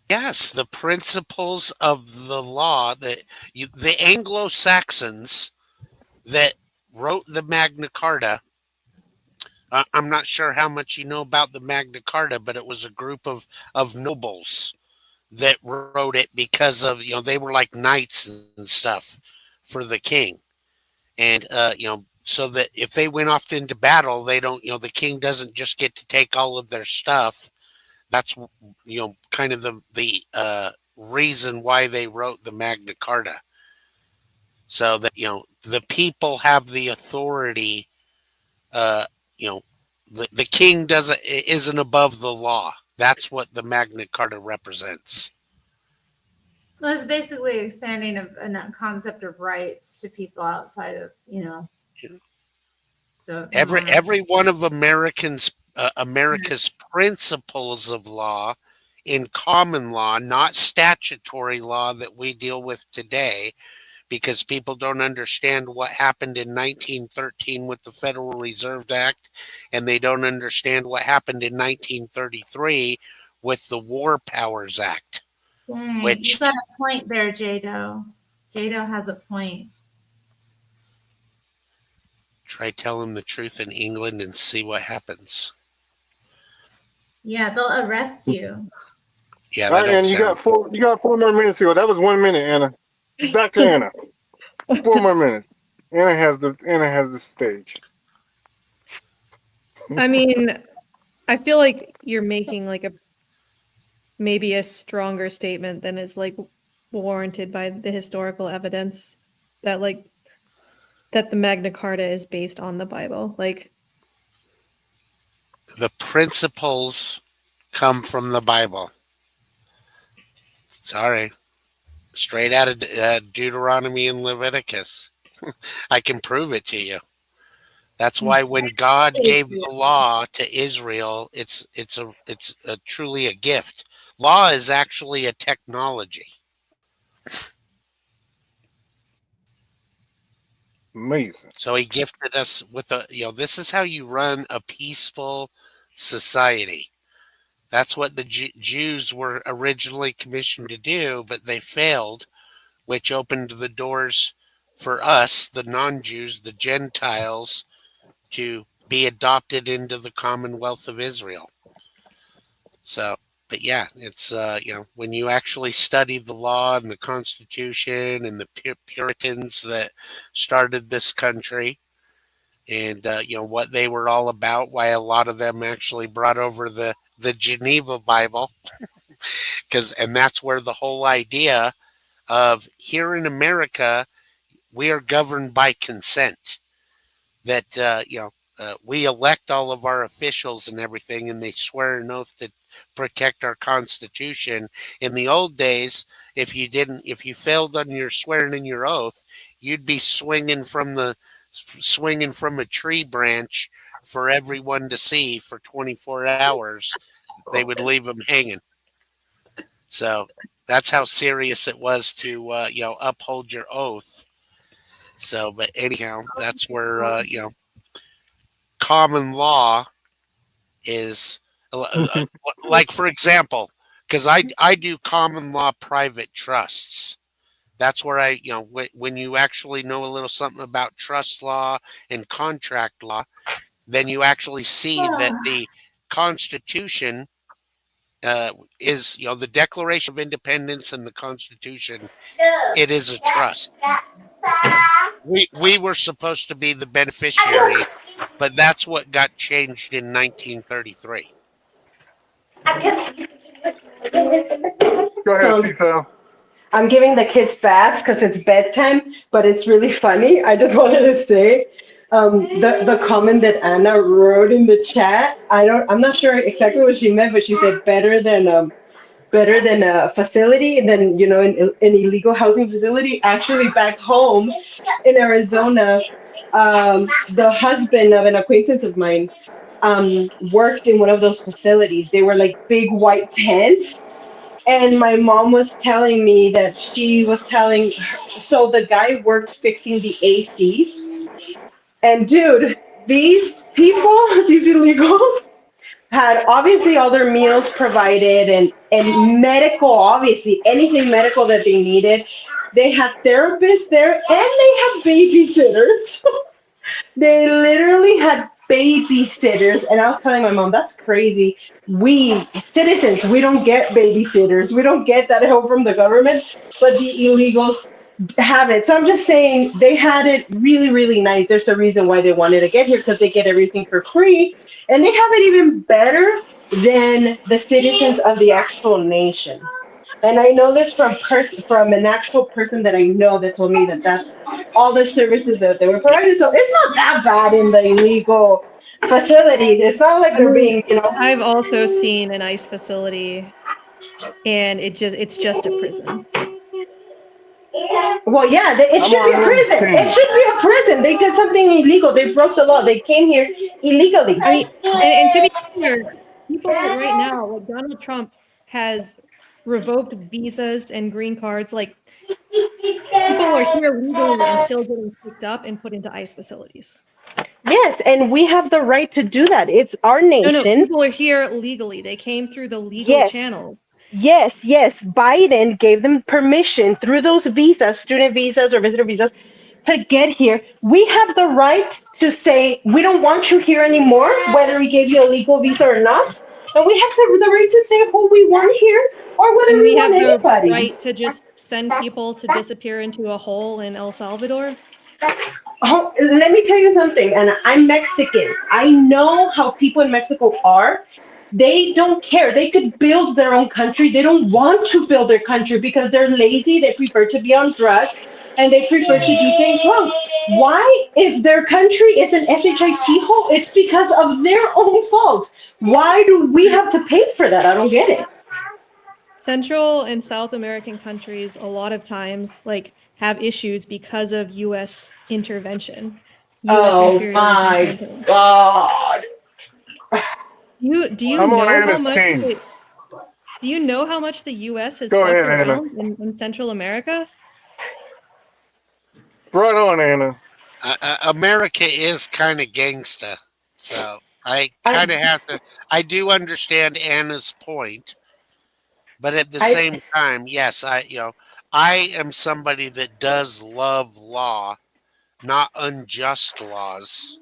yes, the principles of the law that the Anglo-Saxons that wrote the Magna Carta. I'm not sure how much you know about the Magna Carta, but it was a group of nobles that wrote it because of they were like knights and stuff for the king, and so that if they went off into battle, they don't the king doesn't just get to take all of their stuff. That's kind of the reason why they wrote the Magna Carta, so that the people have the authority. Uh, you know, the king isn't above the law. That's what the Magna Carta represents. So it's basically expanding a concept of rights to people outside of the monarchy. Every one of America's principles of law in common law, not statutory law that we deal with today, because people don't understand what happened in 1913 with the Federal Reserve Act, and they don't understand what happened in 1933 with the War Powers Act. Dang, Which you got a point there, Jado. Jado has a point. try telling the truth in England and see what happens. Yeah, they'll arrest you. Yeah, All that right, don't Anna, you sound. got 4 more minutes to go. That was 1 minute, Anna. Back to Anna. 4 more minutes. Anna has the stage. I mean, I feel like you're making like maybe a stronger statement than is like warranted by the historical evidence that that the Magna Carta is based on the Bible. Like, The principles come from the Bible. Sorry. Straight out of Deuteronomy and Leviticus. I can prove it to you. That's why when God gave the law to Israel, it's truly a gift. Law is actually a technology. Amazing. So he gifted us with this is how you run a peaceful society. That's what the Jews were originally commissioned to do, but they failed which opened the doors for us, the non-Jews, the Gentiles, to be adopted into the Commonwealth of Israel. So, but yeah, it's when you actually study the law and the Constitution and the Puritans that started this country, and what they were all about, why a lot of them actually brought over the Geneva Bible, and that's where the whole idea of here in America we are governed by consent. That we elect all of our officials and everything, and they swear an oath to protect our Constitution. In the old days, if you failed on your swearing in your oath, you'd be swinging from a tree branch for everyone to see for 24 hours. They would leave them hanging. So that's how serious it was to uphold your oath. So, but anyhow, that's where common law is like, for example, because I do common law private trusts. That's where when you actually know a little something about trust law and contract law, then you actually see that the Constitution is, the Declaration of Independence and the Constitution, it is a trust. We were supposed to be the beneficiary, but that's what got changed in 1933. Go ahead, So Tito. I'm giving the kids baths because it's bedtime, but it's really funny. I just wanted to say the comment that Anna wrote in the chat. I'm not sure exactly what she meant, but she said better than a facility, than an illegal housing facility. Actually, back home in Arizona, the husband of an acquaintance of mine worked in one of those facilities. They were like big white tents. And my mom was telling me that she was telling her, so the guy worked fixing the ACs. And dude, these people, these illegals, had obviously all their meals provided, and medical, obviously anything medical that they needed. They had therapists there, and they had babysitters. They literally had babysitters, and I was telling my mom, that's crazy. We citizens, we don't get babysitters. We don't get that help from the government, but the illegals have it. So I'm just saying they had it really, really nice. There's a reason why they wanted to get here, because they get everything for free, and they have it even better than the citizens of the actual nation. And I know this from an actual person that I know that told me that that's all the services that they were provided. So it's not that bad in the illegal facilities. It's not like I they're mean, being, I've also seen an ICE facility, and it's just a prison. Well, yeah, it I'm should be a on prison. team. It should be a prison. They did something illegal. They broke the law. They came here illegally. I mean, and to be clear, people right now, like Donald Trump has revoked visas and green cards. Like, people are here legally and still getting picked up and put into ICE facilities. Yes, and we have the right to do that. It's our No, nation. people are here legally. They came through the legal Yes. channel. Yes, yes. Biden gave them permission through those visas, student visas or visitor visas, to get here. We have the right to say we don't want you here anymore, whether we gave you a legal visa or not. And we have the right to say who we want here, or whether And we we have want the anybody. right to just send people to disappear into a hole in El Salvador. Oh, let me tell you something, and I'm Mexican. I know how people in Mexico are. They don't care. They could build their own country. They don't want to build their country because they're lazy. They prefer to be on drugs, and they prefer to do things wrong. Why? If their country is an SHIT hole, it's because of their own fault. Why do we have to pay for that? I don't get it. Central and South American countries a lot of times have issues because of US intervention. US Oh imperial my intervention. God. Do you I'm on know how Anna's much team. do you know how much the US has Go fucked ahead, Anna. around in Central America? Right on, Anna. America is kind of gangsta, so I kind of have to. I do understand Anna's point, but at the I same time, yes, I am somebody that does love law, not unjust laws,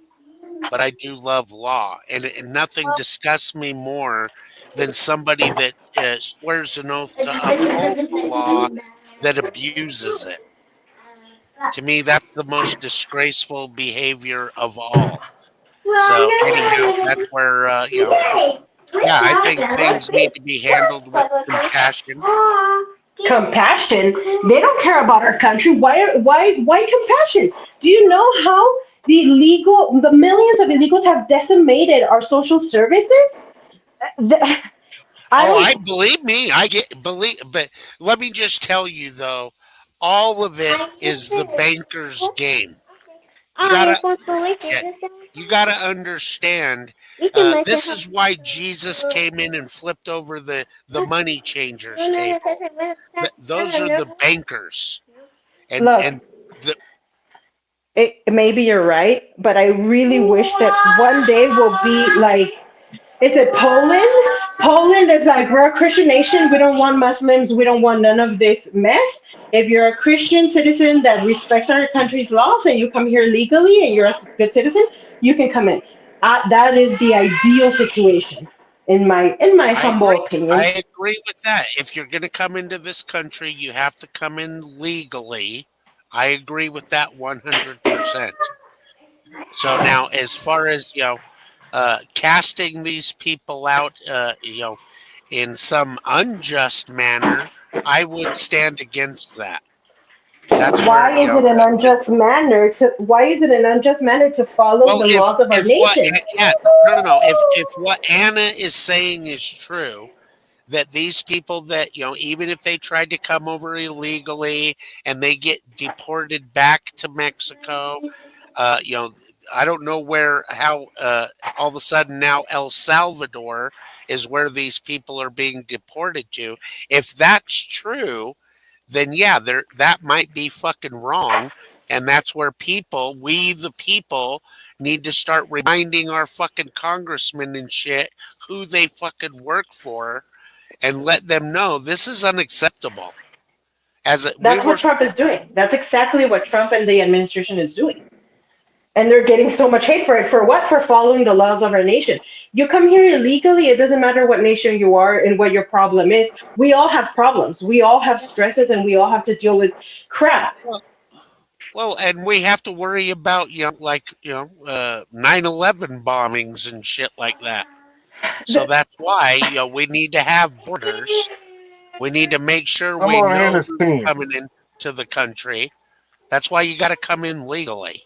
but I do love law, and nothing disgusts me more than somebody that swears an oath to uphold the law that abuses it. To me, that's the most disgraceful behavior of all. So anyhow, that's where yeah, I think things need to be handled with compassion. Compassion? They don't care about our country. Why compassion? Do you know how the millions of illegals have decimated our social services? The- I Oh, I don't. believe me, I get believe, but let me just tell you though, all of it is the banker's game. You gotta, yeah, you gotta understand. This is why Jesus came in and flipped over the money changers table. Those are the bankers, Look, and the maybe you're right, but I really wish that one day will be like, is it Poland? Poland is like, we're a Christian nation. We don't want Muslims. We don't want none of this mess. If you're a Christian citizen that respects our country's laws and you come here legally and you're a good citizen, you can come in. That is the ideal situation, in my I humble agree. I opinion. agree with that. If you're going to come into this country, you have to come in legally. I agree with that 100%. So now, as far as casting these people out, in some unjust manner, I would stand against that. That's where Why is it an unjust manner to? Why is it an unjust manner to follow well, the laws of our if what nation? yeah, no, if what Anna is saying is true, that these people that even if they tried to come over illegally and they get deported back to Mexico, uh, you know, I don't know how all of a sudden now El Salvador is where these people are being deported to. If that's true, then yeah, that might be fucking wrong. And that's where we the people, need to start reminding our fucking congressmen and shit who they fucking work for and let them know this is unacceptable. We That's were what Trump is doing. That's exactly what Trump and the administration is doing. And they're getting so much hate for it. For what? For following the laws of our nation. You come here illegally, it doesn't matter what nation you are and what your problem is. We all have problems. We all have stresses and we all have to deal with crap. well, and we have to worry about 9/11 bombings and shit like that. So The, that's why we need to have borders. We need to make sure I'm we on know Anna's who's team. coming into the country. That's why you got to come in legally.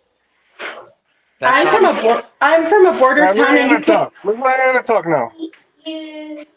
That's how. I'm from a border Now let town and Anna you can. talk. Let Anna talk now.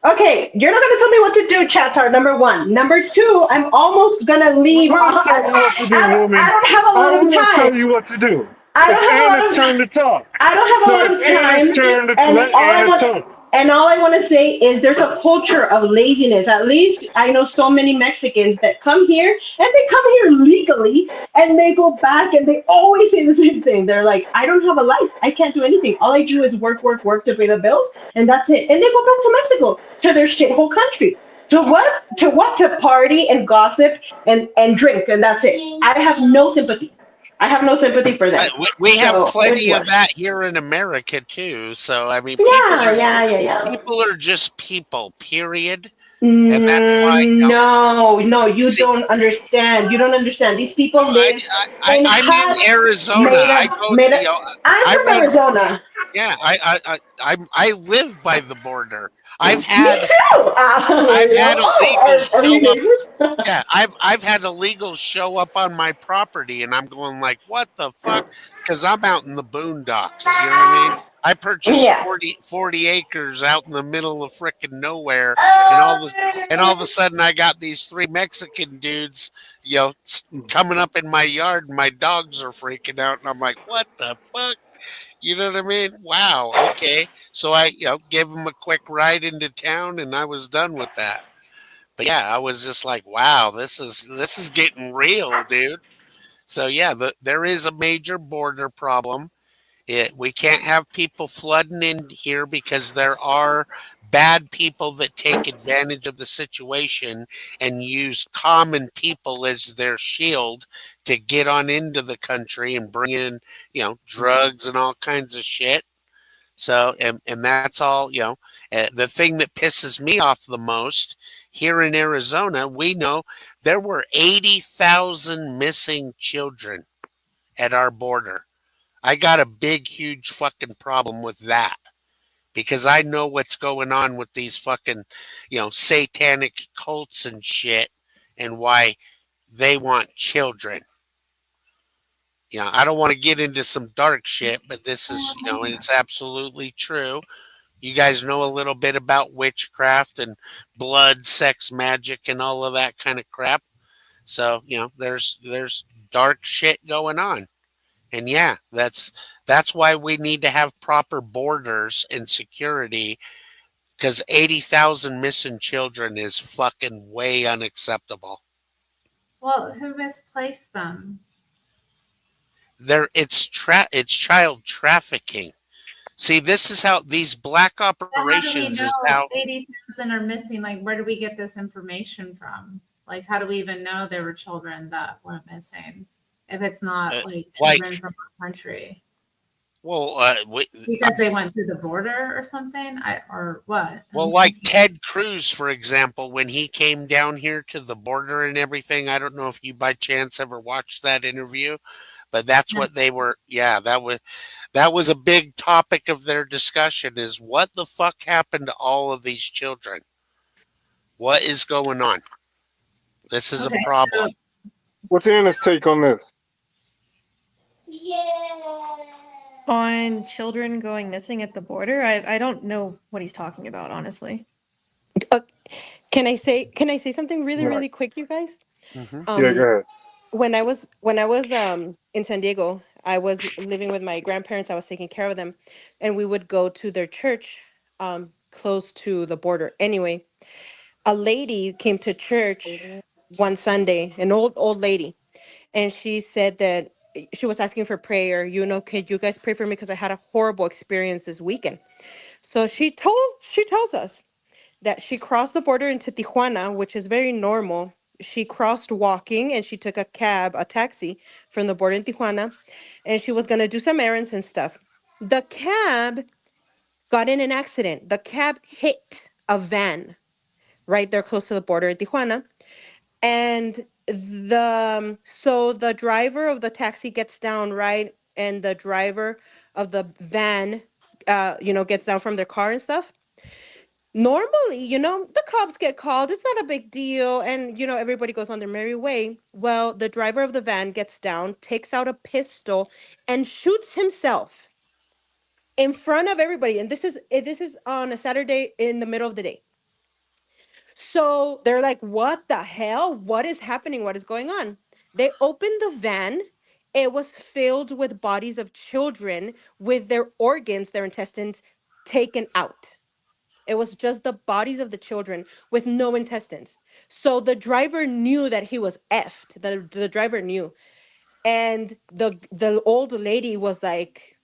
Okay, you're not gonna tell me what to do, Chatar. Number one. Number two, I'm almost gonna leave. I'm not telling you what to do, I woman. don't have a lot I'm of gonna tell time. you what to do. I It's don't have a lot Anna's of turn to talk. I don't have a No, lot it's of Anna's time, turn to and let Anna talk. all I want to say is there's a culture of laziness. At least I know so many Mexicans that come here and they come here legally and they go back and they always say the same thing. They're like, I don't have a life. I can't do anything. All I do is work, work, work to pay the bills, and that's it. And they go back to Mexico, to their shithole country. To what? To what? To party and gossip and drink, and that's it. I have no sympathy. I have no sympathy for them. We have So it's plenty of worse. that here in America too. So I mean, Yeah, yeah, yeah, yeah. people are just people. Period. And that's why No, no, you see. don't understand. You don't understand. These No, people live in I'm in huts Arizona. I go. made of. I'm I from run. Arizona. Yeah, I live by the border. I've Me had too. I've had illegals Are we show up. neighbors? Yeah, I've had illegals show up on my property, and I'm going like, what the fuck? Because I'm out in the boondocks. You know what I mean? I purchased Yeah. 40 acres out in the middle of frickin' nowhere, and all of a sudden I got these three Mexican dudes, coming up in my yard, and my dogs are freaking out, and I'm like, what the fuck? You know what I mean? Wow. Okay. So I, gave them a quick ride into town, and I was done with that. But yeah, I was just like, wow, this is getting real, dude. So yeah, there is a major border problem. We can't have people flooding in here because there are bad people that take advantage of the situation and use common people as their shield to get on into the country and bring in, drugs and all kinds of shit. So, and that's all, the thing that pisses me off the most here in Arizona, we know there were 80,000 missing children at our border. I got a big, huge fucking problem with that because I know what's going on with these fucking, satanic cults and shit and why they want children. I don't want to get into some dark shit, but this is, and it's absolutely true. You guys know a little bit about witchcraft and blood, sex, magic, and all of that kind of crap. So, there's dark shit going on. And yeah, that's why we need to have proper borders and security, because 80,000 missing children is fucking way unacceptable. Well, who misplaced them? It's child trafficking. See, this is how these black But how do we operations is know how 80,000 are missing? Like, where do we get this information from? Like, how do we even know there were children that went missing if it's not like children from our country? Well, Because they went through the border or something, or what? Well, like Ted Cruz, for example, when he came down here to the border and everything. I don't know if you by chance ever watched that interview, but that's No. what they were. Yeah, that was a big topic of their discussion: is what the fuck happened to all of these children? What is going on? This is Okay, a problem. What's Anna's take on this? On children going missing at the border, I don't know what he's talking about, honestly. Can I say something really, Right. really quick, you guys? hmm Yeah, go ahead. When I was in San Diego, I was living with my grandparents. I was taking care of them, and we would go to their church close to the border. Anyway, a lady came to church one Sunday, an old lady, and she said that she was asking for prayer. Could you guys pray for me because I had a horrible experience this weekend. So she tells us that she crossed the border into Tijuana, which is very normal. She crossed walking and she took a taxi from the border in Tijuana, and she was going to do some errands and stuff. The cab got in an accident. The cab hit a van right there close to the border in Tijuana. And the driver of the taxi gets down, right? And the driver of the van, gets down from their car and stuff. Normally, the cops get called. It's not a big deal. And, everybody goes on their merry way. Well, the driver of the van gets down, takes out a pistol, and shoots himself in front of everybody. And this is on a Saturday in the middle of the day. So they're like, what the hell? What is happening? What is going on? They opened the van. It was filled with bodies of children with their organs, their intestines taken out. It was just the bodies of the children with no intestines. So the driver knew that he was effed. The driver knew. And the old lady was like,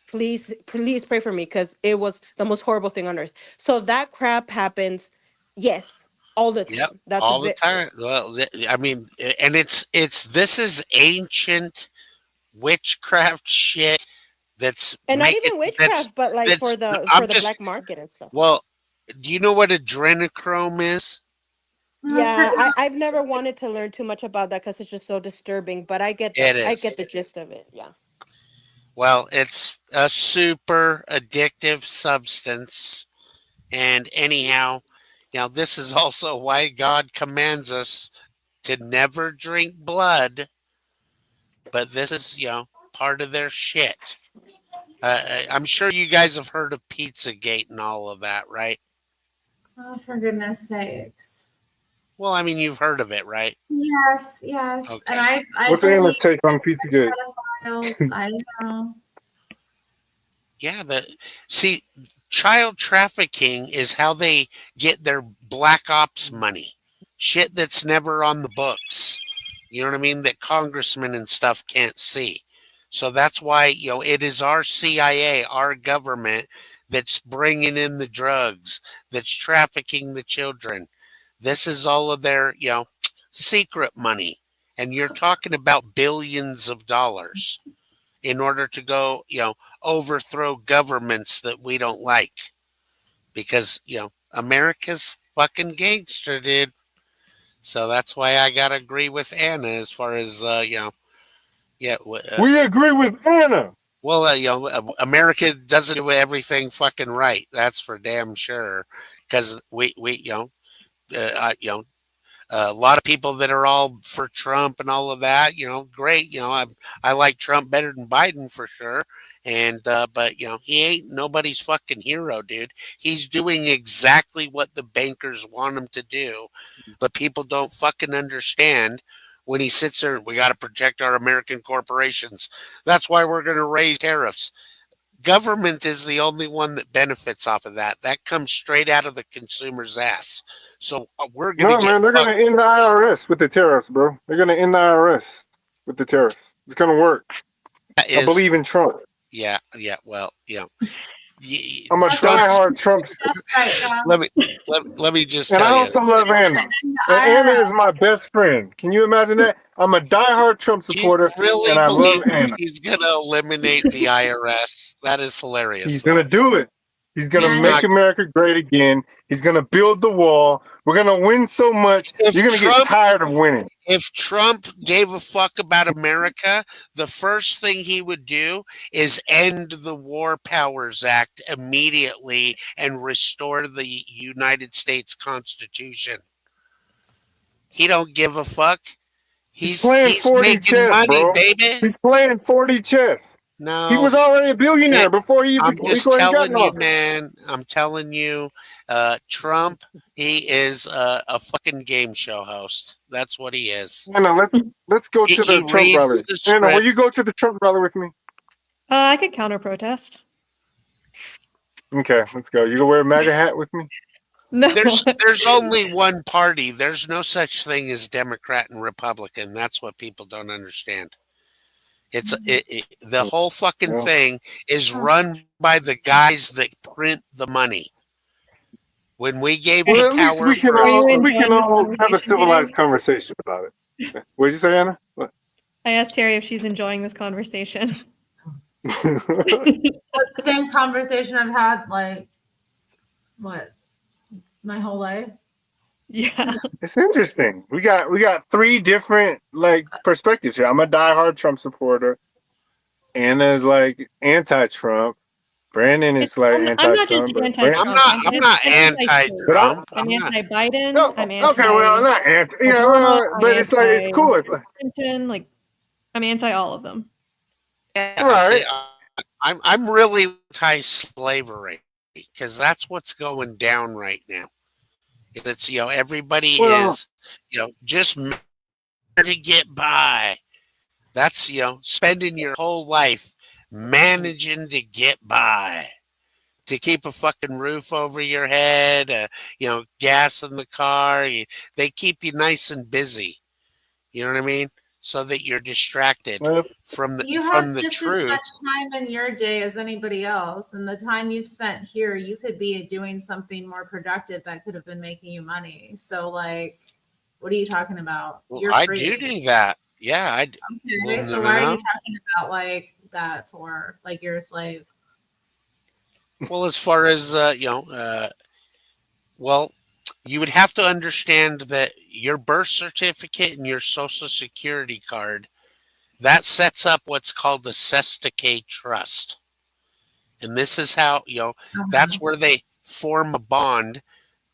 please pray for me, because it was the most horrible thing on earth. So that crap happens, yes, all the time. Yep, That's all the time. Well, I mean, and this is ancient witchcraft shit. That's and not making even witchcraft, but like that's. for the I'm just black market and stuff. well. Do you know what adrenochrome is? Yeah, I've never wanted to learn too much about that because it's just so disturbing. But I get It I is. get the gist of it. Yeah. Well, it's a super addictive substance. And anyhow, this is also why God commands us to never drink blood. But this is, part of their shit. I'm sure you guys have heard of Pizzagate and all of that, right? Oh, for goodness sakes. Well, I mean, you've heard of it, right? Yes. Okay. And I What's Anna's take on Pizzagate? pedophiles. I know. Yeah, see, child trafficking is how they get their black ops money. Shit that's never on the books. You know what I mean? That congressmen and stuff can't see. So that's why, it is our CIA, our government, that's bringing in the drugs, that's trafficking the children. This is all of their, secret money. And you're talking about billions of dollars in order to go, overthrow governments that we don't like. Because, America's fucking gangster, dude. So that's why I gotta agree with Anna as far as, yeah. We agree with Anna. Well, America doesn't do everything fucking right. That's for damn sure. Because we, a lot of people that are all for Trump and all of that, great. I like Trump better than Biden for sure. And but he ain't nobody's fucking hero, dude. He's doing exactly what the bankers want him to do, but people don't fucking understand when he sits there. We got to protect our American corporations. That's why we're going to raise tariffs. Government is the only one that benefits off of that. That comes straight out of the consumer's ass. So we're going No, to get man, they're fucked. gonna end the IRS with the tariffs, bro. They're gonna end the IRS with the tariffs. It's gonna work. That I is, believe in Trump. yeah. Well, I'm a Trump's. diehard Trump, That's right, John. Let me just and I tell you. also love Anna. And Anna is my best friend. Can you imagine that? I'm a diehard Trump Do you supporter, really and I love believe Anna. he's going to eliminate the IRS? That is hilarious. He's Though. gonna do it. He's gonna He's make not. America great again. He's gonna build the wall. We're gonna win so much. If You're gonna get Trump tired of winning. If Trump gave a fuck about America, the first thing he would do is end the War Powers Act immediately and restore the United States Constitution. He don't give a fuck. He's playing He's 40 making chess, money, bro. baby. He's playing 40 chess. He No, was already a billionaire before he I'm just before he got in telling you, office. man. I'm telling you, Trump. He is a fucking game show host. That's what he is. Anna, let's go to He the Trump reads rally. the Anna, will script. you go to the Trump rally with me? I could counter protest. Okay, let's go. You gonna wear a MAGA hat with me? No. There's only one party. There's no such thing as Democrat and Republican. That's what people don't understand. The whole fucking Well, thing is run by the guys that print the money. When we gave well, the at least power we can Are you first, enjoying this have a conversation, civilized Peter? conversation about it. What did you say, Anna? What? I asked Terry if she's enjoying this conversation. That's the same conversation I've had like what my whole life. Yeah. It's interesting. We got three different perspectives here. I'm a diehard Trump supporter. Anna's anti-Trump. Brandon is I'm not just anti-Trump, but anti-Trump. I'm not anti-both. but anti-Trump. I'm I'm not. anti-Biden. no, I'm okay, well, not anti. Yeah, Obama. well, but I'm it's it's cool. It's Clinton. I'm anti all of them. Yeah, right. see, I'm really anti-slavery because that's what's going down right now. It's everybody Well, is just to get by. That's spending your whole life managing to get by, to keep a fucking roof over your head, gas in the car. They keep you nice and busy. You know what I mean? So that you're distracted well, from You have the just as truth. much time in your day as anybody else, and the time you've spent here, you could be doing something more productive that could have been making you money. So, what are you talking about? Well, You're I free. do that. Yeah, I do. Okay, so why are you talking about that for? Like you're a slave? Well, as far as well, you would have to understand that your birth certificate and your social security card that sets up what's called the Sestake Trust, and this is how that's where they form a bond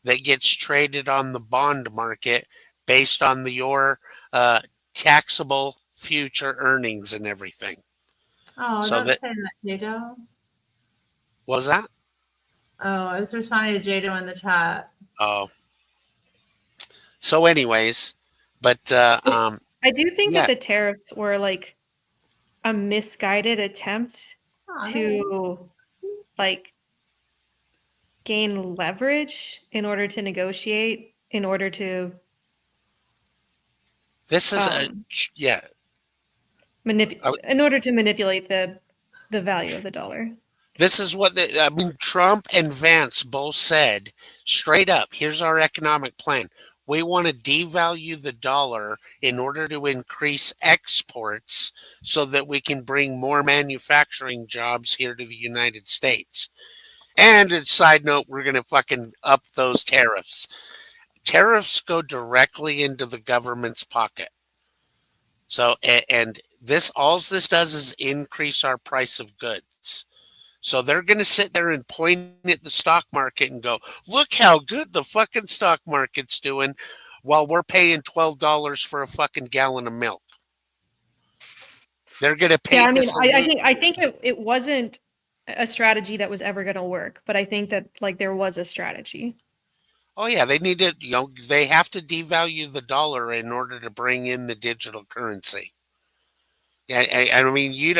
that gets traded on the bond market based on your taxable future earnings and everything. Oh, So don't say that, Jado. What was that? Oh, I was responding to Jado in the chat. Oh. So anyways, but I do think yeah. that the tariffs were a misguided attempt to gain leverage in order to negotiate, in order to this is in order to manipulate the value of the dollar. This is what I mean. Trump and Vance both said straight up. Here's our economic plan. We want to devalue the dollar in order to increase exports so that we can bring more manufacturing jobs here to the United States. And a side note, we're going to fucking up those tariffs. Tariffs go directly into the government's pocket. So, and this, all this does is increase our price of goods. So they're going to sit there and point at the stock market and go, look how good the fucking stock market's doing while we're paying $12 for a fucking gallon of milk. They're going to pay Yeah, I mean, this. I think it wasn't a strategy that was ever going to work, but I think that like there was a strategy. Oh yeah, they need to, they have to devalue the dollar in order to bring in the digital currency. Yeah, I mean,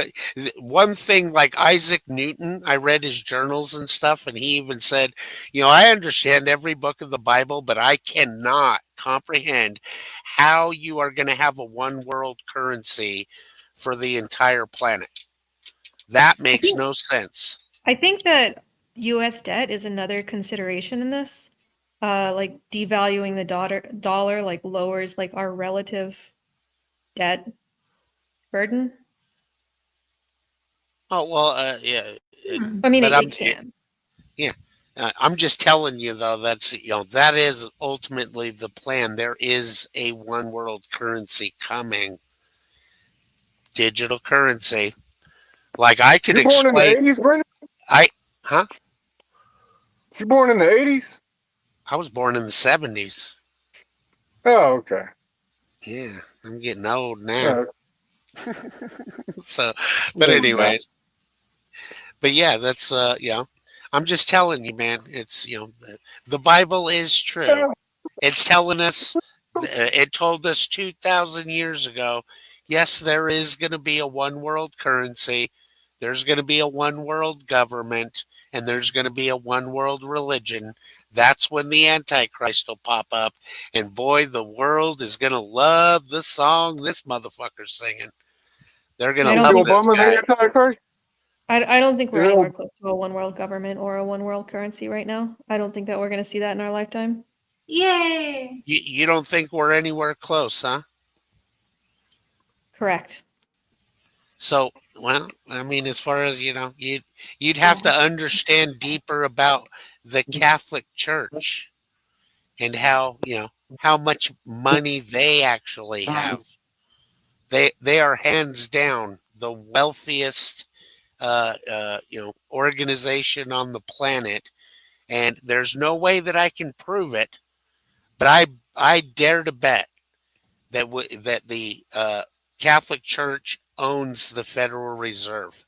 one thing like Isaac Newton, I read his journals and stuff, and he even said, I understand every book of the Bible, but I cannot comprehend how you are going to have a one world currency for the entire planet. That makes no sense. I think that U.S. debt is another consideration in this. Like devaluing the dollar like lowers like our relative debt burden. Oh well, yeah. I mean, but it can. Yeah. I'm just telling you though, that's that is ultimately the plan. There is a one world currency coming. Digital currency. Like I could You're born in the explain 80s, Brendan? huh? You're born in the 80s? I was born in the 70s. Oh, okay. Yeah, I'm getting old now. So, but Yeah. anyways. But yeah, that's I'm just telling you, man, it's the Bible is true. It's telling us, it told us 2,000 years ago, yes, there is going to be a one world currency, there's going to be a one world government, and there's going to be a one world religion. That's when the Antichrist will pop up. And boy, the world is going to love the song this motherfucker's singing. They're going I to don't love think- this Obama guy. the Antichrist? I don't think we're Is it anywhere close to a one world government or a one world currency right now. I don't think that we're going to see that in our lifetime. Yay! You don't think we're anywhere close, huh? Correct. So, well, I mean, as far as you'd have to understand deeper about the Catholic Church and how much money they actually have. They are hands down the wealthiest organization on the planet, and there's no way that I can prove it, but I dare to bet that the Catholic Church owns the Federal Reserve.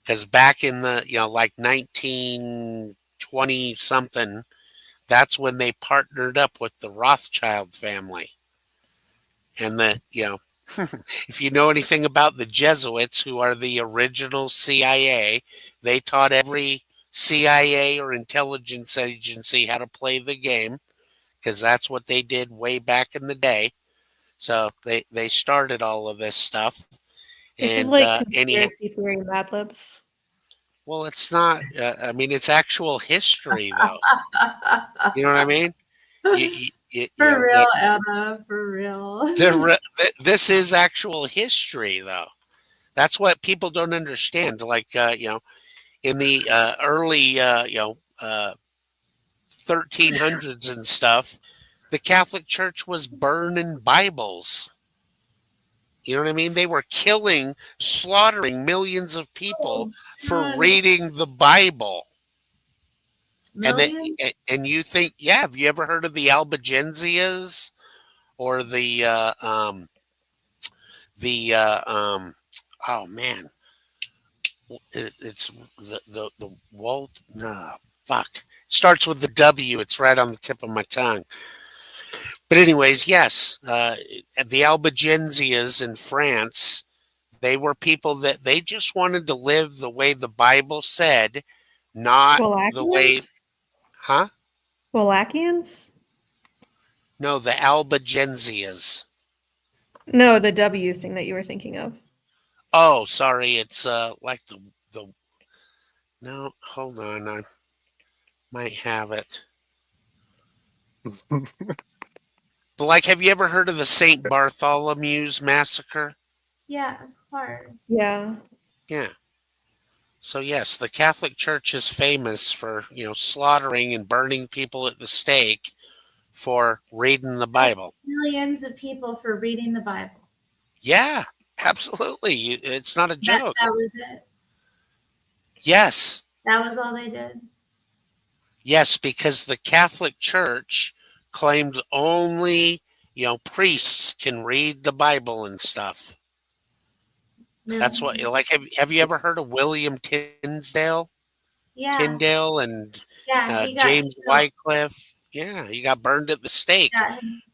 Because back in the like 1920 something, that's when they partnered up with the Rothschild family. And if you know anything about the Jesuits, who are the original CIA, they taught every CIA or intelligence agency how to play the game, because that's what they did way back in the day. So they started all of this stuff. This is And like anyhow, conspiracy theory Mad Libs. well, it's not. I mean, it's actual history, though. You know what I mean? For real, Anna. For real. This is actual history, though. That's what people don't understand. Like, in the early, 1300s and stuff, the Catholic Church was burning Bibles. You know what I mean? They were slaughtering millions of people for reading the Bible. Millions? And you think, yeah, have you ever heard of the Albigensias or oh man, it's the Walt, no, fuck. It starts with the W. It's right on the tip of my tongue. But anyways, yes, the Albigensias in France, they were people that they just wanted to live the way the Bible said, not the way, huh? Wallachians? No, the Albigensias. No, the W thing that you were thinking of. Oh, sorry, it's like the No, hold on. I might have it. But like, have you ever heard of the St. Bartholomew's massacre? Yeah, of course. Yeah. Yeah. So yes, the Catholic Church is famous for, slaughtering and burning people at the stake for reading the Bible. Millions of people for reading the Bible. Yeah, absolutely. It's not a joke. That was it. Yes. That was all they did. Yes, because the Catholic Church claimed only, priests can read the Bible and stuff. That's what, like, have you ever heard of William Tyndale? Yeah. Tyndale and Yeah, he got James killed. Wycliffe. Yeah, he got burned at the stake.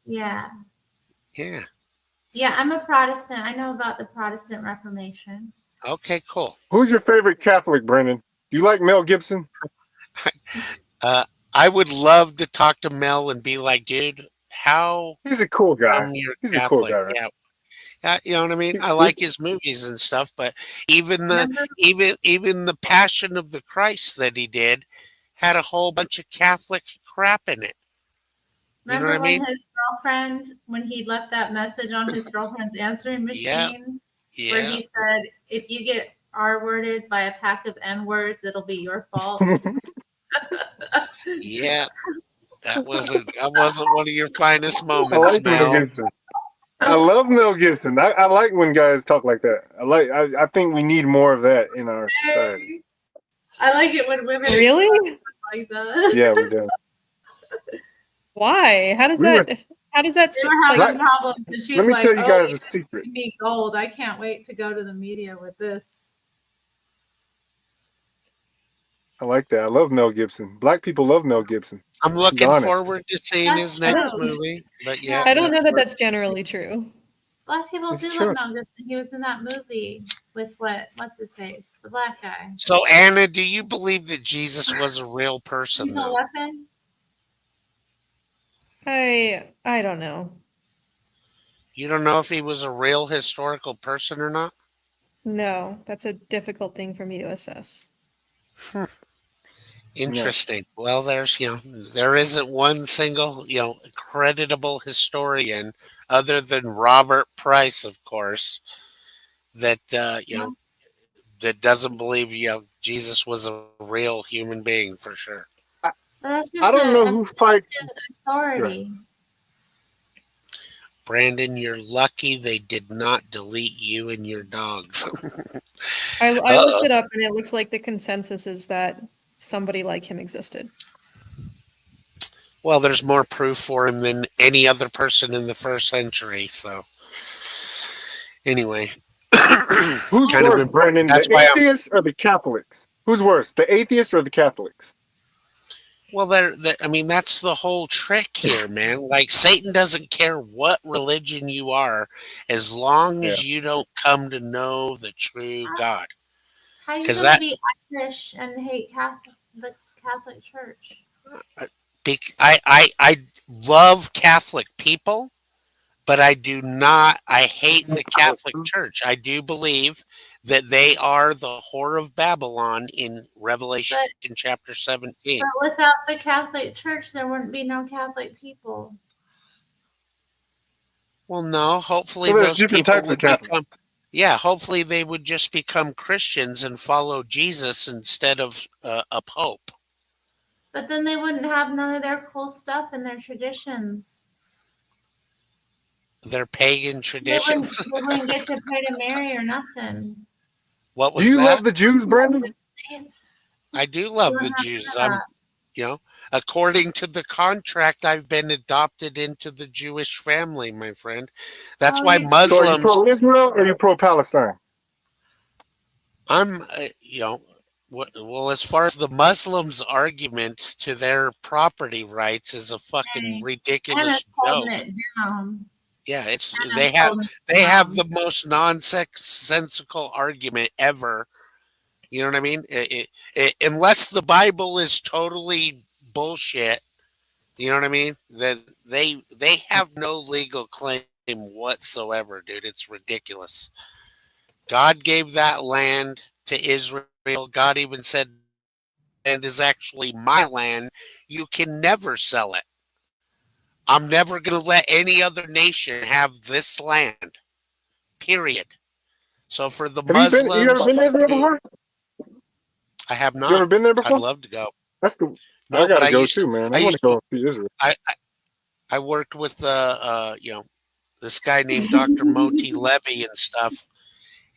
Yeah. Yeah. Yeah, I'm a Protestant. I know about the Protestant Reformation. Okay, cool. Who's your favorite Catholic, Brendan? Do you like Mel Gibson? I would love to talk to Mel and be like, dude, how He's a cool guy. come you're He's a cool Catholic? guy, right? Yeah. You know what I mean? I He- like his movies and stuff, but even the even the Passion of the Christ that he did had a whole bunch of Catholic crap in it. You know Remember what I when mean? his girlfriend, when he left that message on his girlfriend's answering machine, where Yeah. he said, if you get R-worded by a pack of N-words, it'll be your fault. Yeah. That wasn't one of your finest I moments, like Mel Mel. Gibson. I love Mel Gibson. I like when guys talk like that. I think we need more of that in our society. I like it when women Really? like that. Yeah, we do. Why? How does We were- that? How does that? They were having Like- problems, and she's Let me like, tell you "Oh, guys you a secret. give me gold. I can't wait to go to the media with this." I like that. I love Mel Gibson. Black people love Mel Gibson. I'm looking honest. forward to seeing That's his next true. movie. But yeah, I don't know that we're- that's generally true. Black people It's do true. love Mel Gibson. He was in that movie with what's his face? The black guy. So Anna, do you believe that Jesus was a real person Lethal though? Weapon. I don't know. You don't know if he was a real historical person or not? No, that's a difficult thing for me to assess. Interesting. Well, there isn't one single, creditable historian other than Robert Price, of course, that that doesn't believe, Jesus was a real human being for sure. But that's just I don't know who fights. authority. Brandon, you're lucky they did not delete you and your dogs. I looked it up, and it looks like the consensus is that somebody like him existed. Well, there's more proof for him than any other person in the first century. So, anyway, Who's kind of worse, Brendan? that's The why I'm- atheists or the Catholics? Who's worse, the atheists or the Catholics? well, that's the whole trick here, man. Like, Satan doesn't care what religion you are, as long as you don't come to know the true God. How are you 'Cause going to that- be Irish and hate the Catholic Church? I love Catholic people, but I do not. I hate the Catholic Church. I do believe that they are the whore of Babylon in Revelation chapter 17. But without the Catholic Church, there wouldn't be no Catholic people. Well, no. Hopefully, So there's those different people types of would Catholics. become. Yeah, hopefully they would just become Christians and follow Jesus instead of a pope. But then they wouldn't have none of their cool stuff and their traditions. Their pagan They wouldn't, traditions. they wouldn't get to pray to Mary or nothing. What was Do you that? love the Jews, Brendan? It's, I do love they the wouldn't have Jews. that. According to the contract, I've been adopted into the Jewish family, my friend. That's why you- So are you Muslims. pro-Israel or are you pro-Palestine? I'm, well, as far as the Muslims' argument to their property rights is a fucking ridiculous Anna's joke. holding it down. Yeah, Anna's they have holding it they have down. the most nonsensical argument ever. You know what I mean? Unless the Bible is totally bullshit, you know what I mean? That they have no legal claim whatsoever, dude. It's ridiculous. God gave that land to Israel. God even said is actually my land, you can never sell it. I'm never going to let any other nation have this land, period. So for the Have you been? You ever Muslims, been to Israel who, before? I have You ever not. been there I'd before? love to go. That's the. I No, but gotta go too, man. I I want to used to, go see Israel. I worked with, this guy named Dr. Moti Levy and stuff.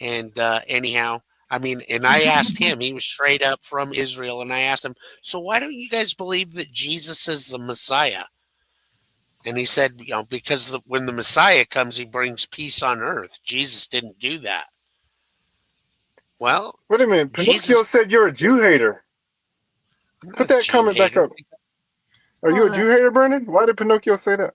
And anyhow, I mean, and I asked him, he was straight up from Israel, and I asked him, so why don't you guys believe that Jesus is the Messiah? And he said, because when the Messiah comes, he brings peace on earth. Jesus didn't do that. Well, Wait a minute. Jesus, Pinocchio said you're a Jew hater. I'm Put not a that Jew comment back hater. up. Are you a Jew hater, Brandon? Why did Pinocchio say that?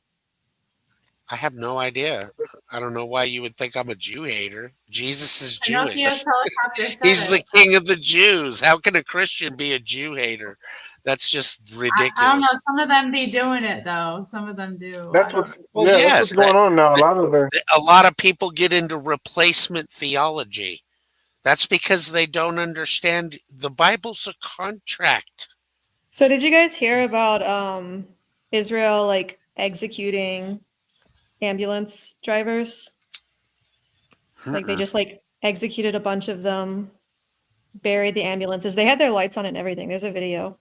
I have no idea. I don't know why you would think I'm a Jew hater. Jesus is Pinocchio's Jewish. helicopter said He's the it. king of the Jews. How can a Christian be a Jew hater? That's just I don't know. ridiculous. Some of them be doing it though. Some of them do. I That's don't. what. Well, Yeah, that's yes, what's going on now. a lot of people get into replacement theology. That's because they don't understand the Bible's a contract. So did you guys hear about Israel like executing ambulance drivers? Like they Mm-mm. just like executed a bunch of them, buried the ambulances. They had their lights on and everything. There's a video.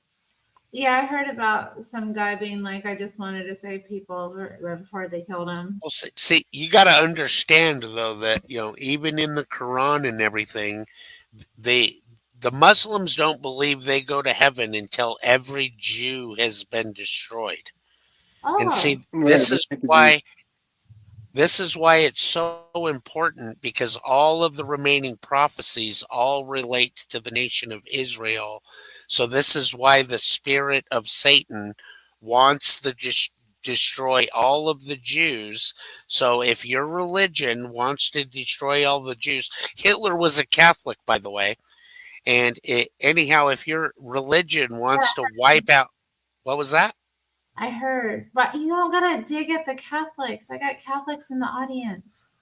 Yeah, I heard about some guy being like, "I just wanted to save people" before they killed him. Well, see, you got to understand though that even in the Quran and everything, they the Muslims don't believe they go to heaven until every Jew has been destroyed. And Oh, see, Right. They think of you. this is why it's so important, because all of the remaining prophecies all relate to the nation of Israel. So this is why the spirit of Satan wants to destroy all of the Jews. So if your religion wants to destroy all the Jews, Hitler was a Catholic, by the way. And anyhow, if your religion wants to wipe out, what was that? I heard, but you don't gotta dig at the Catholics. I got Catholics in the audience.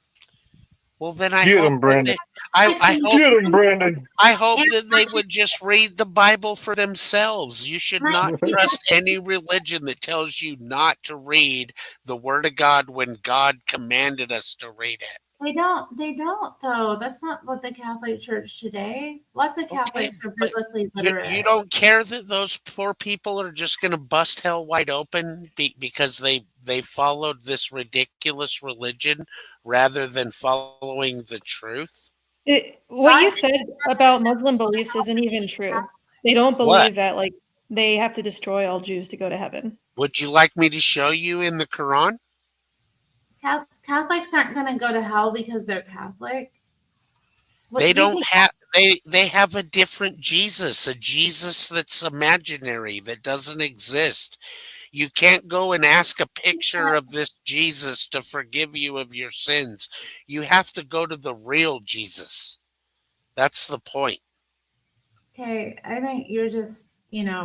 Well, then I Get hope him, that Brandon. I hope Get him, Brandon. I hope And that they would just read the Bible for themselves. You should not trust any religion that tells you not to read the Word of God when God commanded us to read it. they don't. They don't though. That's not what the Catholic Church today. Lots of Okay, Catholics are but biblically you literate. don't care that those poor people are just going to bust hell wide open because they followed this ridiculous religion rather than following the truth? What God you didn't said give us about simple Muslim beliefs isn't even true. They don't What? believe that like they have to destroy all Jews to go to heaven. Would you like me to show you in the Quran? Catholics aren't going to go to hell because they're Catholic. What They do you don't think? have they have a different Jesus, a Jesus that's imaginary, that doesn't exist. You can't go and ask a picture of this Jesus to forgive you of your sins. You have to go to the real Jesus. That's the point. Okay, I think you're just,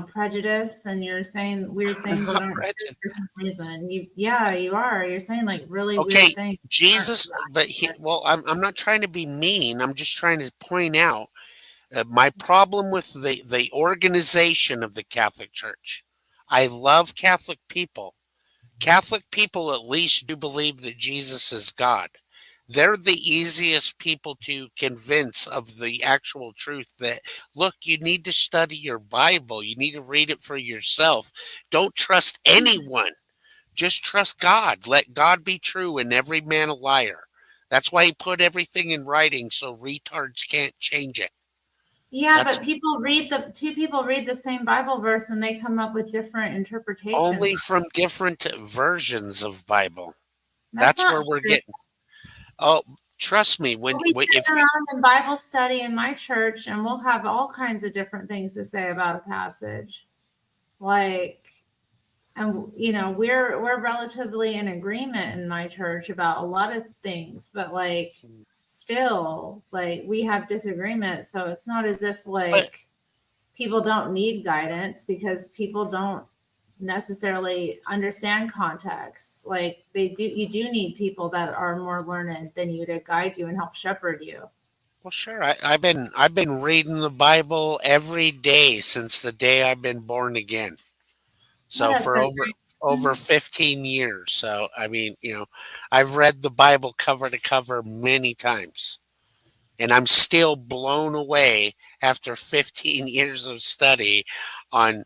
prejudiced and you're saying weird I'm things that not aren't true pregnant. for some reason. Yeah, you are. You're saying like really Okay, weird things that aren't Jesus, but well, I'm not trying to be mean. I'm just trying to point out my problem with the organization of the Catholic Church. I love Catholic people. Catholic people at least do believe that Jesus is God. They're the easiest people to convince of the actual truth that, look, you need to study your Bible. You need to read it for yourself. Don't trust anyone. Just trust God. Let God be true and every man a liar. That's why he put everything in writing so retards can't change it. Yeah, That's but two people read the same Bible verse and they come up with different interpretations. only from different versions of Bible. That's That's not where we're true. getting. Oh, trust me. We sit around in Bible study in my church and we'll have all kinds of different things to say about a passage. Like, and we're relatively in agreement in my church about a lot of things, but like still like we have disagreements. So it's not as if but like people don't need guidance because people don't necessarily understand context. You do need people that are more learned than you to guide you and help shepherd you. Well, sure. I've been reading the Bible every day since the day I've been born again. Well, So that's for a over 15 years. So I mean, I've read the Bible cover to cover many times. And I'm still blown away after 15 years of study on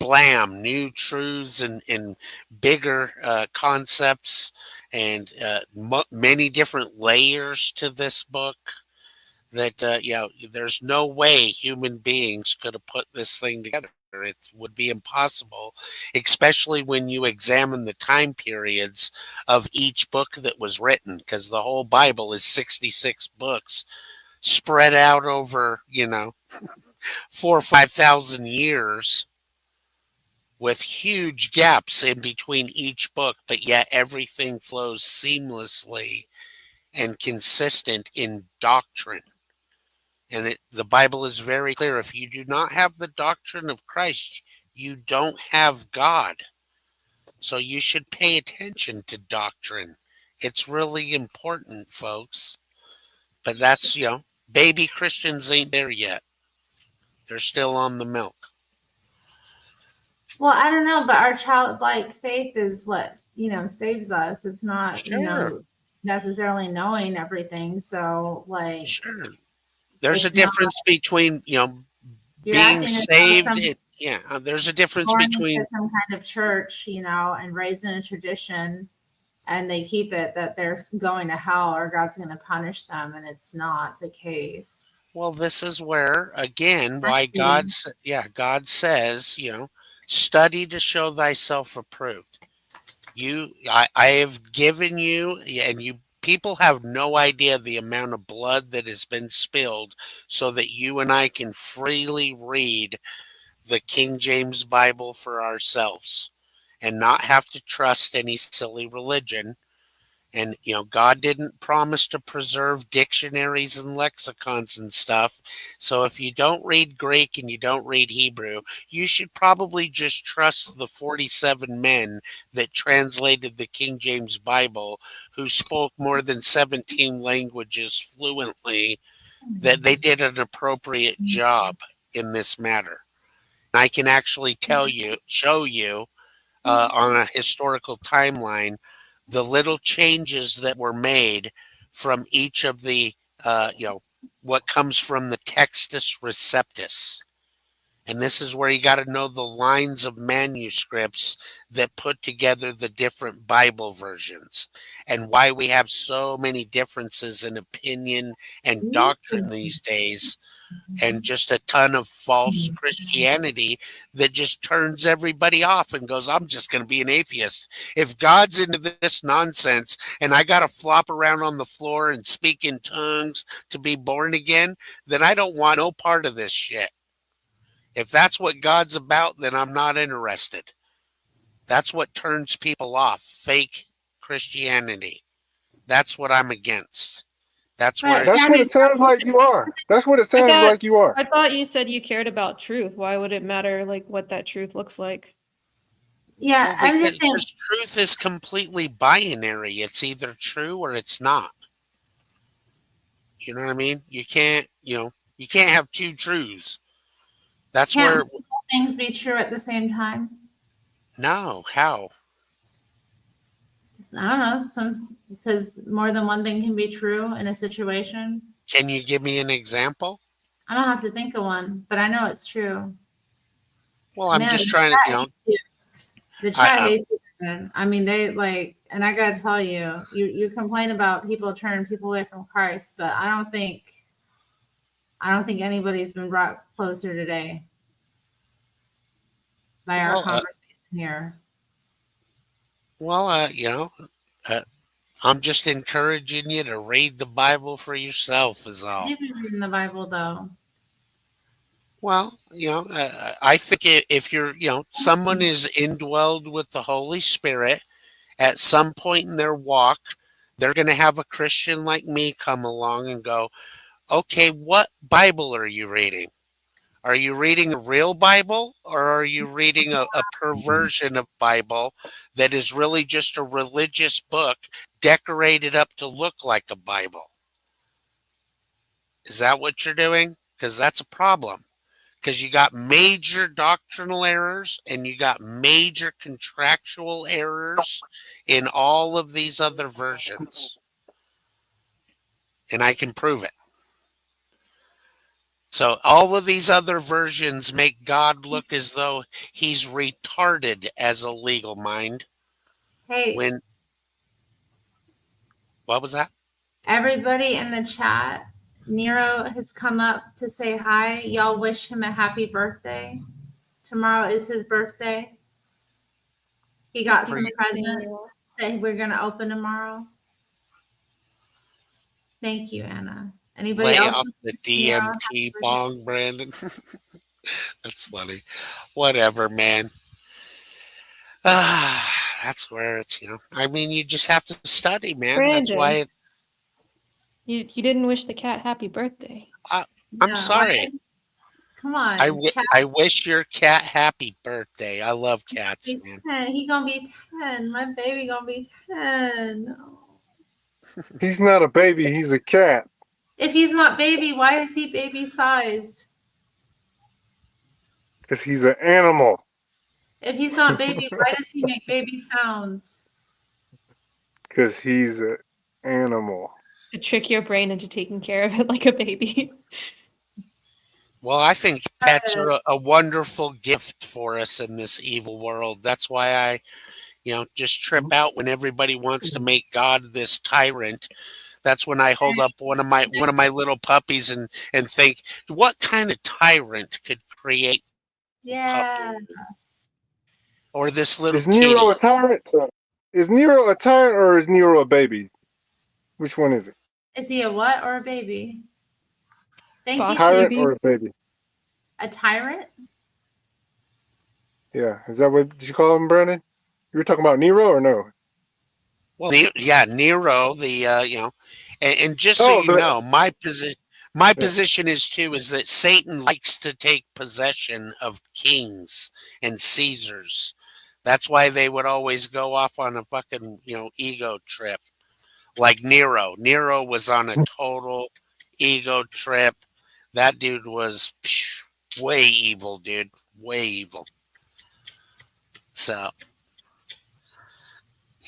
new truths and bigger concepts and many different layers to this book that there's no way human beings could have put this thing together. It would be impossible, especially when you examine the time periods of each book that was written, because the whole Bible is 66 books spread out over 4 or 5 thousand years with huge gaps in between each book, but yet everything flows seamlessly and consistent in doctrine. And the Bible is very clear. If you do not have the doctrine of Christ, you don't have God. So you should pay attention to doctrine. It's really important, folks. But that's, baby Christians ain't there yet. They're still on the milk. Well, I don't know, but our childlike faith is what, saves us. It's not, Sure, necessarily knowing everything. So, like, sure. There's a it's not, difference between, you're being acting as though saved. some There's a difference born into between, some kind of church, and raised in a tradition, and they keep it that they're going to hell or God's going to punish them, and it's not the case. well, this is where, again, why Actually, God says, study to show thyself approved. I have given you, and you people have no idea the amount of blood that has been spilled so that you and I can freely read the King James Bible for ourselves and not have to trust any silly religion. And, God didn't promise to preserve dictionaries and lexicons and stuff. So if you don't read Greek and you don't read Hebrew, you should probably just trust the 47 men that translated the King James Bible, who spoke more than 17 languages fluently, that they did an appropriate job in this matter. I can actually show you on a historical timeline the little changes that were made from each of the, what comes from the Textus Receptus. And this is where you got to know the lines of manuscripts that put together the different Bible versions and why we have so many differences in opinion and doctrine these days, and just a ton of false Christianity that just turns everybody off and goes, I'm just going to be an atheist. If God's into this nonsense and I got to flop around on the floor and speak in tongues to be born again, then I don't want no part of this shit. If that's what God's about, then I'm not interested. That's what turns people off, fake Christianity. That's what I'm against. That's where but That's what Danny, it sounds like you are. That's what it I sounds thought like you are. I thought you said you cared about truth. Why would it matter like what that truth looks like? yeah, well, I'm just saying, because truth is completely binary. It's either true or it's not. You know what I mean? You can't have two truths. That's can't where both things be true at the same time? no, how? I don't know, because more than one thing can be true in a situation. Can you give me an example? I don't have to think of one, but I know it's true. Well, I'm Man, just trying to, the I, chat I hates it, man. I mean, they like, and I gotta tell you, you complain about people turning people away from Christ, but I don't think anybody's been brought closer today by our well, conversation here. well, uh, I'm just encouraging you to read the Bible for yourself, is all. You've been reading the Bible, though. Well, I think if you're, someone is indwelled with the Holy Spirit at some point in their walk, they're going to have a Christian like me come along and go, okay, what Bible are you reading? Are you reading a real Bible, or are you reading a perversion of Bible that is really just a religious book decorated up to look like a Bible? Is that what you're doing? Because that's a problem. Because you got major doctrinal errors and you got major contractual errors in all of these other versions. And I can prove it. So all of these other versions make God look as though he's retarded as a legal mind. Hey, When, what was that? everybody in the chat, Nero has come up to say hi. Y'all wish him a happy birthday. Tomorrow is his birthday. He got For some you. presents that we're going to open tomorrow. Thank you, Anna. Anybody Lay else? off the Nero, happy DMT birthday. bong, Brandon. That's funny. Whatever, man. That's where it's, I mean, you just have to study, man. That's why Brandon, you didn't wish the cat happy birthday. I'm Yeah, sorry. come on, chat. I wish your cat happy birthday. I love cats, He's man. 10. He gonna be 10. My baby gonna be 10. He's not a baby. He's a cat. If he's not baby, why is he baby sized? Because he's an animal. If he's not baby, why does he make baby sounds? Because he's an animal. To trick your brain into taking care of it like a baby. Well, I think pets are a wonderful gift for us in this evil world. That's why I, just trip out when everybody wants to make God this tyrant. That's when I hold up one of my little puppies and think, what kind of tyrant could create Yeah. puppy? Or this little Is Nero a kitty? tyrant? Is Nero a tyrant or is Nero a baby? Which one is it? Is he a what or a baby? Thank Boss you. Tyrant baby. or a baby? A tyrant? Yeah. Is that what did you call him, Brandon? You were talking about Nero or no? Well, yeah, Nero, and just so Oh, you but know, my position is that Satan likes to take possession of kings and Caesars. That's why they would always go off on a fucking, ego trip. Like Nero. Nero was on a total ego trip. That dude was way evil, dude. Way evil. So,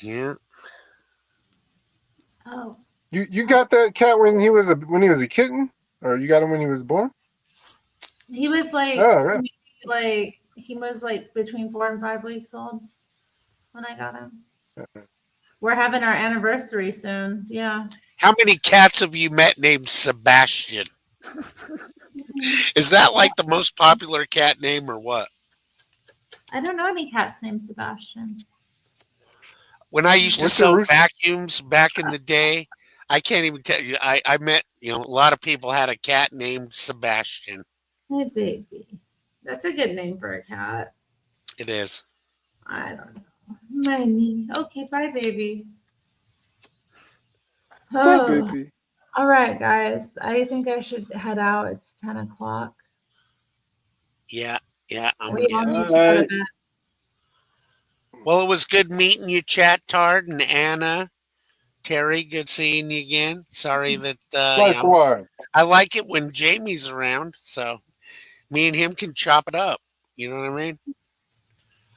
yeah. Oh. you got that cat when he was a kitten, or you got him when he was born? He was like, Oh, right. he was like between 4 and 5 weeks old when I got him. We're having our anniversary soon. Yeah. How many cats have you met named Sebastian? Is that like the most popular cat name or what? I don't know any cats named Sebastian. When I used to What's your sell rooster? vacuums back in the day, I can't even tell you. I met, a lot of people had a cat named Sebastian. Hey, baby. That's a good name for a cat. It is. I don't know. Money. Okay, bye, baby. Bye, Oh, baby. all right, guys. I think I should head out. It's 10 o'clock. Yeah, I'm We all getting. need to go to bed. Well, it was good meeting you, Chat Tard and Anna. Terry, good seeing you again. Sorry that Likewise. I like it when Jamie's around, so me and him can chop it up. You know what I mean?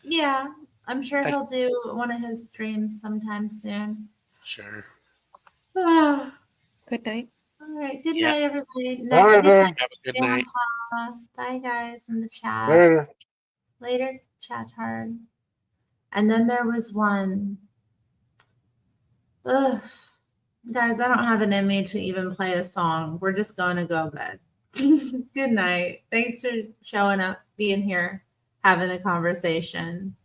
Yeah, I'm sure he'll do one of his streams sometime soon. Sure. All Good night. right. Good Yeah. night, everybody. All right, Good then. night, Have a good night. Grandpa. Bye, guys, in the chat. Later. Later, chat hard. And then there was one. Ugh. Guys, I don't have it in me to even play a song. We're just going to go bed. Good night. Thanks for showing up, being here, having the conversation.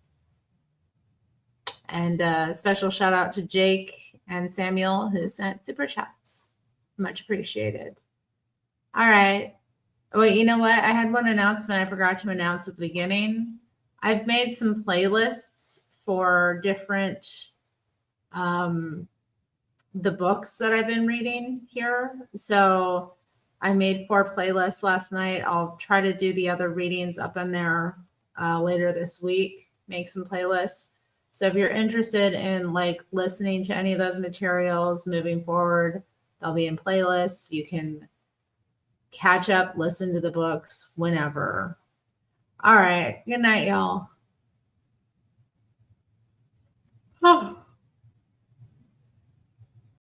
And special shout out to Jake and Samuel who sent super chats. Much appreciated. All right. Wait, you know what? I had one announcement I forgot to announce at the beginning. I've made some playlists for different the books that I've been reading here. So I made 4 playlists last night. I'll try to do the other readings up in there later this week, make some playlists. So if you're interested in like listening to any of those materials moving forward, they'll be in playlists. You can catch up, listen to the books whenever. All right. Good night, y'all. Oh.